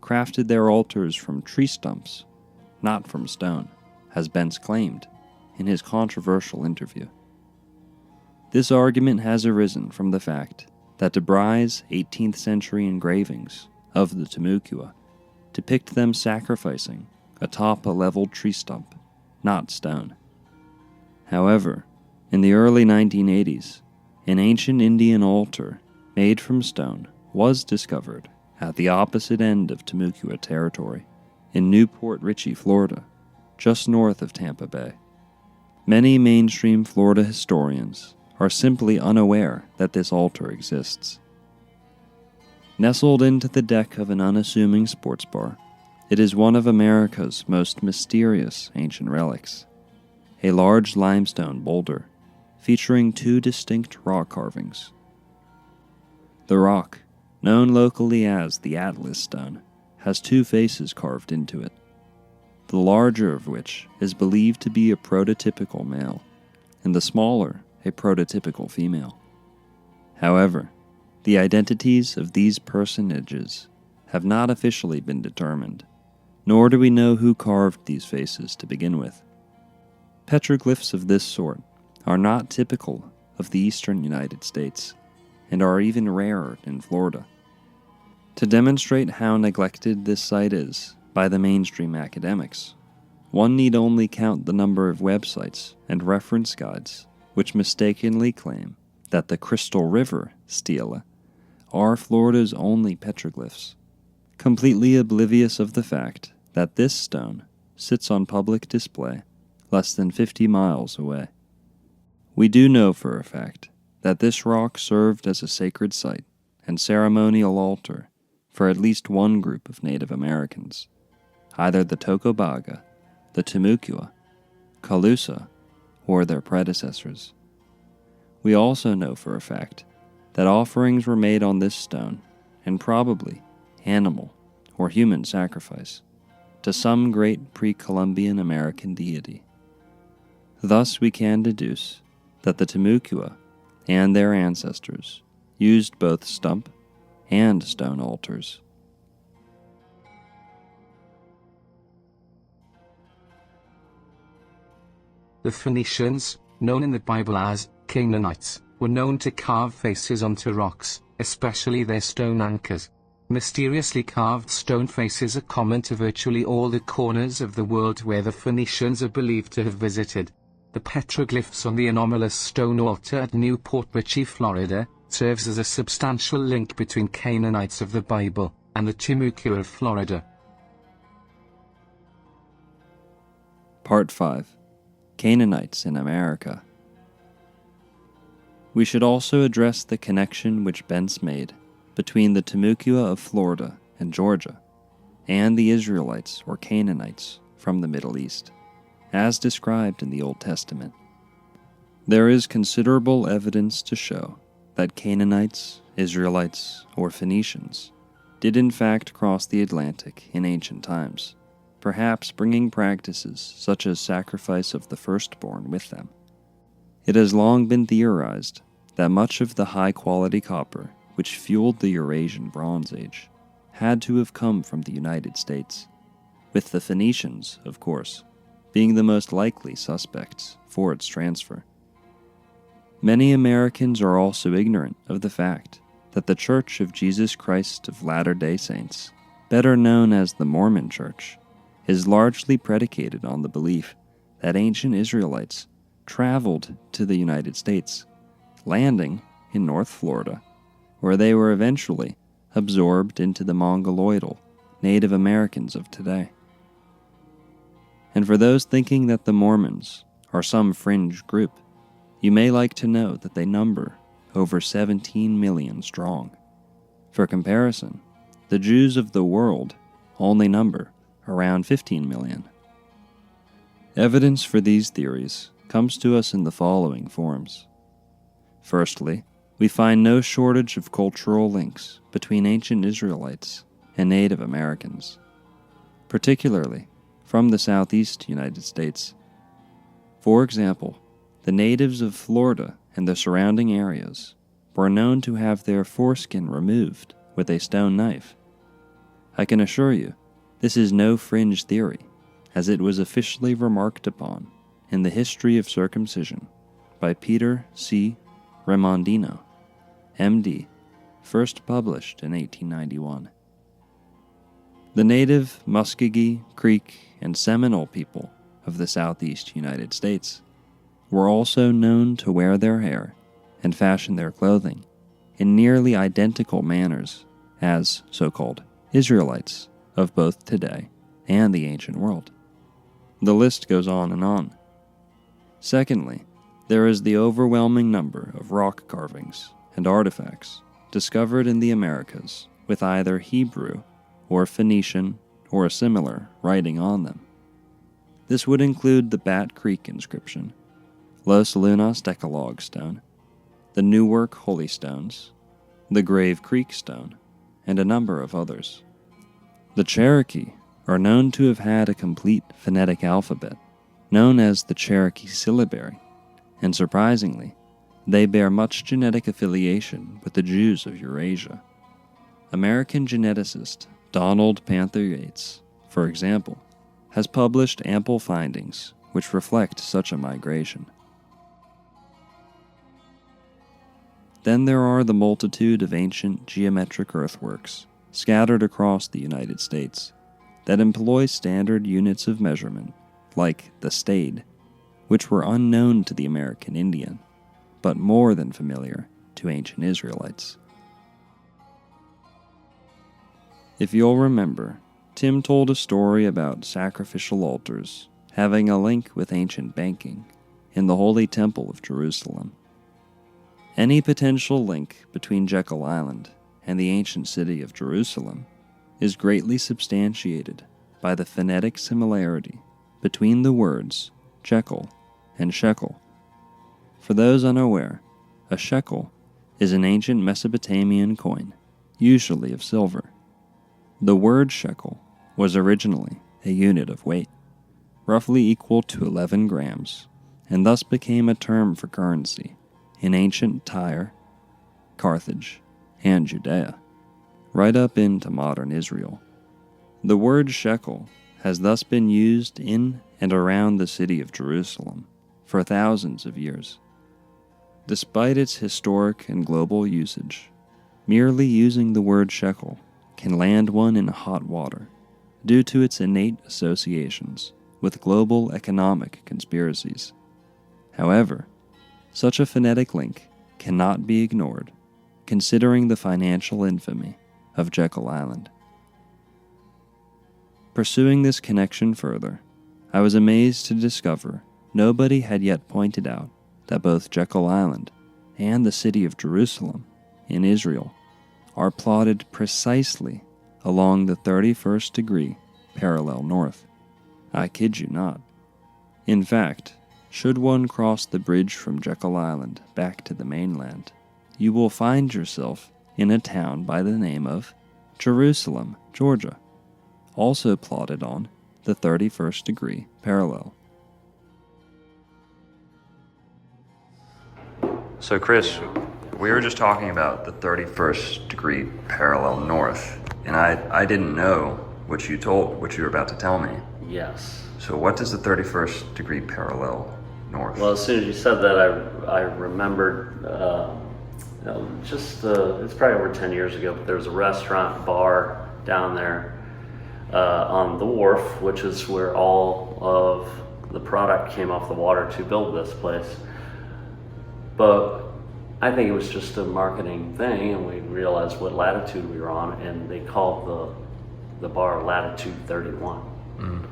crafted their altars from tree stumps, not from stone, as Bence claimed in his controversial interview. This argument has arisen from the fact that DeBry's 18th century engravings of the Timucua depict them sacrificing atop a leveled tree stump, not stone. However, in the early 1980s, an ancient Indian altar made from stone was discovered at the opposite end of Timucua territory, in Newport Richey, Florida, just north of Tampa Bay. Many mainstream Florida historians are simply unaware that this altar exists. Nestled into the deck of an unassuming sports bar, it is one of America's most mysterious ancient relics, a large limestone boulder featuring two distinct rock carvings. The rock, known locally as the Atlas Stone, has two faces carved into it, the larger of which is believed to be a prototypical male, and the smaller a prototypical female. However, the identities of these personages have not officially been determined, nor do we know who carved these faces to begin with. Petroglyphs of this sort are not typical of the eastern United States, and are even rarer in Florida. To demonstrate how neglected this site is by the mainstream academics, one need only count the number of websites and reference guides which mistakenly claim that the Crystal River stela are Florida's only petroglyphs, completely oblivious of the fact that this stone sits on public display less than 50 miles away. We do know for a fact that this rock served as a sacred site and ceremonial altar for at least one group of Native Americans, either the Tocobaga, the Timucua, Calusa, or their predecessors. We also know for a fact that offerings were made on this stone, and probably animal or human sacrifice, to some great pre-Columbian American deity. Thus we can deduce that the Timucua and their ancestors used both stump and stone altars. The Phoenicians, known in the Bible as Canaanites, were known to carve faces onto rocks, especially their stone anchors. Mysteriously carved stone faces are common to virtually all the corners of the world where the Phoenicians are believed to have visited. The petroglyphs on the anomalous stone altar at Newport Richey, Florida, serves as a substantial link between Canaanites of the Bible and the Timucua of Florida. Part 5. Canaanites in America. We should also address the connection which Bentz made between the Timucua of Florida and Georgia and the Israelites or Canaanites from the Middle East, as described in the Old Testament. There is considerable evidence to show that Canaanites, Israelites, or Phoenicians did in fact cross the Atlantic in ancient times, perhaps bringing practices such as sacrifice of the firstborn with them. It has long been theorized that much of the high-quality copper which fueled the Eurasian Bronze Age had to have come from the United States, with the Phoenicians, of course, being the most likely suspects for its transfer. Many Americans are also ignorant of the fact that the Church of Jesus Christ of Latter-day Saints, better known as the Mormon Church, is largely predicated on the belief that ancient Israelites traveled to the United States, landing in North Florida, where they were eventually absorbed into the Mongoloidal Native Americans of today. And for those thinking that the Mormons are some fringe group, you may like to know that they number over 17 million strong. For comparison, the Jews of the world only number around 15 million. Evidence for these theories comes to us in the following forms. Firstly, we find no shortage of cultural links between ancient Israelites and Native Americans, particularly from the southeast United States. For example, the natives of Florida and the surrounding areas were known to have their foreskin removed with a stone knife. I can assure you, this is no fringe theory, as it was officially remarked upon in the History of Circumcision by Peter C. Remondino, M.D., first published in 1891. The native Muskogee, Creek, and Seminole people of the southeast United States were also known to wear their hair and fashion their clothing in nearly identical manners as so-called Israelites of both today and the ancient world. The list goes on and on. Secondly, there is the overwhelming number of rock carvings and artifacts discovered in the Americas with either Hebrew or Phoenician or a similar writing on them. This would include the Bat Creek inscription, Los Lunas Decalogue stone, the Newark Holy Stones, the Grave Creek stone, and a number of others. The Cherokee are known to have had a complete phonetic alphabet, known as the Cherokee syllabary, and surprisingly, they bear much genetic affiliation with the Jews of Eurasia. American geneticist Donald Panther Yates, for example, has published ample findings which reflect such a migration. Then there are the multitude of ancient geometric earthworks scattered across the United States that employ standard units of measurement, like the stade, which were unknown to the American Indian, but more than familiar to ancient Israelites. If you'll remember, Tim told a story about sacrificial altars having a link with ancient banking in the Holy Temple of Jerusalem. Any potential link between Jekyll Island and the ancient city of Jerusalem is greatly substantiated by the phonetic similarity between the words Jekyll and shekel. For those unaware, a shekel is an ancient Mesopotamian coin, usually of silver. The word shekel was originally a unit of weight, roughly equal to 11 grams, and thus became a term for currency in ancient Tyre, Carthage, and Judea, right up into modern Israel. The word shekel has thus been used in and around the city of Jerusalem for thousands of years. Despite its historic and global usage, merely using the word shekel can land one in hot water due to its innate associations with global economic conspiracies. However, such a phonetic link cannot be ignored, considering the financial infamy of Jekyll Island. Pursuing this connection further, I was amazed to discover nobody had yet pointed out that both Jekyll Island and the city of Jerusalem in Israel are plotted precisely along the 31st degree parallel north. I kid you not. In fact, should one cross the bridge from Jekyll Island back to the mainland, you will find yourself in a town by the name of Jerusalem, Georgia, also plotted on the 31st degree parallel. So Chris, we were just talking about the 31st degree parallel north, and I didn't know what you were about to tell me. Yes. So what does the 31st degree parallel north? Well, as soon as you said that, I remembered, it's probably over 10 years ago, but there was a restaurant bar down there on the wharf, which is where all of the product came off the water to build this place. But I think it was just a marketing thing, and we realized what latitude we were on, and they called the bar Latitude 31. Mm.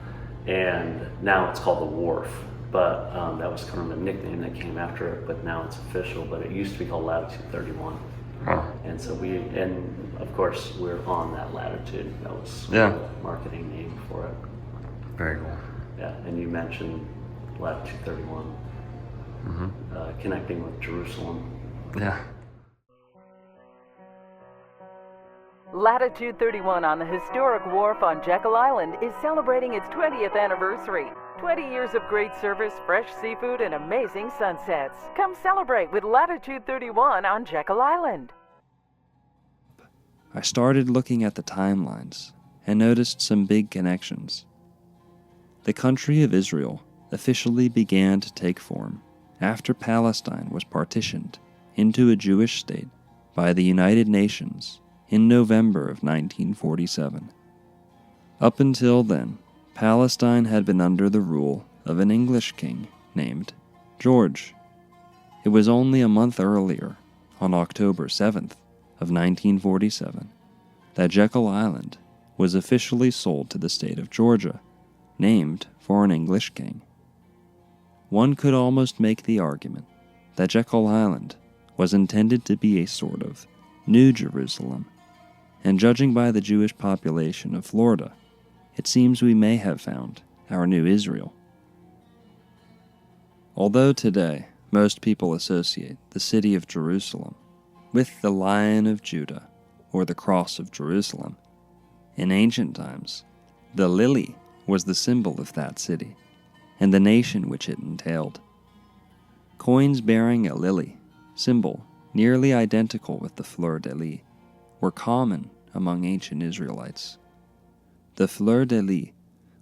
And now it's called the Wharf, but that was kind of a nickname that came after it, but now it's official, but it used to be called Latitude 31. Huh. And so and of course we're on that latitude. That was the marketing name for it. Very cool. Yeah, and you mentioned Latitude 31, connecting with Jerusalem. Yeah. Latitude 31 on the historic wharf on Jekyll Island is celebrating its 20th anniversary. 20 years of great service, fresh seafood, and amazing sunsets. Come celebrate with Latitude 31 on Jekyll Island. I started looking at the timelines and noticed some big connections. The country of Israel officially began to take form after Palestine was partitioned into a Jewish state by the United Nations in November of 1947. Up until then, Palestine had been under the rule of an English king named George. It was only a month earlier, on October 7th of 1947, that Jekyll Island was officially sold to the state of Georgia, named for an English king. one could almost make the argument that Jekyll Island was intended to be a sort of New Jerusalem, and judging by the Jewish population of Florida, it seems we may have found our new Israel. Although today most people associate the city of Jerusalem with the Lion of Judah or the Cross of Jerusalem, in ancient times, the lily was the symbol of that city and the nation which it entailed. Coins bearing a lily, symbol nearly identical with the fleur-de-lis, were common among ancient Israelites. The fleur-de-lis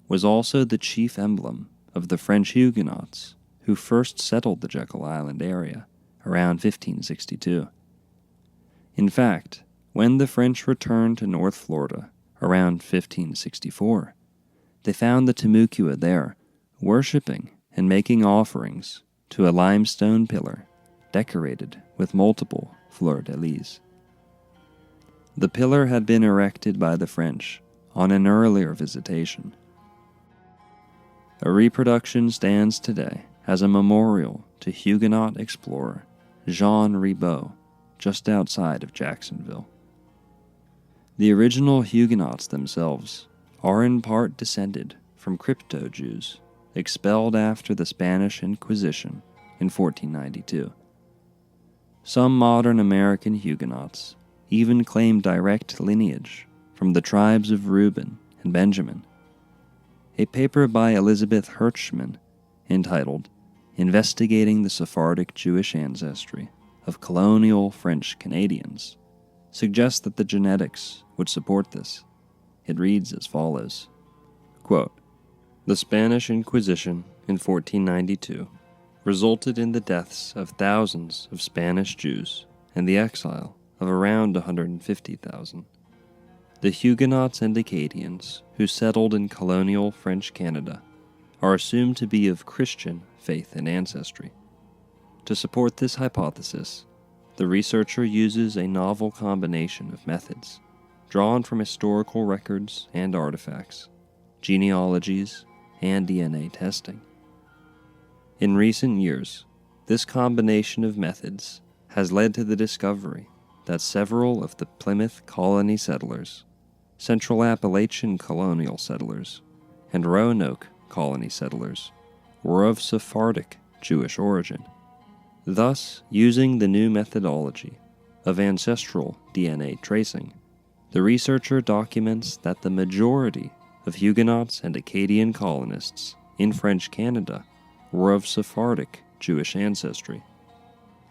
was also the chief emblem of the French Huguenots who first settled the Jekyll Island area around 1562. In fact, when the French returned to North Florida around 1564, they found the Timucua there, worshipping and making offerings to a limestone pillar decorated with multiple fleur-de-lis. The pillar had been erected by the French on an earlier visitation. A reproduction stands today as a memorial to Huguenot explorer Jean Ribault, just outside of Jacksonville. The original Huguenots themselves are in part descended from crypto-Jews expelled after the Spanish Inquisition in 1492. Some modern American Huguenots even claim direct lineage from the tribes of Reuben and Benjamin. A paper by Elizabeth Hirschman entitled Investigating the Sephardic Jewish Ancestry of Colonial French Canadians suggests that the genetics would support this. It reads as follows, quote, "The Spanish Inquisition in 1492 resulted in the deaths of thousands of Spanish Jews and the exile of around 150,000. The Huguenots and Acadians who settled in colonial French Canada are assumed to be of Christian faith and ancestry. To support this hypothesis, the researcher uses a novel combination of methods drawn from historical records and artifacts, genealogies, and DNA testing. In recent years, this combination of methods has led to the discovery that several of the Plymouth colony settlers, Central Appalachian colonial settlers, and Roanoke colony settlers were of Sephardic Jewish origin. Thus, using the new methodology of ancestral DNA tracing, the researcher documents that the majority of Huguenots and Acadian colonists in French Canada were of Sephardic Jewish ancestry.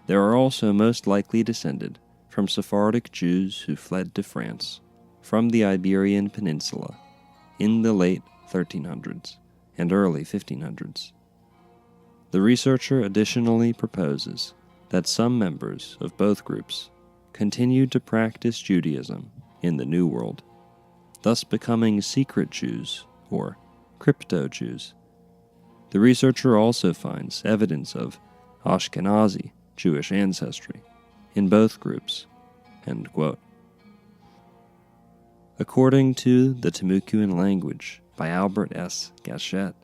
They are also most likely descended from Sephardic Jews who fled to France from the Iberian Peninsula in the late 1300s and early 1500s. The researcher additionally proposes that some members of both groups continued to practice Judaism in the New World, thus becoming secret Jews or crypto-Jews. The researcher also finds evidence of Ashkenazi Jewish ancestry in both groups." End quote. According to The Timucuan Language by Albert S. Gachette,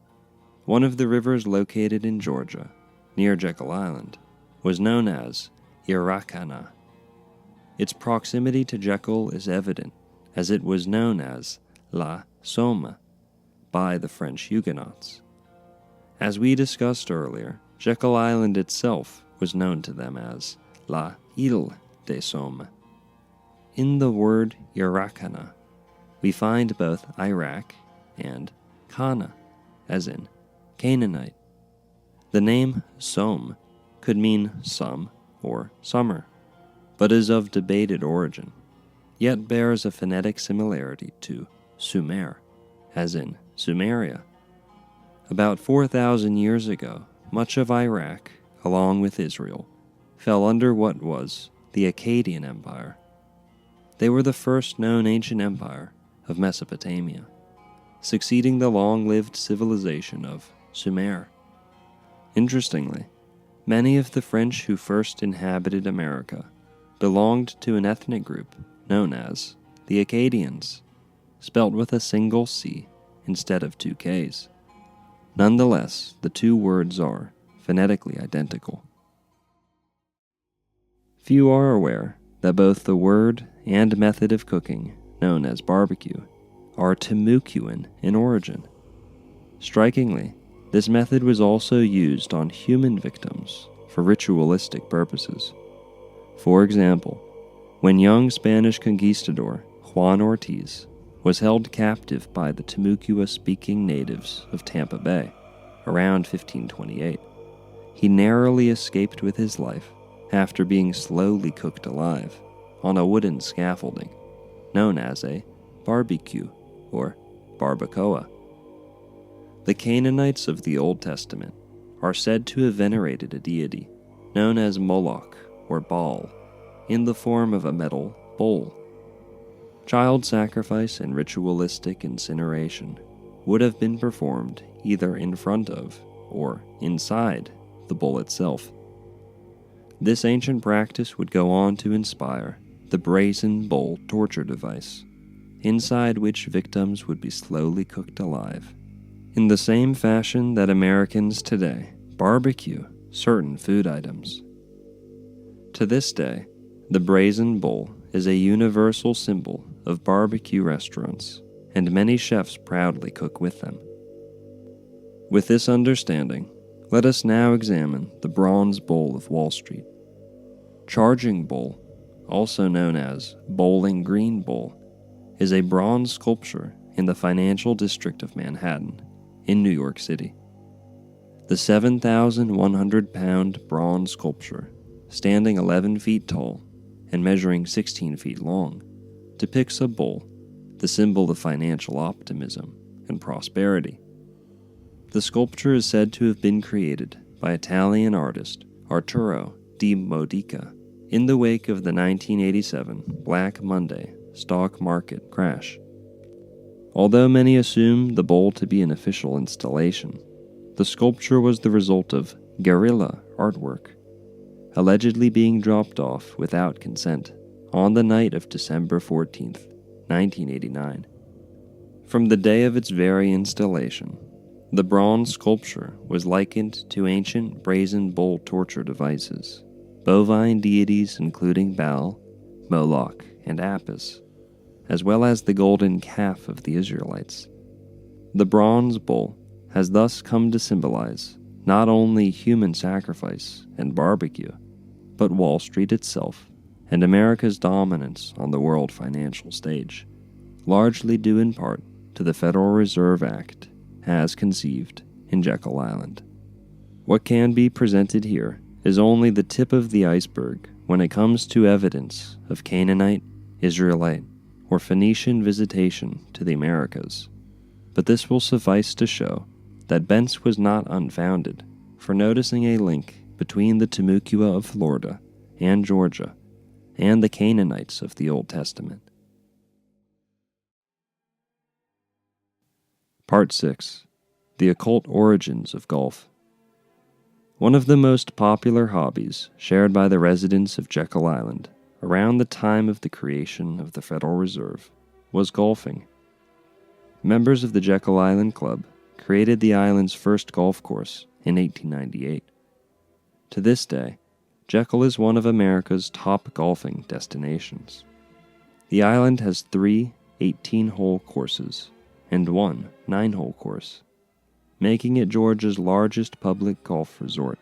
one of the rivers located in Georgia, near Jekyll Island, was known as Irakana. Its proximity to Jekyll is evident, as it was known as La Somme by the French Huguenots. As we discussed earlier, Jekyll Island itself was known to them as La Île des Sommes. In the word Irakana, we find both Iraq and Kana, as in Canaanite. The name Somme could mean some or summer, but is of debated origin, yet bears a phonetic similarity to Sumer, as in Sumeria. About 4,000 years ago, much of Iraq, along with Israel, fell under what was the Akkadian Empire. They were the first known ancient empire of Mesopotamia, succeeding the long-lived civilization of Sumer. Interestingly, many of the French who first inhabited America belonged to an ethnic group known as the Acadians, spelt with a single C instead of two Ks. Nonetheless, the two words are phonetically identical. Few are aware that both the word and method of cooking, known as barbecue, are Timucuan in origin. Strikingly, this method was also used on human victims for ritualistic purposes. For example, when young Spanish conquistador Juan Ortiz was held captive by the Timucua-speaking natives of Tampa Bay around 1528, he narrowly escaped with his life after being slowly cooked alive on a wooden scaffolding known as a barbecue or barbacoa. The Canaanites of the Old Testament are said to have venerated a deity known as Moloch or Baal in the form of a metal bowl. Child sacrifice and ritualistic incineration would have been performed either in front of or inside the bowl itself. This ancient practice would go on to inspire the brazen bowl torture device, inside which victims would be slowly cooked alive, in the same fashion that Americans today barbecue certain food items. To this day, the brazen bowl is a universal symbol of barbecue restaurants, and many chefs proudly cook with them. With this understanding, let us now examine the bronze bowl of Wall Street. Charging Bowl, also known as Bowling Green Bowl, is a bronze sculpture in the financial district of Manhattan, in New York City. The 7,100-pound bronze sculpture, standing 11 feet tall and measuring 16 feet long, depicts a bull, the symbol of financial optimism and prosperity. The sculpture is said to have been created by Italian artist Arturo Di Modica in the wake of the 1987 Black Monday stock market crash. Although many assume the bowl to be an official installation, the sculpture was the result of guerrilla artwork, allegedly being dropped off without consent on the night of December 14th, 1989. From the day of its very installation, the bronze sculpture was likened to ancient brazen bull torture devices, bovine deities including Baal, Moloch, and Apis, as well as the golden calf of the Israelites. The bronze bull has thus come to symbolize not only human sacrifice and barbecue, but Wall Street itself and America's dominance on the world financial stage, largely due in part to the Federal Reserve Act as conceived in Jekyll Island. What can be presented here is only the tip of the iceberg when it comes to evidence of Canaanite, Israelite, or Phoenician visitation to the Americas, but this will suffice to show that Bentz was not unfounded for noticing a link between the Timucua of Florida and Georgia and the Canaanites of the Old Testament. Part 6. The Occult Origins of Golf. One of the most popular hobbies shared by the residents of Jekyll Island around the time of the creation of the Federal Reserve was golfing. Members of the Jekyll Island Club created the island's first golf course in 1898. To this day, Jekyll is one of America's top golfing destinations. The island has 3 18-hole courses and 1 9-hole course, making it Georgia's largest public golf resort.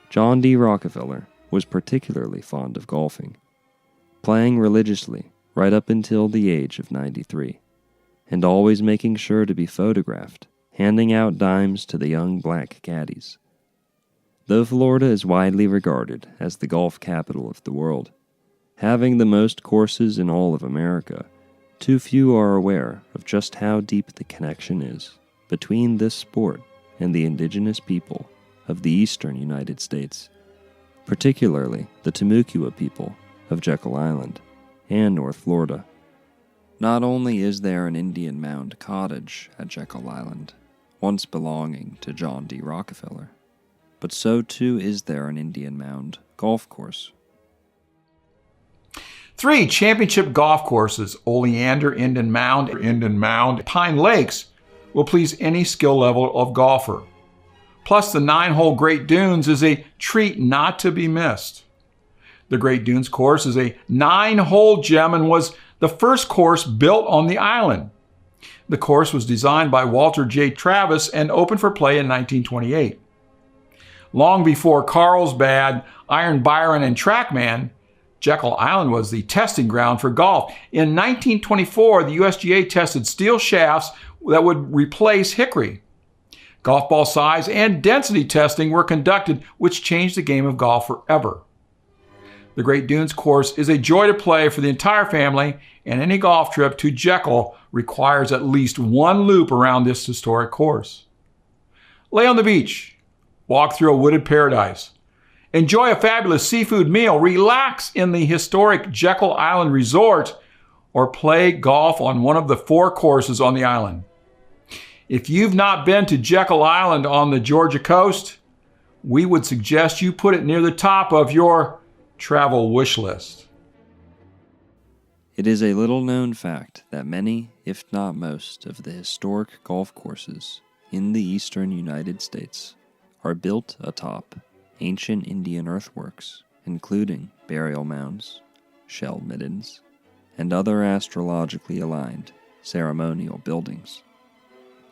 John D. Rockefeller was particularly fond of golfing, playing religiously right up until the age of 93, and always making sure to be photographed, handing out dimes to the young black caddies. Though Florida is widely regarded as the golf capital of the world, having the most courses in all of America, too few are aware of just how deep the connection is between this sport and the indigenous people of the eastern United States, particularly the Timucua people of Jekyll Island and North Florida. Not only is there an Indian Mound cottage at Jekyll Island, once belonging to John D. Rockefeller, but so too is there an Indian Mound golf course. 3 championship golf courses, Oleander, Indian Mound, Pine Lakes, will please any skill level of golfer. plus the 9-hole Great Dunes is a treat not to be missed. The Great Dunes course is a 9-hole gem and was the first course built on the island. The course was designed by Walter J. Travis and opened for play in 1928. Long before Carlsbad, Iron Byron, and Trackman, Jekyll Island was the testing ground for golf. In 1924, the USGA tested steel shafts that would replace hickory. Golf ball size and density testing were conducted, which changed the game of golf forever. The Great Dunes course is a joy to play for the entire family, and any golf trip to Jekyll requires at least one loop around this historic course. Lay on the beach, walk through a wooded paradise, enjoy a fabulous seafood meal, relax in the historic Jekyll Island Resort, or play golf on one of the 4 courses on the island. If you've not been to Jekyll Island on the Georgia coast, we would suggest you put it near the top of your travel wish list. It is a little-known fact that many, if not most, of the historic golf courses in the eastern United States are built atop ancient Indian earthworks, including burial mounds, shell middens, and other astrologically aligned ceremonial buildings.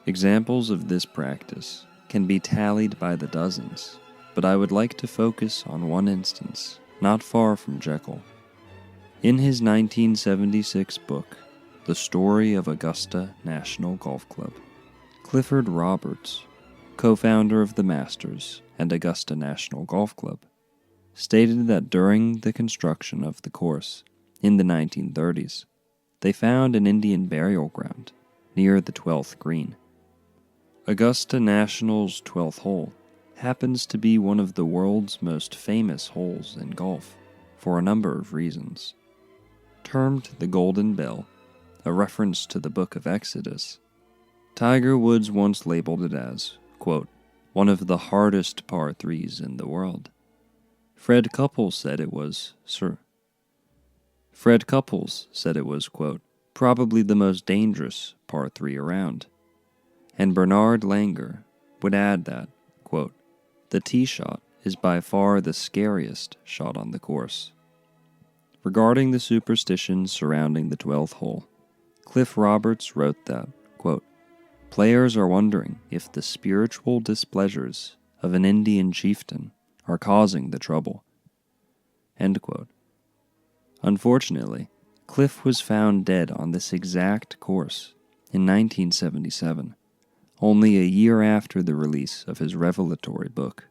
Examples of this practice can be tallied by the dozens, but I would like to focus on one instance not far from Jekyll. In his 1976 book, The Story of Augusta National Golf Club, Clifford Roberts, co-founder of the Masters and Augusta National Golf Club, stated that during the construction of the course in the 1930s, they found an Indian burial ground near the 12th green. Augusta National's 12th hole happens to be one of the world's most famous holes in golf for a number of reasons. Termed the Golden Bell, a reference to the Book of Exodus, Tiger Woods once labeled it as, quote, one of the hardest par 3s in the world. Fred Couples said it was, quote, probably the most dangerous par 3 around. And Bernard Langer would add that, quote, the tee shot is by far the scariest shot on the course. Regarding the superstitions surrounding the 12th hole, Cliff Roberts wrote that, quote, players are wondering if the spiritual displeasures of an Indian chieftain are causing the trouble. End quote. Unfortunately, Cliff was found dead on this exact course in 1977, only a year after the release of his revelatory book.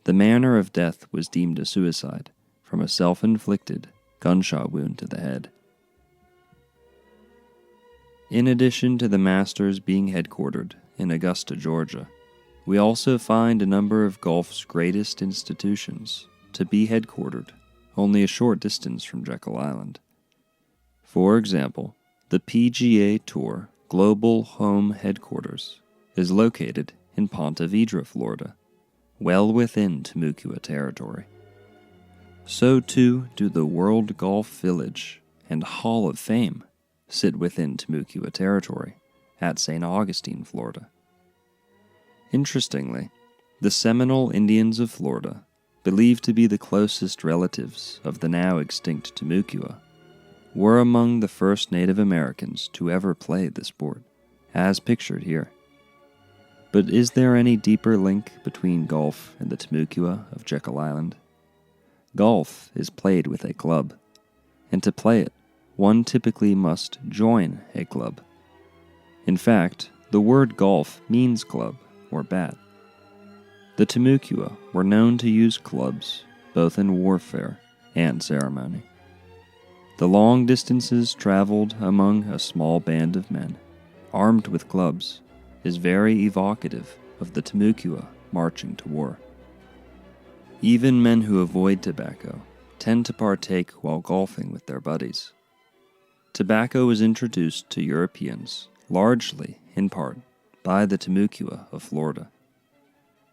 The manner of death was deemed a suicide from a self-inflicted gunshot wound to the head. In addition to the Masters being headquartered in Augusta, Georgia, we also find a number of golf's greatest institutions to be headquartered only a short distance from Jekyll Island. For example, the PGA Tour Global Home Headquarters is located in Ponte Vedra, Florida, well within Temecula territory. So too do the World Golf Village and Hall of Fame sit within Temecula territory at St. Augustine, Florida. Interestingly, the Seminole Indians of Florida, believed to be the closest relatives of the now extinct Temecula, were among the first Native Americans to ever play the sport, as pictured here. But is there any deeper link between golf and the Temecula of Jekyll Island? Golf is played with a club, and to play it, one typically must join a club. In fact, the word golf means club or bat. The Temecula were known to use clubs both in warfare and ceremony. The long distances traveled among a small band of men, armed with clubs, is very evocative of the Temecula marching to war. Even men who avoid tobacco tend to partake while golfing with their buddies. Tobacco was introduced to Europeans, largely, in part, by the Temecula of Florida.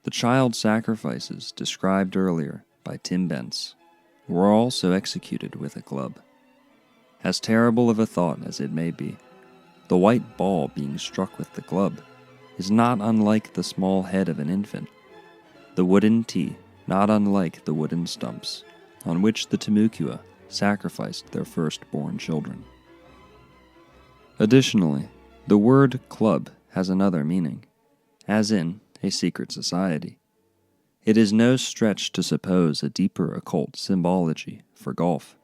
The child sacrifices described earlier by Tim Bentz were also executed with a club. As terrible of a thought as it may be, the white ball being struck with the club is not unlike the small head of an infant, the wooden tee not unlike the wooden stumps on which the Timucua sacrificed their firstborn children. Additionally, the word club has another meaning, as in a secret society. It is no stretch to suppose a deeper occult symbology for golf.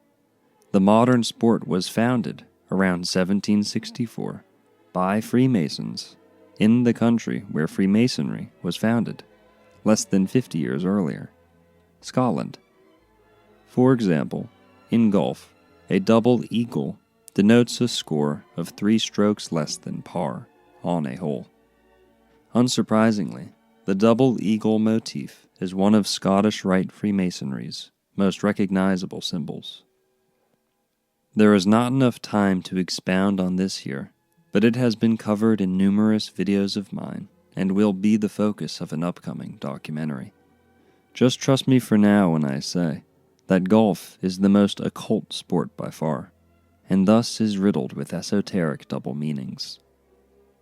The modern sport was founded around 1764 by Freemasons in the country where Freemasonry was founded, less than 50 years earlier, Scotland. For example, in golf, a double eagle denotes a score of 3 strokes less than par on a hole. Unsurprisingly, the double eagle motif is one of Scottish Rite Freemasonry's most recognizable symbols. There is not enough time to expound on this here, but it has been covered in numerous videos of mine and will be the focus of an upcoming documentary. Just trust me for now when I say that golf is the most occult sport by far, and thus is riddled with esoteric double meanings.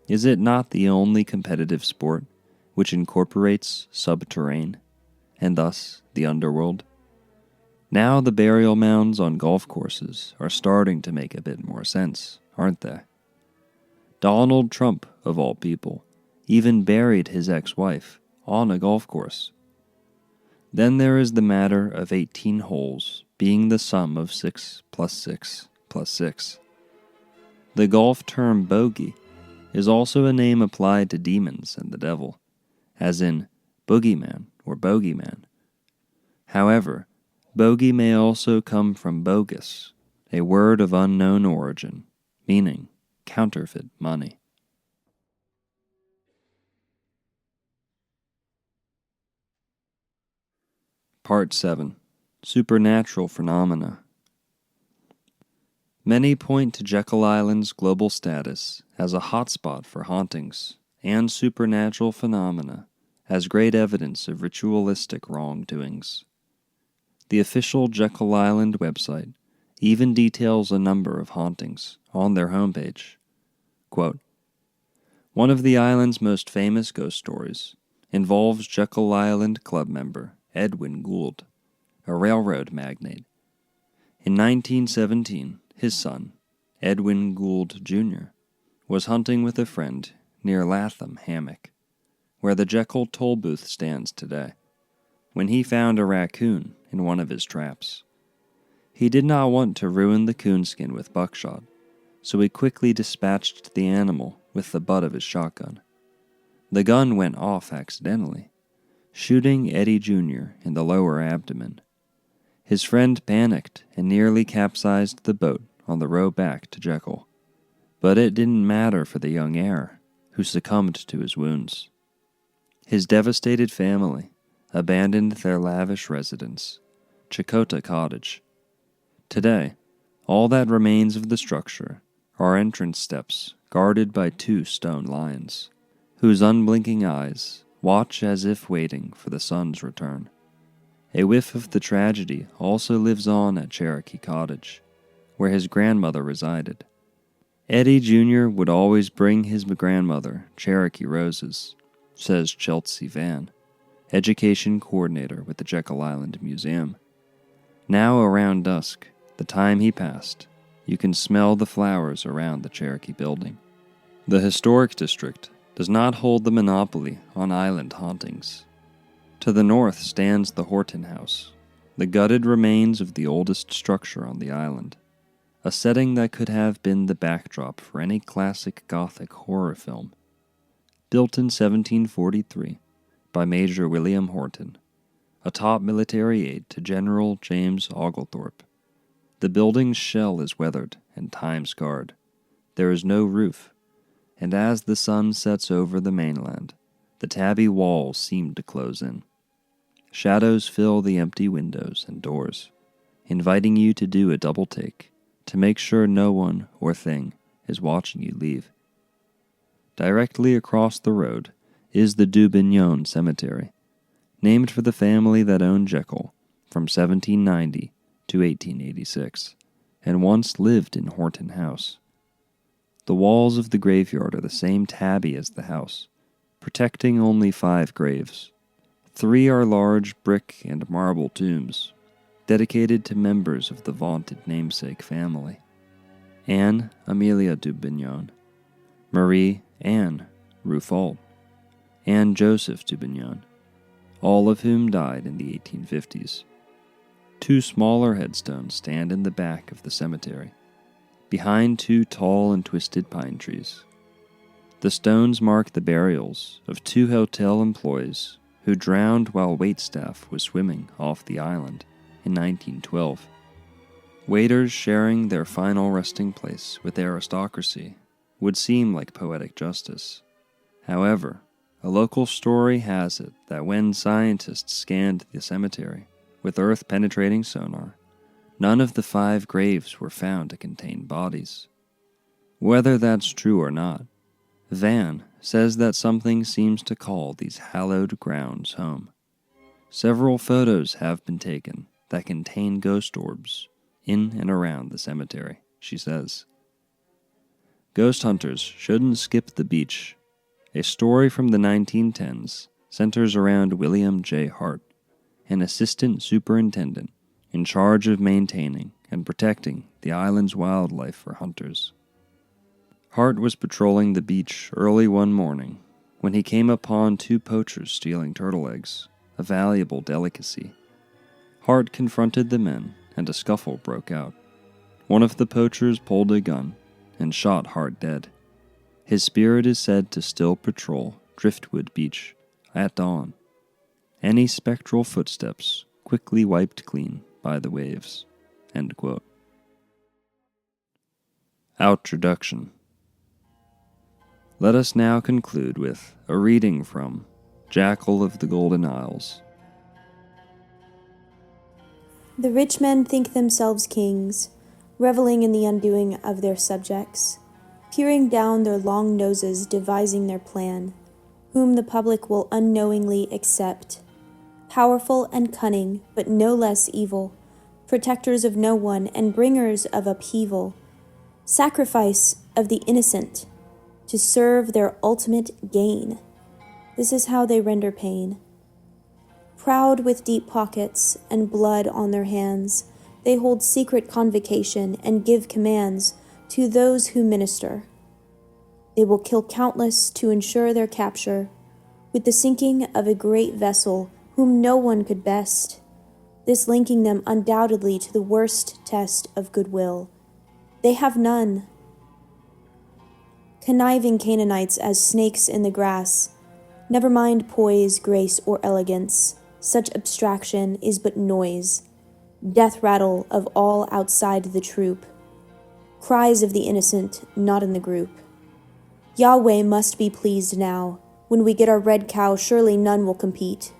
Is it not the only competitive sport which incorporates subterrane, and thus the underworld? Now the burial mounds on golf courses are starting to make a bit more sense, aren't they? Donald Trump, of all people, even buried his ex-wife on a golf course. Then there is the matter of 18 holes being the sum of 6 plus 6 plus 6. The golf term bogey is also a name applied to demons and the devil, as in boogeyman or bogeyman. However, bogey may also come from bogus, a word of unknown origin, meaning counterfeit money. Part 7. Supernatural Phenomena. Many point to Jekyll Island's global status as a hotspot for hauntings and supernatural phenomena as great evidence of ritualistic wrongdoings. The official Jekyll Island website even details a number of hauntings on their homepage. Quote, "One of the island's most famous ghost stories involves Jekyll Island club member Edwin Gould, a railroad magnate. In 1917, his son, Edwin Gould Jr., was hunting with a friend near Latham Hammock, where the Jekyll toll booth stands today, when he found a raccoon in one of his traps. He did not want to ruin the coonskin with buckshot, so he quickly dispatched the animal with the butt of his shotgun. The gun went off accidentally, shooting Eddie Jr. in the lower abdomen. His friend panicked and nearly capsized the boat on the row back to Jekyll, but it didn't matter for the young heir, who succumbed to his wounds. His devastated family abandoned their lavish residence, Chakotah Cottage. Today, all that remains of the structure are entrance steps guarded by 2 stone lions, whose unblinking eyes watch as if waiting for the sun's return. A whiff of the tragedy also lives on at Cherokee Cottage, where his grandmother resided. Eddie Jr. would always bring his grandmother Cherokee roses, says Chelsea Van, education coordinator with the Jekyll Island Museum. Now around dusk, the time he passed, you can smell the flowers around the Cherokee building. The historic district does not hold the monopoly on island hauntings. To the north stands the Horton House, the gutted remains of the oldest structure on the island, a setting that could have been the backdrop for any classic Gothic horror film. Built in 1743 by Major William Horton, a top military aide to General James Oglethorpe. The building's shell is weathered and time-scarred. There is no roof, and as the sun sets over the mainland, the tabby walls seem to close in. Shadows fill the empty windows and doors, inviting you to do a double take to make sure no one or thing is watching you leave. Directly across the road is the Dubignon Cemetery, named for the family that owned Jekyll from 1790 to 1886, and once lived in Horton House. The walls of the graveyard are the same tabby as the house, protecting only 5 graves. 3 are large brick and marble tombs, dedicated to members of the vaunted namesake family: Anne Amelia Dubignon, Marie Anne Rufault, and Joseph Dubignon, all of whom died in the 1850s. 2 smaller headstones stand in the back of the cemetery, behind 2 tall and twisted pine trees. The stones mark the burials of 2 hotel employees who drowned while waitstaff was swimming off the island in 1912. Waiters sharing their final resting place with aristocracy would seem like poetic justice. However, a local story has it that when scientists scanned the cemetery with Earth-penetrating sonar, none of the 5 graves were found to contain bodies. Whether that's true or not, Van says that something seems to call these hallowed grounds home. Several photos have been taken that contain ghost orbs in and around the cemetery, she says. Ghost hunters shouldn't skip the beach. A story from the 1910s centers around William J. Hart, an assistant superintendent in charge of maintaining and protecting the island's wildlife for hunters. Hart was patrolling the beach early one morning when he came upon 2 poachers stealing turtle eggs, a valuable delicacy. Hart confronted the men, and a scuffle broke out. One of the poachers pulled a gun and shot Hart dead. His spirit is said to still patrol Driftwood Beach at dawn. Any spectral footsteps quickly wiped clean by the waves." End quote. Outroduction. Let us now conclude with a reading from Jackal of the Golden Isles. The rich men think themselves kings, reveling in the undoing of their subjects, peering down their long noses devising their plan, whom the public will unknowingly accept. Powerful and cunning, but no less evil, protectors of no one and bringers of upheaval, sacrifice of the innocent, to serve their ultimate gain. This is how they render pain. Proud with deep pockets and blood on their hands, they hold secret convocation and give commands to those who minister. They will kill countless to ensure their capture, with the sinking of a great vessel whom no one could best, this linking them undoubtedly to the worst test of goodwill. They have none. Conniving Canaanites as snakes in the grass, never mind poise, grace, or elegance. Such abstraction is but noise, death rattle of all outside the troop, cries of the innocent, not in the group. Yahweh must be pleased now. When we get our red cow, surely none will compete.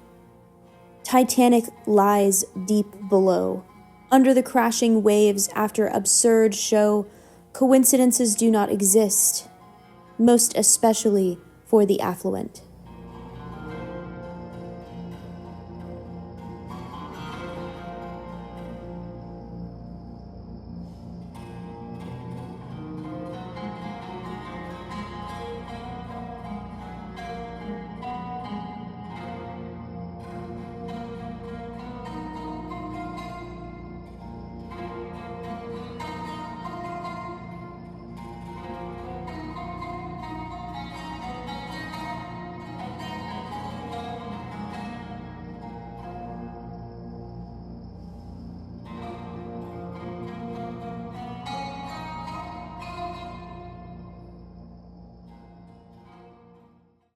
Titanic lies deep below. Under the crashing waves, after absurd show, coincidences do not exist, most especially for the affluent.